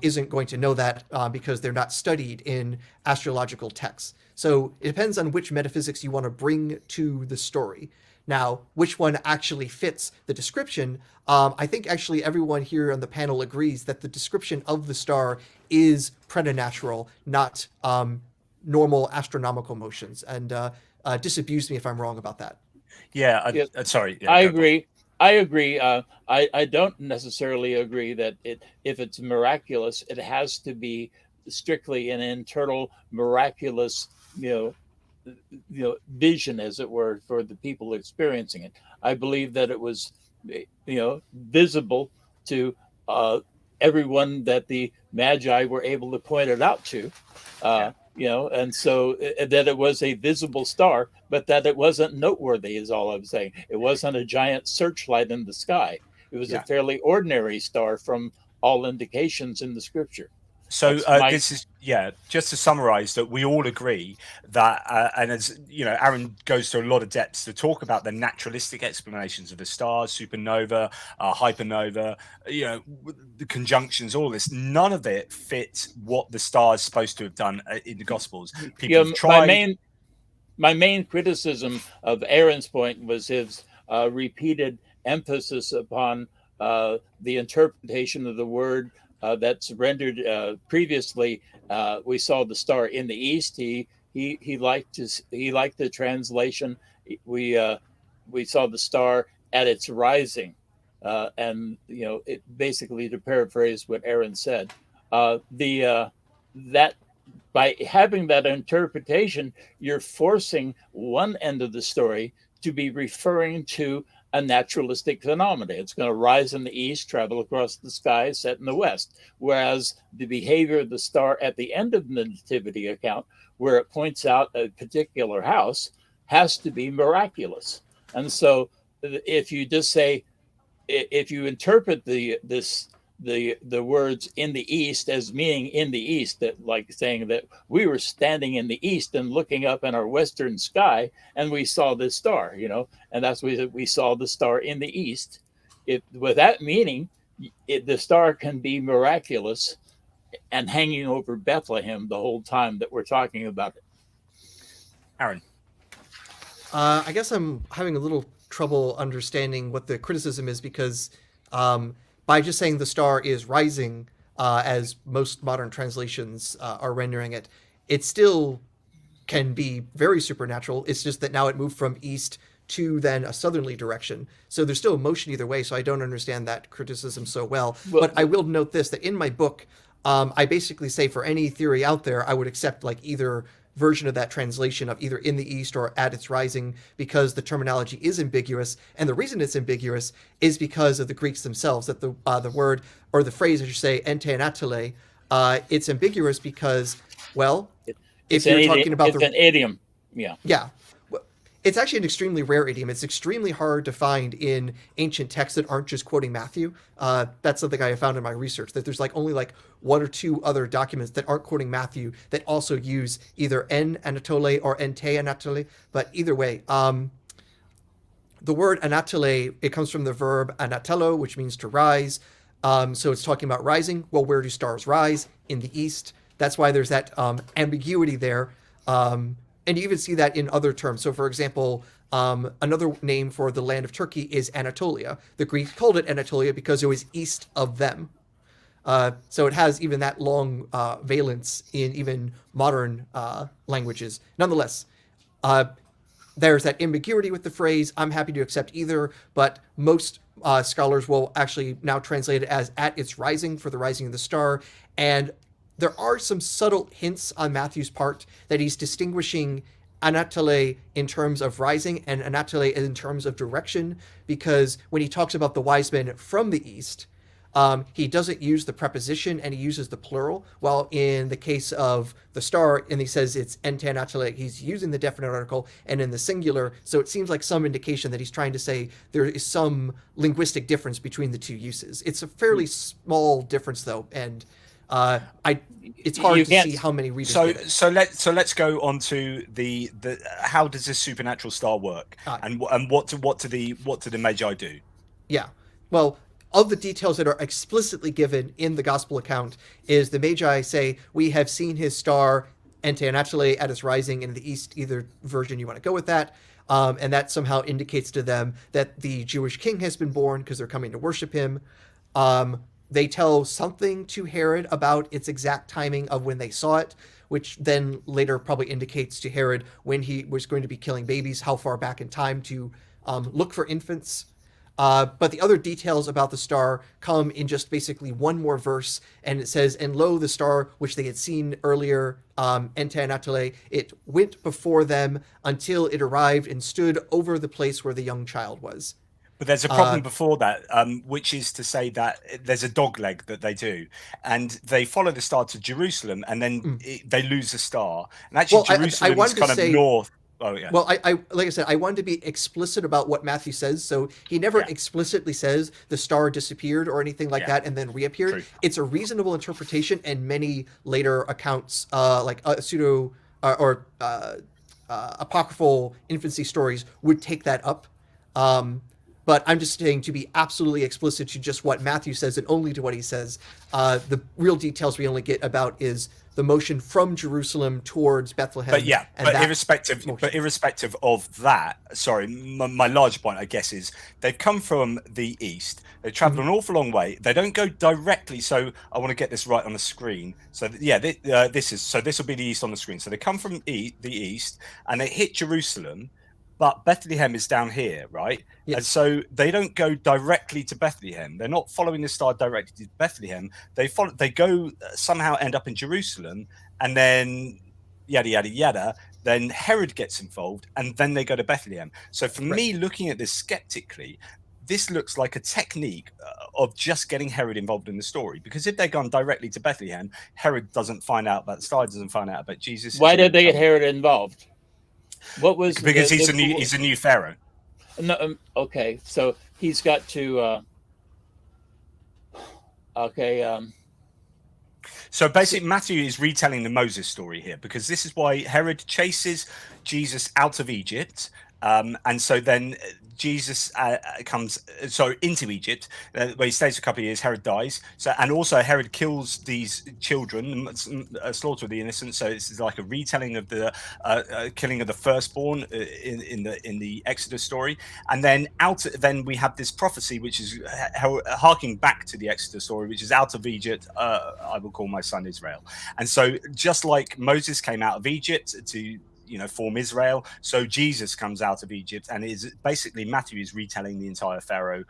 isn't going to know that because they're not studied in astrological texts. So it depends on which metaphysics you want to bring to the story. Now, which one actually fits the description? I think actually everyone here on the panel agrees that the description of the star is preternatural, not normal astronomical motions. And disabuse me if I'm wrong about that. Sorry. I agree. I agree. I don't necessarily agree that if it's miraculous, it has to be strictly an internal miraculous, vision, as it were, for the people experiencing it. I believe that it was, visible to everyone that the Magi were able to point it out to. And so that it was a visible star, but that it wasn't noteworthy is all I'm saying. It wasn't a giant searchlight in the sky. It was a fairly ordinary star from all indications in the scripture. So this is just to summarize, that we all agree that and as Aaron goes to a lot of depths to talk about the naturalistic explanations of the stars, supernova, hypernova, the conjunctions, all this. None of it fits what the star is supposed to have done in the Gospels. People have tried. My main criticism of Aaron's point was his repeated emphasis upon the interpretation of the word that's rendered previously. We saw the star in the east. He liked the translation. We saw the star at its rising, and it basically, to paraphrase what Aaron said, that by having that interpretation, you're forcing one end of the story to be referring to a naturalistic phenomena. It's going to rise in the east, travel across the sky, set in the west. Whereas the behavior of the star at the end of the Nativity account, where it points out a particular house, has to be miraculous. And so if you just say, if you interpret the words in the east as meaning in the east, that like saying that we were standing in the east and looking up in our western sky and we saw this star, and that's what we saw, the star in the east. With that meaning, the star can be miraculous and hanging over Bethlehem the whole time that we're talking about it. Aaron. I guess I'm having a little trouble understanding what the criticism is, because by just saying the star is rising, as most modern translations are rendering it, it still can be very supernatural. It's just that now it moved from east to then a southerly direction. So there's still a motion either way, so I don't understand that criticism so well. But I will note this, that in my book, I basically say for any theory out there, I would accept like either version of that translation of either in the east or at its rising, because the terminology is ambiguous. And the reason it's ambiguous is because of the Greeks themselves, that the word, or the phrase, I should say, ente anatole, it's ambiguous because, well, if you're talking about it's an idiom. Yeah. Yeah. It's actually an extremely rare idiom. It's extremely hard to find in ancient texts that aren't just quoting Matthew. That's something I found in my research, that there's only one or two other documents that aren't quoting Matthew that also use either en Anatole or en te Anatole. But either way, the word Anatole, it comes from the verb anatello, which means to rise. So it's talking about rising. Well, where do stars rise? In the east. That's why there's that ambiguity there. And you even see that in other terms. So, for example, another name for the land of Turkey is Anatolia. The Greeks called it Anatolia because it was east of them. So it has even that long valence in even modern languages. Nonetheless, there's that ambiguity with the phrase. I'm happy to accept either, but most scholars will actually now translate it as at its rising, for the rising of the star. And there are some subtle hints on Matthew's part that he's distinguishing Anatole in terms of rising and Anatole in terms of direction, because when he talks about the wise men from the east, he doesn't use the preposition and he uses the plural, while in the case of the star, and he says it's ente Anatole, he's using the definite article and in the singular, so it seems like some indication that he's trying to say there is some linguistic difference between the two uses. It's a fairly small difference, though, and it's hard to see how many readers get it. So let's go on to the how does this supernatural star work, and what do the Magi do? Yeah, well, of the details that are explicitly given in the gospel account is the Magi say, we have seen his star ente Anatole at its rising in the east. Either version you want to go with that. And that somehow indicates to them that the Jewish king has been born because they're coming to worship him. They tell something to Herod about its exact timing of when they saw it, which then later probably indicates to Herod when he was going to be killing babies, how far back in time to look for infants. But the other details about the star come in just basically one more verse, and it says, and lo, the star which they had seen earlier, ente Anatole, it went before them until it arrived and stood over the place where the young child was. But there's a problem before that, which is to say that there's a dog leg that they do, and they follow the star to Jerusalem, and then they lose the star. And actually, Jerusalem is kind of north. Oh yeah. Well, I like I said, I wanted to be explicit about what Matthew says, so he never explicitly says the star disappeared or anything like that and then reappeared. True. It's a reasonable interpretation, and many later accounts, like pseudo or apocryphal infancy stories, would take that up. But I'm just saying, to be absolutely explicit to just what Matthew says and only to what he says, the real details we only get about is the motion from Jerusalem towards Bethlehem. But irrespective of that, sorry, my larger point, I guess, is they've come from the east. They travel an awful long way. They don't go directly. So I want to get this right on the screen. So this will be the east on the screen. So they come from the east and they hit Jerusalem. But Bethlehem is down here, right? Yes. And so they don't go directly to Bethlehem. They're not following the star directly to Bethlehem. They go somehow end up in Jerusalem, and then yada yada yada. Then Herod gets involved, and then they go to Bethlehem. So for me, looking at this skeptically, this looks like a technique of just getting Herod involved in the story. Because if they're gone directly to Bethlehem, Herod doesn't find out about the star, doesn't find out about Jesus. Why did they get Herod involved? What was because he's a new pharaoh. No, okay, so he's got to. So basically, Matthew is retelling the Moses story here, because this is why Herod chases Jesus out of Egypt, and so then Jesus comes into Egypt, where he stays for a couple of years. Herod dies, and also Herod kills these children, slaughter the innocent. So it's like a retelling of the killing of the firstborn in the Exodus story. And then then we have this prophecy, which is harking back to the Exodus story, which is out of Egypt, I will call my son Israel. And so just like Moses came out of Egypt to form Israel, so Jesus comes out of Egypt, and is basically Matthew is retelling the entire Pharaoh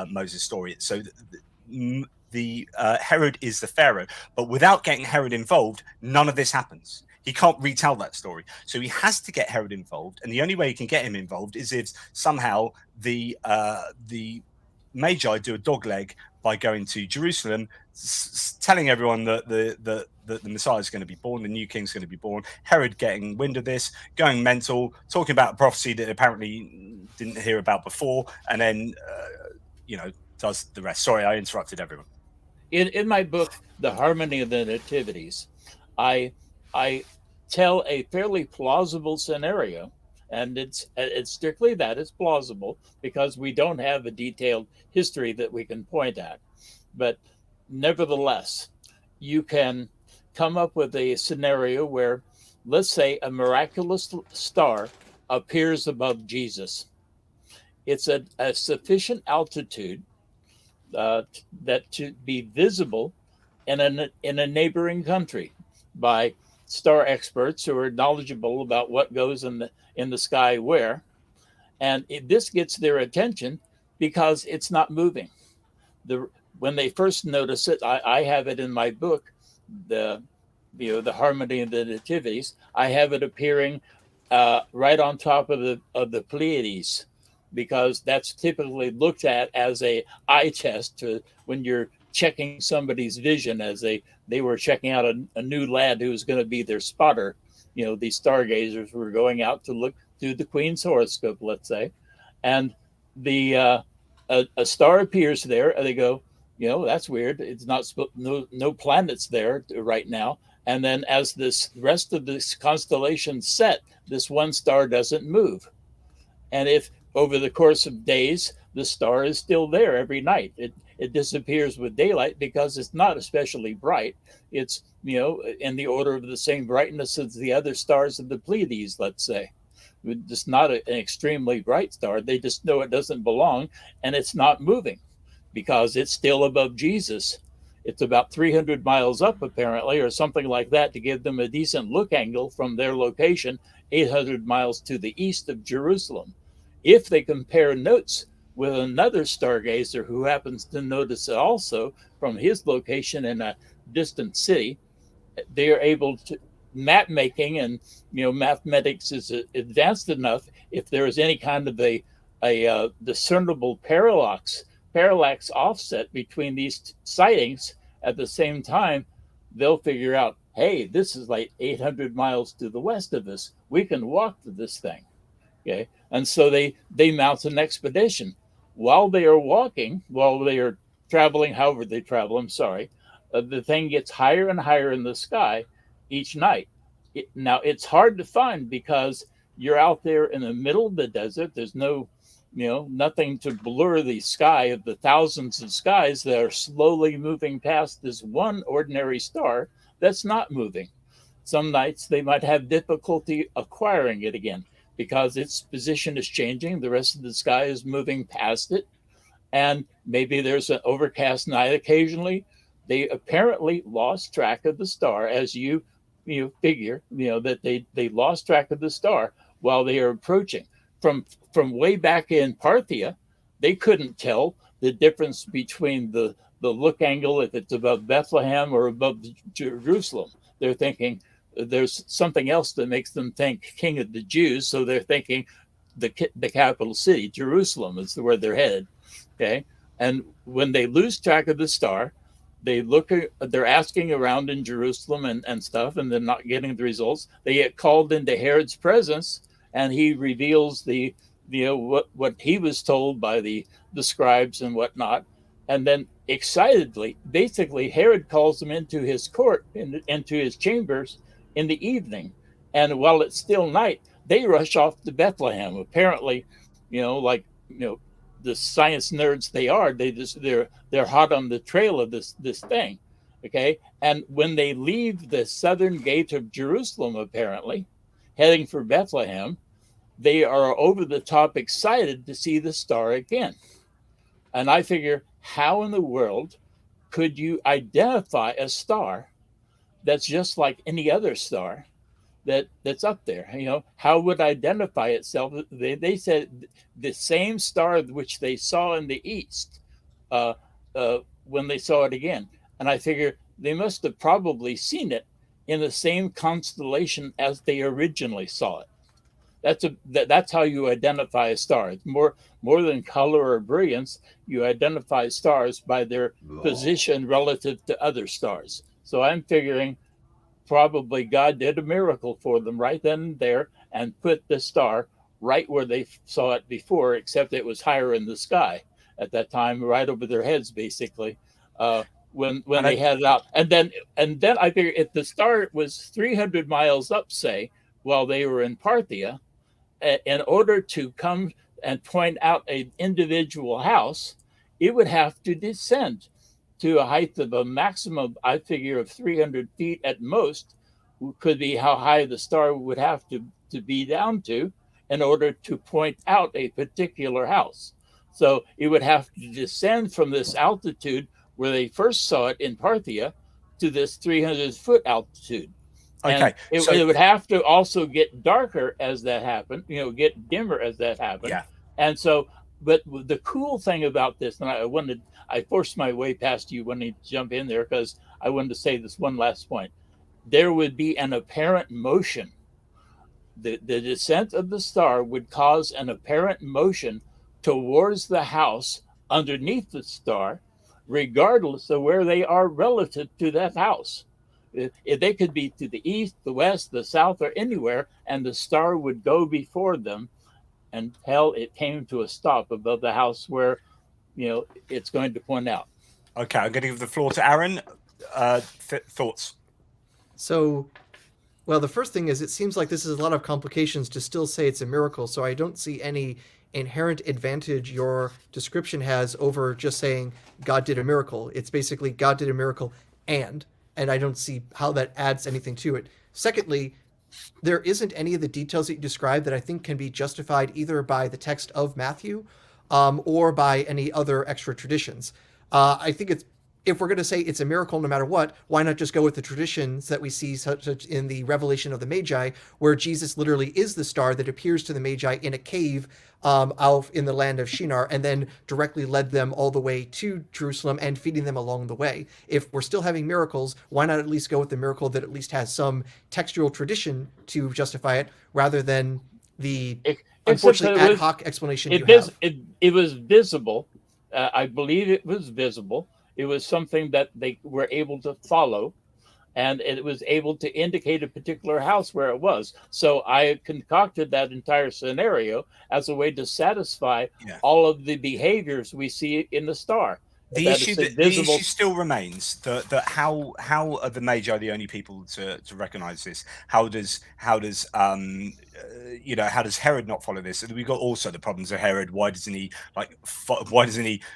Moses story. So the Herod is the Pharaoh, but without getting Herod involved, none of this happens. He can't retell that story, so he has to get Herod involved, and the only way he can get him involved is if somehow the Magi do a dogleg by going to Jerusalem, telling everyone that the Messiah is going to be born, the new king's going to be born. Herod getting wind of this, going mental, talking about a prophecy that apparently didn't hear about before, and then does the rest. Sorry, I interrupted everyone. In my book, The Harmony of the Nativities, I tell a fairly plausible scenario, and it's strictly that, it's plausible because we don't have a detailed history that we can point at. But nevertheless, you can come up with a scenario where, let's say, a miraculous star appears above Jesus. It's a sufficient altitude that to be visible in a neighboring country by star experts who are knowledgeable about what goes in the sky where, and this gets their attention because it's not moving. When they first notice it, I have it in my book, the Harmony of the Nativities. I have it appearing right on top of the Pleiades, because that's typically looked at as a eye test to when you're checking somebody's vision, as they were checking out a new lad who was going to be their spotter. These stargazers were going out to look through the Queen's horoscope, let's say, and a star appears there, and they go, that's weird. It's not no planets there right now. And then as this rest of this constellation set, this one star doesn't move. And if over the course of days, the star is still there every night, it disappears with daylight because it's not especially bright. It's, in the order of the same brightness as the other stars of the Pleiades, let's say. It's not an extremely bright star. They just know it doesn't belong, and it's not moving because it's still above Jesus. It's about 300 miles up, apparently, or something like that, to give them a decent look angle from their location, 800 miles to the east of Jerusalem. If they compare notes with another stargazer who happens to notice it also from his location in a distant city, they are able to, map making and mathematics is advanced enough. If there is any kind of a discernible parallax offset between these sightings at the same time, they'll figure out, hey, this is like 800 miles to the west of us. We can walk to this thing. Okay. And so they mount an expedition. While they are walking, while they are traveling, however they travel, the thing gets higher and higher in the sky each night. Now, it's hard to find because you're out there in the middle of the desert. There's no, nothing to blur the sky of the thousands of skies that are slowly moving past this one ordinary star that's not moving. Some nights they might have difficulty acquiring it again because its position is changing. The rest of the sky is moving past it. And maybe there's an overcast night occasionally. They apparently lost track of the star, as you figure, that they lost track of the star while they are approaching. From way back in Parthia, they couldn't tell the difference between the look angle if it's above Bethlehem or above Jerusalem. They're thinking there's something else that makes them think King of the Jews, so they're thinking the capital city, Jerusalem, is where they're headed. Okay, and when they lose track of the star, they're asking around in Jerusalem and stuff, and they're not getting the results. They get called into Herod's presence, and he reveals what he was told by the scribes and whatnot. And then excitedly, basically, Herod calls them into his court, into his chambers in the evening. And while it's still night, they rush off to Bethlehem. Apparently, the science nerds they are, they're hot on the trail of this thing. Okay. And when they leave the southern gate of Jerusalem, apparently heading for Bethlehem, they are over the top excited to see the star again. And I figure, how in the world could you identify a star that's just like any other star that's up there? How would it identify itself? They said the same star which they saw in the east when they saw it again. And I figure they must have probably seen it in the same constellation as they originally saw it. That's how you identify a star. It's more than color or brilliance. You identify stars by their position relative to other stars. So I'm figuring probably God did a miracle for them right then and there and put the star right where they saw it before, except it was higher in the sky at that time, right over their heads, basically. When they had it out, and then I figured if the star was 300 miles up, say, while they were in Parthia, in order to come and point out an individual house, it would have to descend to a height of a maximum, I figure, of 300 feet at most, could be how high the star would have to be down to in order to point out a particular house. So it would have to descend from this altitude where they first saw it in Parthia to this 300-foot altitude. Okay, and it would have to also get darker as that happened, get dimmer as that happened. Yeah. And so, but the cool thing about this, and I forced my way past you when you jump in there because I wanted to say this one last point. There would be an apparent motion. The descent of the star would cause an apparent motion towards the house underneath the star, regardless of where they are relative to that house. If they could be to the east, the west, the south, or anywhere, and the star would go before them until it came to a stop above the house where, it's going to point out. Okay, I'm going to give the floor to Aaron. Thoughts? So, well, the first thing is it seems like this is a lot of complications to still say it's a miracle, so I don't see any inherent advantage your description has over just saying God did a miracle. It's basically God did a miracle and I don't see how that adds anything to it. Secondly, there isn't any of the details that you described that I think can be justified either by the text of Matthew or by any other extra traditions. I think if we're going to say it's a miracle no matter what, why not just go with the traditions that we see such in the revelation of the Magi, where Jesus literally is the star that appears to the Magi in a cave out in the land of Shinar, and then directly led them all the way to Jerusalem and feeding them along the way. If we're still having miracles, why not at least go with the miracle that at least has some textual tradition to justify it, rather than the unfortunately ad hoc explanation you have? It was visible. I believe it was visible. It was something that they were able to follow, and it was able to indicate a particular house where it was. So I concocted that entire scenario as a way to satisfy all of the behaviors we see in the star. The issue still remains that how are the Magi the only people to recognize this? How does Herod not follow this? And we've got also the problems of Herod. Why doesn't he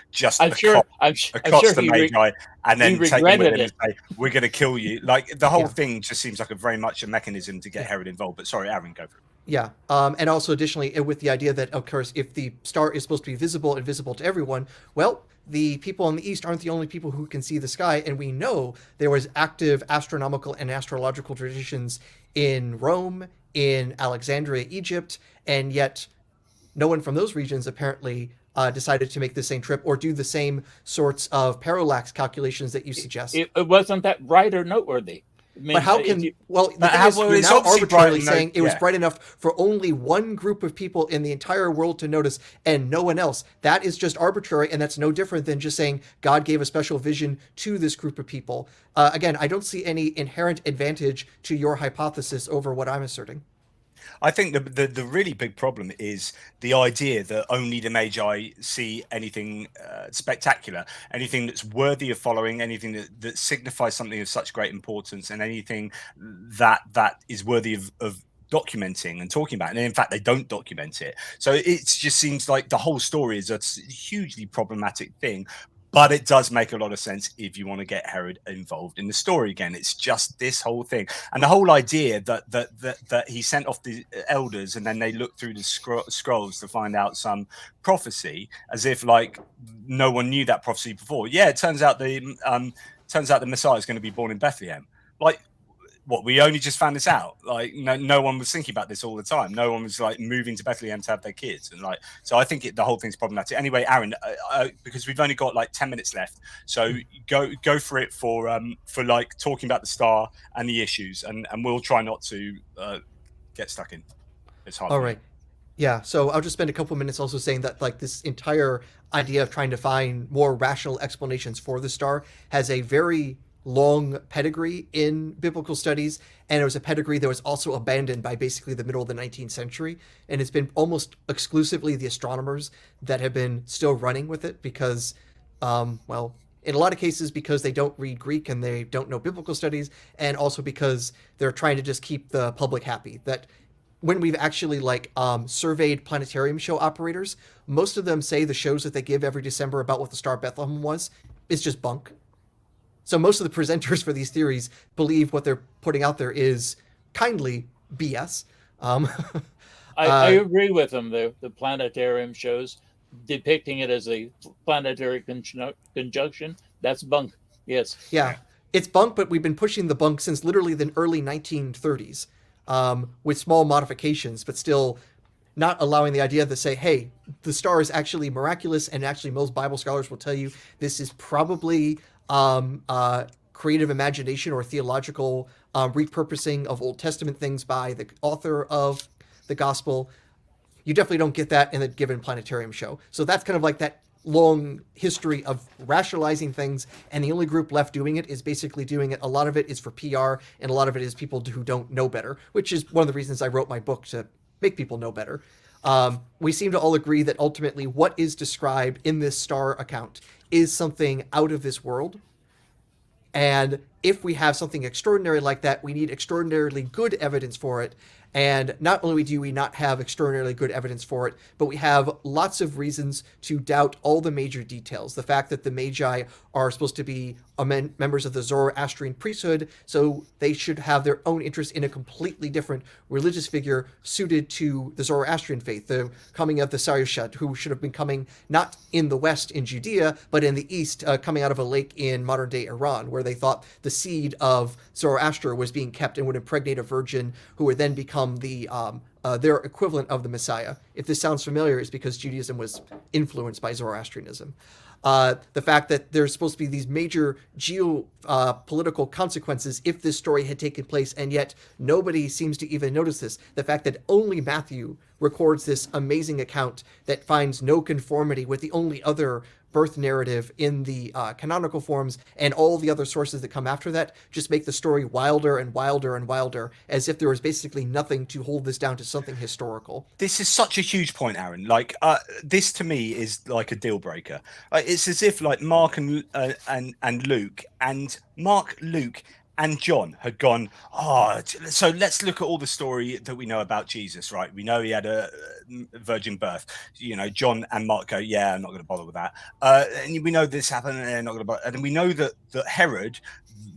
just accost the Magi and then take them with him and say, "We're going to kill you"? Like the whole thing just seems like very much a mechanism to get Herod involved. But sorry, Aaron, go for it. Yeah, and also additionally with the idea that, of course, if the star is supposed to be visible and visible to everyone, well, the people in the East aren't the only people who can see the sky, and we know there was active astronomical and astrological traditions in Rome, in Alexandria, Egypt, and yet no one from those regions apparently decided to make the same trip or do the same sorts of parallax calculations that you suggest. It wasn't that bright or noteworthy. But how can the thing is, you're now arbitrarily saying it was bright enough for only one group of people in the entire world to notice and no one else. That is just arbitrary, and that's no different than just saying God gave a special vision to this group of people. Again, I don't see any inherent advantage to your hypothesis over what I'm asserting. I think the really big problem is the idea that only the Magi see anything spectacular, anything that's worthy of following, anything that signifies something of such great importance, and anything that is worthy of documenting and talking about. And in fact, they don't document it. So it just seems like the whole story is a hugely problematic thing. But it does make a lot of sense if you want to get Herod involved in the story again. It's just this whole thing. And the whole idea that he sent off the elders and then they looked through the scrolls to find out some prophecy, as if like no one knew that prophecy before. Yeah, it turns out the Messiah is going to be born in Bethlehem. Like, what, we only just found this out? Like, no one was thinking about this all the time. No one was like moving to Bethlehem to have their kids, and like, so I think the whole thing's problematic. Anyway, Aaron, because we've only got like 10 minutes left, so go for it for like talking about the star and the issues, and we'll try not to get stuck in. It's hard All for me. right. Yeah, so I'll just spend a couple minutes also saying that like this entire idea of trying to find more rational explanations for the star has a very long pedigree in biblical studies, and it was a pedigree that was also abandoned by basically the middle of the 19th century, and it's been almost exclusively the astronomers that have been still running with it because, well, in a lot of cases because they don't read Greek and they don't know biblical studies, and also because they're trying to just keep the public happy. That when we've actually like surveyed planetarium show operators, most of them say the shows that they give every December about what the star of Bethlehem was is just bunk. So most of the presenters for these theories believe what they're putting out there is kindly BS. Um, I agree with them. The planetarium shows depicting it as a planetary conjunction. That's bunk. Yes. yeah, it's bunk, but we've been pushing the bunk since literally the early 1930s, with small modifications, but still not allowing the idea to say, hey, the star is actually miraculous, and actually most Bible scholars will tell you this is probably creative imagination or theological repurposing of Old Testament things by the author of the gospel. You definitely don't get that in a given planetarium show. So that's kind of like that long history of rationalizing things, and the only group left doing it is basically doing it. A lot of it is for PR, and a lot of it is people who don't know better, which is one of the reasons I wrote my book, to make people know better. We seem to all agree that ultimately what is described in this star account is something out of this world. And if we have something extraordinary like that, we need extraordinarily good evidence for it. And not only do we not have extraordinarily good evidence for it, but we have lots of reasons to doubt all the major details. The fact that the Magi are supposed to be members of the Zoroastrian priesthood, so they should have their own interest in a completely different religious figure suited to the Zoroastrian faith, the coming of the Saryushat, who should have been coming not in the west in Judea, but in the east, coming out of a lake in modern-day Iran, where they thought the seed of Zoroaster was being kept and would impregnate a virgin who would then become their equivalent of the Messiah. If this sounds familiar, it's because Judaism was influenced by Zoroastrianism. The fact that there's supposed to be these major geopolitical consequences if this story had taken place, and yet nobody seems to even notice this. The fact that only Matthew records this amazing account that finds no conformity with the only other birth narrative in the canonical forms, and all the other sources that come after that just make the story wilder and wilder and wilder, as if there was basically nothing to hold this down to something historical. This is such a huge point, Aaron. Like, this to me is like a deal breaker. It's as if like Mark and Luke and Mark, Luke, and John had gone, so let's look at all the story that we know about Jesus, right? We know he had a virgin birth. You know, John and Mark go, yeah, I'm not going to bother with that. And we know this happened, and they're not going to bother. And we know that Herod,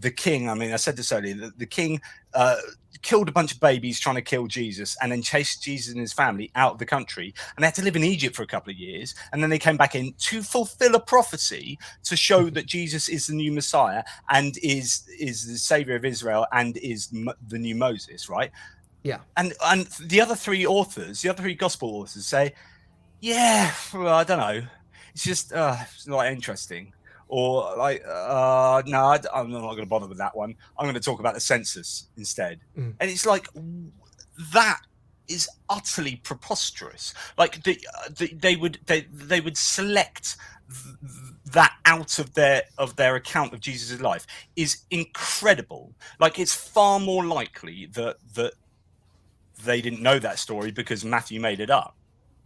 the king, I mean, I said this earlier, the king killed a bunch of babies trying to kill Jesus, and then chased Jesus and his family out of the country, and they had to live in Egypt for a couple of years, and then they came back in to fulfill a prophecy to show that Jesus is the new Messiah and is the savior of Israel and is the new Moses, right? Yeah. And the other three gospel authors say, yeah, well, I don't know, it's just it's not interesting. Or like, no, I'm not going to bother with that one. I'm going to talk about the census instead. And it's like, that is utterly preposterous. Like they would select that out of their account of Jesus' life is incredible. Like, it's far more likely that they didn't know that story because Matthew made it up.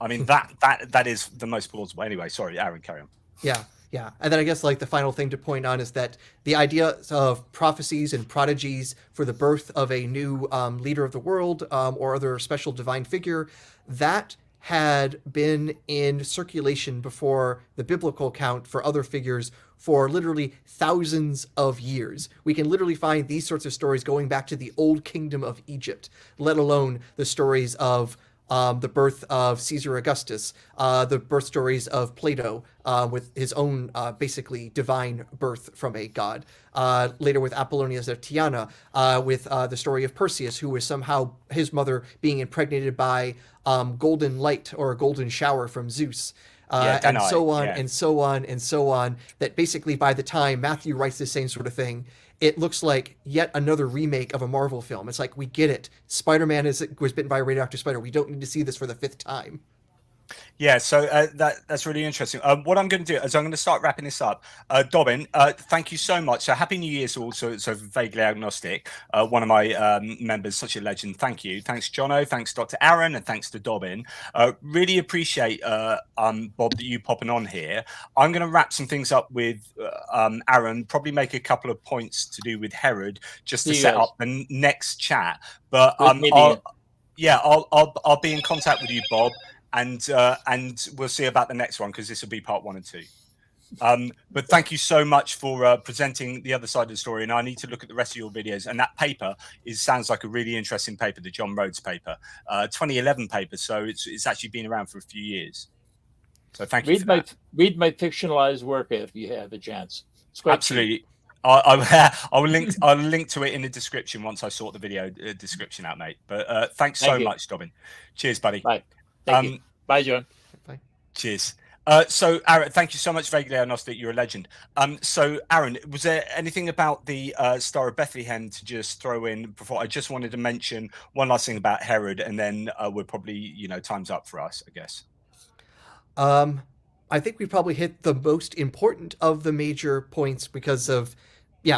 I mean, that is the most plausible. Anyway, sorry, Aaron, carry on. Yeah. Yeah, and then I guess like the final thing to point on is that the idea of prophecies and prodigies for the birth of a new leader of the world or other special divine figure, that had been in circulation before the biblical account for other figures for literally thousands of years. We can literally find these sorts of stories going back to the old kingdom of Egypt, let alone the stories of the birth of Caesar Augustus, the birth stories of Plato with his own basically divine birth from a god. Later with Apollonius of Tyana, with the story of Perseus, who was somehow his mother being impregnated by golden light or a golden shower from Zeus. and so on Yeah. and so on and so on, that basically by the time Matthew writes the same sort of thing, it looks like yet another remake of a Marvel film. It's like, we get it. Spider-Man was bitten by a radioactive spider. We don't need to see this for the 5th time. Yeah, so that's really interesting. What I'm going to do is I'm going to start wrapping this up. Dobbin, thank you so much. So happy New Year to all. So vaguely agnostic. One of my members, such a legend. Thank you. Thanks, Jono. Thanks, Dr. Aaron, and thanks to Dobbin. Really appreciate Bob, that you popping on here. I'm going to wrap some things up with Aaron. Probably make a couple of points to do with Herod, just to set up the next chat. But I'll be in contact with you, Bob. And we'll see about the next one, because this will be part 1 and 2. But thank you so much for presenting the other side of the story. And I need to look at the rest of your videos. And that paper sounds like a really interesting paper, the John Rhodes paper, 2011 paper. So it's actually been around for a few years. So thank you. Read my fictionalized work if you have a chance. It's quite absolutely cheap. I'll link to it in the description once I sort the video description out, mate. But thanks so much, Dobbin. Cheers, buddy. Bye. Thank you. Bye, John. Bye. Cheers. So, Aaron, thank you so much, Vaguely Agnostic. You're a legend. So, Aaron, was there anything about the Star of Bethlehem to just throw in before? I just wanted to mention one last thing about Herod, and then we're probably, time's up for us, I guess. I think we probably hit the most important of the major points because of,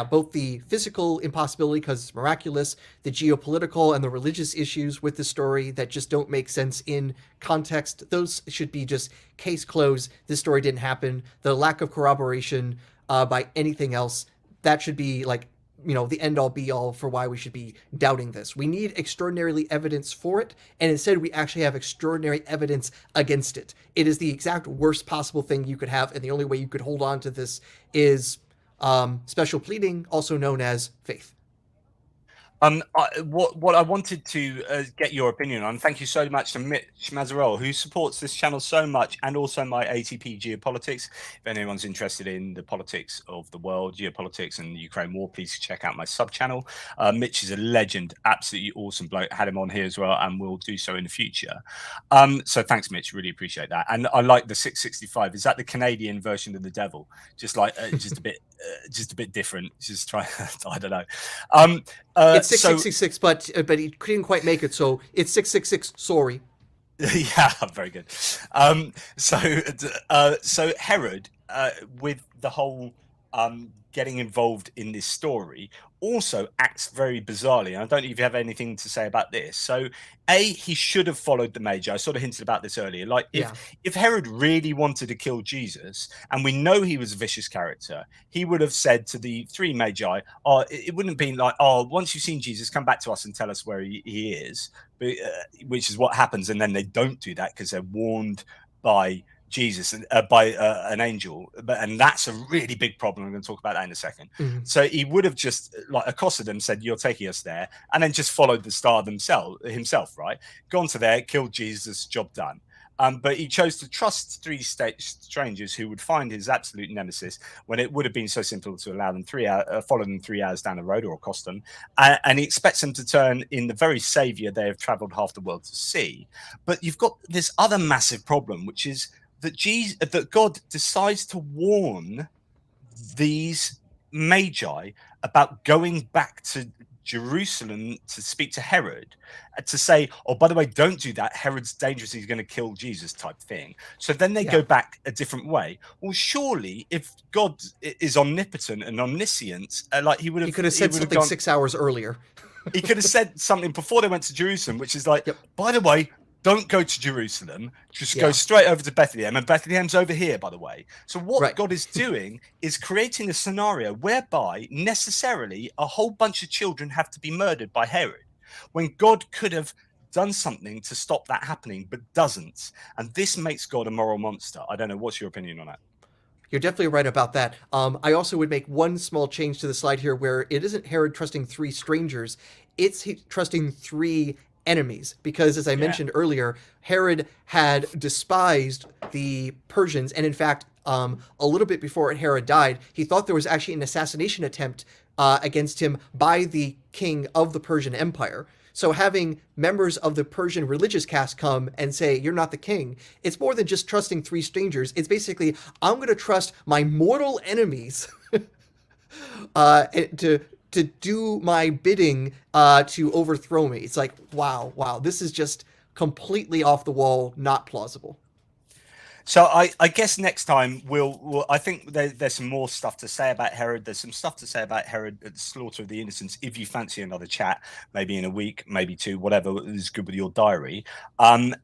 both the physical impossibility because it's miraculous, the geopolitical and the religious issues with the story that just don't make sense in context. Those should be just case closed. This story didn't happen. The lack of corroboration by anything else, that should be like, the end all be all for why we should be doubting this. We need extraordinary evidence for it, and instead we actually have extraordinary evidence against it. It is the exact worst possible thing you could have, and the only way you could hold on to this is special pleading, also known as faith. What I wanted to get your opinion on, thank you so much to Mitch Mazzarella, who supports this channel so much, and also my ATP Geopolitics. If anyone's interested in the politics of the world, geopolitics and the Ukraine war, please check out my sub channel. Mitch is a legend, absolutely awesome bloke. Had him on here as well, and will do so in the future. So thanks, Mitch, really appreciate that. And I like the 665. Is that the Canadian version of the devil? Just like just a bit different. Just try. I don't know. It's 666, but he couldn't quite make it, so it's 666. Sorry. Yeah, very good. So Herod, with the whole getting involved in this story, also acts very bizarrely. And I don't know if you have anything to say about this. So, he should have followed the Magi. I sort of hinted about this earlier. Like, if Herod really wanted to kill Jesus, and we know he was a vicious character, he would have said to the 3 Magi, it wouldn't have been like, once you've seen Jesus, come back to us and tell us where he is, which is what happens. And then they don't do that because they're warned by Jesus by an angel, and that's a really big problem. I'm going to talk about that in a second. So he would have just accosted them, said, "You're taking us there," and then just followed the star himself, right? Gone to there, killed Jesus, job done. But he chose to trust 3 strangers who would find his absolute nemesis when it would have been so simple to allow them follow them 3 hours down the road or accost them. And he expects them to turn in the very savior they have traveled half the world to see. But you've got this other massive problem, which is that God decides to warn these Magi about going back to Jerusalem to speak to Herod, to say, by the way, don't do that. Herod's dangerous. He's going to kill Jesus type thing. So then they go back a different way. Well, surely if God is omnipotent and omniscient, he could have said something 6 hours earlier. He could have said something before they went to Jerusalem, which is like, by the way, don't go to Jerusalem, just go straight over to Bethlehem. And Bethlehem's over here, by the way. So what God is doing is creating a scenario whereby necessarily a whole bunch of children have to be murdered by Herod, when God could have done something to stop that happening, but doesn't. And this makes God a moral monster. I don't know. What's your opinion on that? You're definitely right about that. I also would make one small change to the slide here, where it isn't Herod trusting 3 strangers. It's trusting 3 enemies, because as I mentioned earlier, Herod had despised the Persians, and in fact, a little bit before Herod died, he thought there was actually an assassination attempt against him by the king of the Persian Empire. So having members of the Persian religious caste come and say, you're not the king, it's more than just trusting three strangers. It's basically, I'm going to trust my mortal enemies to do my bidding to overthrow me. It's like, wow, this is just completely off the wall, not plausible. So I guess next time I think there's some more stuff to say about Herod. There's some stuff to say about Herod, the slaughter of the innocents. If you fancy another chat, maybe in a week, maybe two, whatever is good with your diary. And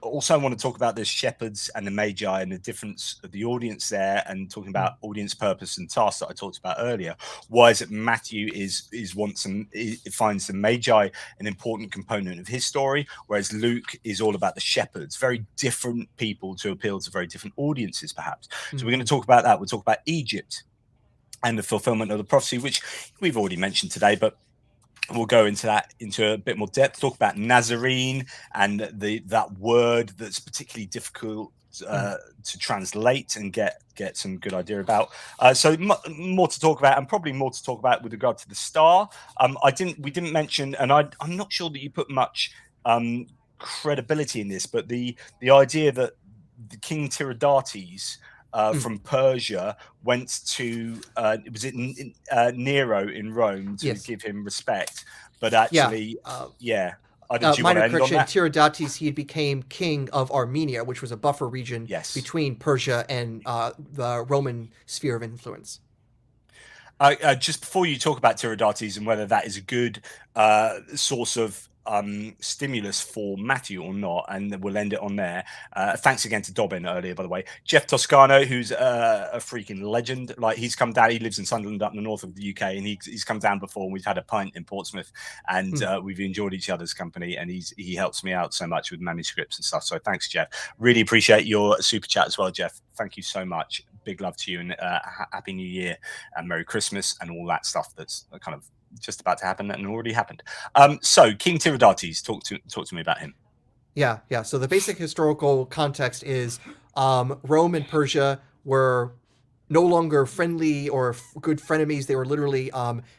also I want to talk about the shepherds and the magi and the difference of the audience there, and talking about audience purpose and task that I talked about earlier. Why is it Matthew finds the magi an important component of his story, whereas Luke is all about the shepherds. Very different people to appeal to very different audiences, perhaps. So we're going to talk about that. We'll talk about Egypt and the fulfillment of the prophecy, which we've already mentioned today, but we'll go into a bit more depth. Talk about Nazarene and that word that's particularly difficult to translate and get some good idea about. So more to talk about, and probably more to talk about with regard to the star. We didn't mention, and I'm not sure that you put much credibility in this, but the idea that the King Tiridates from Persia went to Nero in Rome to give him respect, but actually, minor correction, Tiridates, he became king of Armenia, which was a buffer region between Persia and the Roman sphere of influence. Just before you talk about Tiridates and whether that is a good source of stimulus for Matthew or not, and we'll end it on there. Thanks again to Dobbin earlier, by the way. Jeff Toscano, who's a freaking legend. Like, he's come down. He lives in Sunderland, up in the north of the UK, and he's come down before. And we've had a pint in Portsmouth, and we've enjoyed each other's company. And he helps me out so much with manuscripts and stuff. So thanks, Jeff. Really appreciate your super chat as well, Jeff. Thank you so much. Big love to you, and Happy New Year and Merry Christmas and all that stuff that's kind of just about to happen and already happened. So King Tiridates, talk to me about him. Yeah. So the basic historical context is Rome and Persia were no longer friendly or good frenemies. They were literally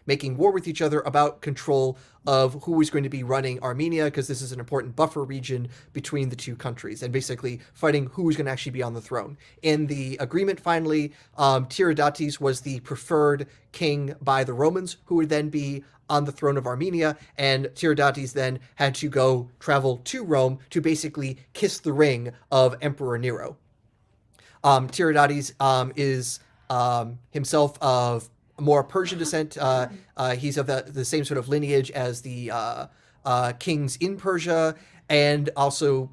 making war with each other about control of who was going to be running Armenia, because this is an important buffer region between the two countries, and basically fighting who was going to actually be on the throne. In the agreement, finally, Tiridates was the preferred king by the Romans, who would then be on the throne of Armenia, and Tiridates then had to go travel to Rome to basically kiss the ring of Emperor Nero. Tiridates is himself of more Persian descent. He's of the same sort of lineage as the kings in Persia, and also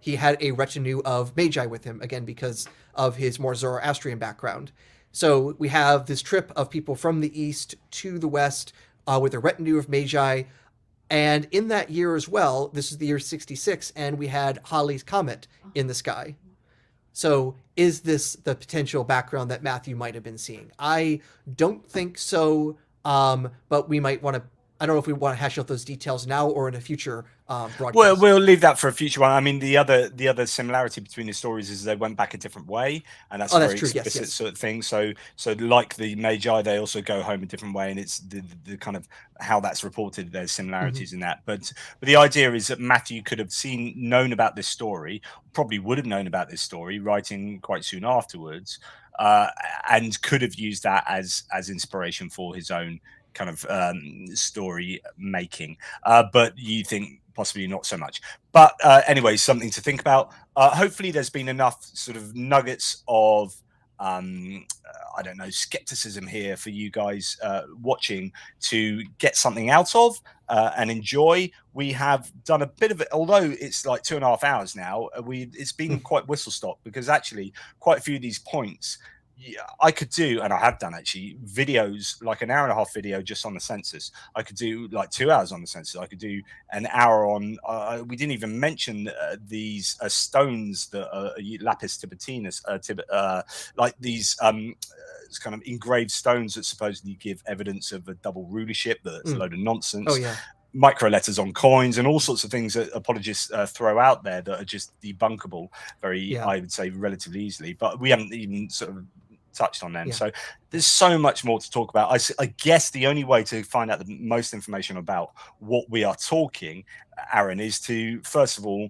he had a retinue of magi with him, again because of his more Zoroastrian background. So we have this trip of people from the east to the west with a retinue of magi. And in that year as well, this is the year 66, and we had Halley's Comet in the sky. So is this the potential background that Matthew might have been seeing? I don't think so, but we might want to, I don't know if we want to hash out those details now or in a future broadcast. Well, we'll leave that for a future one. I mean, the other similarity between the stories is they went back a different way, and that's a very explicit sort of thing. So like the Magi, they also go home a different way, and it's the kind of how that's reported. There's similarities in that, but the idea is that Matthew could have known about this story, probably would have known about this story, writing quite soon afterwards, and could have used that as inspiration for his own kind of story making, but you think possibly not so much. But anyway, something to think about. Hopefully there's been enough sort of nuggets of I don't know, skepticism here for you guys watching to get something out of and enjoy. We have done a bit of it, although it's like 2.5 hours now. It's been quite whistle stop, because actually quite a few of these points I could do, and I have done actually, videos like an 1.5 hour video just on the census. I could do like 2 hours on the census. I could do an hour on. We didn't even mention these stones that are lapis tibetinus, like these kind of engraved stones that supposedly give evidence of a double rulership. That's a load of nonsense. Oh yeah. Micro letters on coins and all sorts of things that apologists throw out there that are just debunkable I would say relatively easily, but we haven't even sort of touched on them. Yeah. So there's so much more to talk about. I guess the only way to find out the most information about what we are talking, Aaron, is to first of all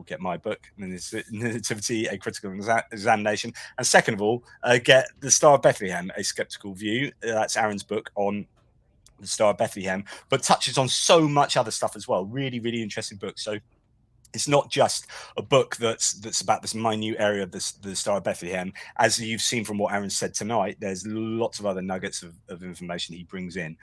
get my book, Nativity, A Critical Examination, and second of all, get The Star of Bethlehem, A Skeptical View. That's Aaron's book on the Star of Bethlehem, but touches on so much other stuff as well. Really, really interesting book. So it's not just a book that's about this minute area of the Star of Bethlehem. As you've seen from what Aaron said tonight, there's lots of other nuggets of information he brings in.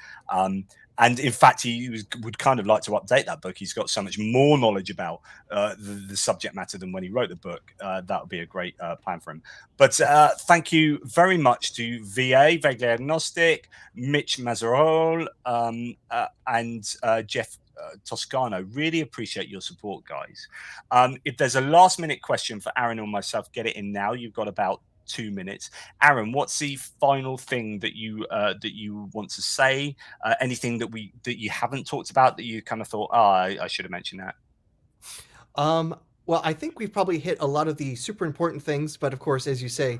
And in fact, he would kind of like to update that book. He's got so much more knowledge about the subject matter than when he wrote the book. That would be a great plan for him. But thank you very much to VA, Vaguely Agnostic, Mitch Mazarol, and Jeff Toscano. Really appreciate your support, guys. If there's a last minute question for Aaron or myself, get it in now. You've got about 2 minutes. Aaron, what's the final thing that you want to say? Anything that you haven't talked about that you kind of thought, I should have mentioned that? Well, I think we've probably hit a lot of the super important things, but of course, as you say,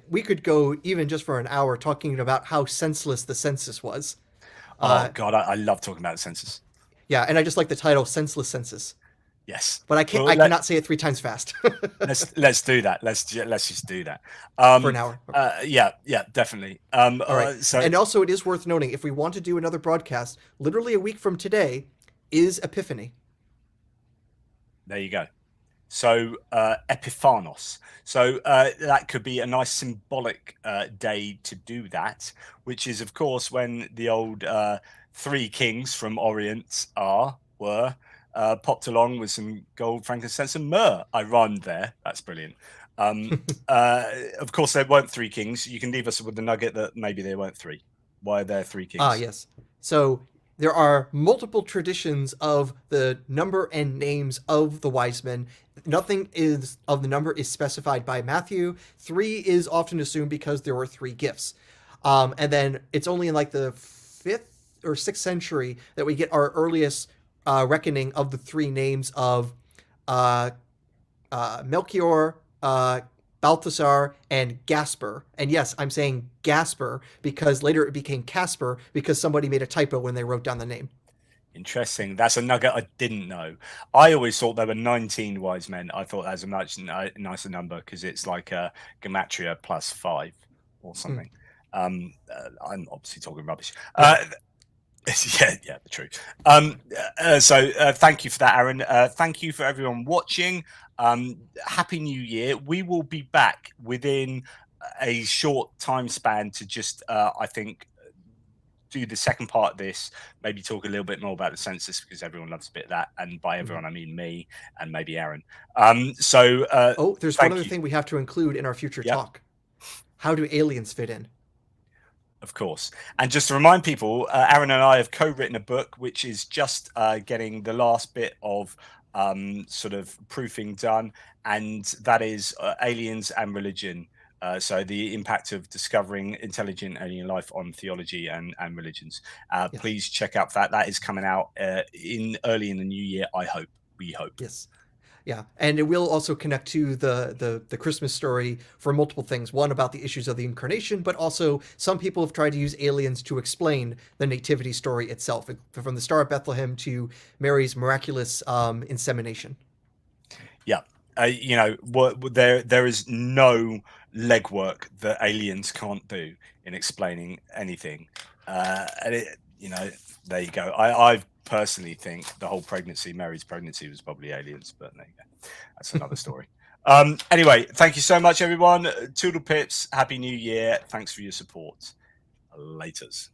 we could go even just for an hour talking about how senseless the census was. Oh God, I love talking about the census. Yeah, and I just like the title, Senseless Census. Yes, but I cannot say it 3 times fast. let's do that. Let's just do that for an hour. Yeah, definitely. All right. So, and also, it is worth noting, if we want to do another broadcast, literally a week from today is Epiphany. There you go. So Epiphanos. So that could be a nice symbolic day to do that, which is, of course, when the old 3 kings from Orient were popped along with some gold, frankincense, and myrrh. I rhymed there. That's brilliant. Of course, there weren't 3 kings. You can leave us with the nugget that maybe there weren't 3. Why are there 3 kings? Yes. So there are multiple traditions of the number and names of the wise men. Nothing of the number is specified by Matthew. 3 is often assumed because there were 3 gifts. And then it's only in like the 5th or 6th century that we get our earliest reckoning of the 3 names of Melchior, Balthasar, and Gasper. And yes, I'm saying Gasper because later it became Casper because somebody made a typo when they wrote down the name. Interesting. That's a nugget I didn't know. I always thought there were 19 wise men. I thought that was a much nicer number because it's like a gematria plus 5 or something. I'm obviously talking rubbish. Yeah, true. So thank you for that, Aaron. Thank you for everyone watching. Happy New Year. We will be back within a short time span to just, I think, do the second part of this, maybe talk a little bit more about the census because everyone loves a bit of that. And by everyone, I mean me and maybe Aaron. There's one other thing we have to include in our future talk. How do aliens fit in? Of course. And just to remind people, Aaron and I have co-written a book, which is just getting the last bit of sort of proofing done. And that is Aliens and Religion. So the impact of discovering intelligent alien life on theology and religions. Please check out that. That is coming out early in the new year, I hope. We hope. Yes. Yeah, and it will also connect to the Christmas story for multiple things. One, about the issues of the incarnation, but also some people have tried to use aliens to explain the nativity story itself, from the Star of Bethlehem to Mary's miraculous insemination. Yeah, there is no legwork that aliens can't do in explaining anything. And there you go. I personally think the whole Mary's pregnancy was probably aliens, but there you go. That's another story. Anyway, thank you so much, everyone. Toodle pips. Happy New Year. Thanks for your support. Laters.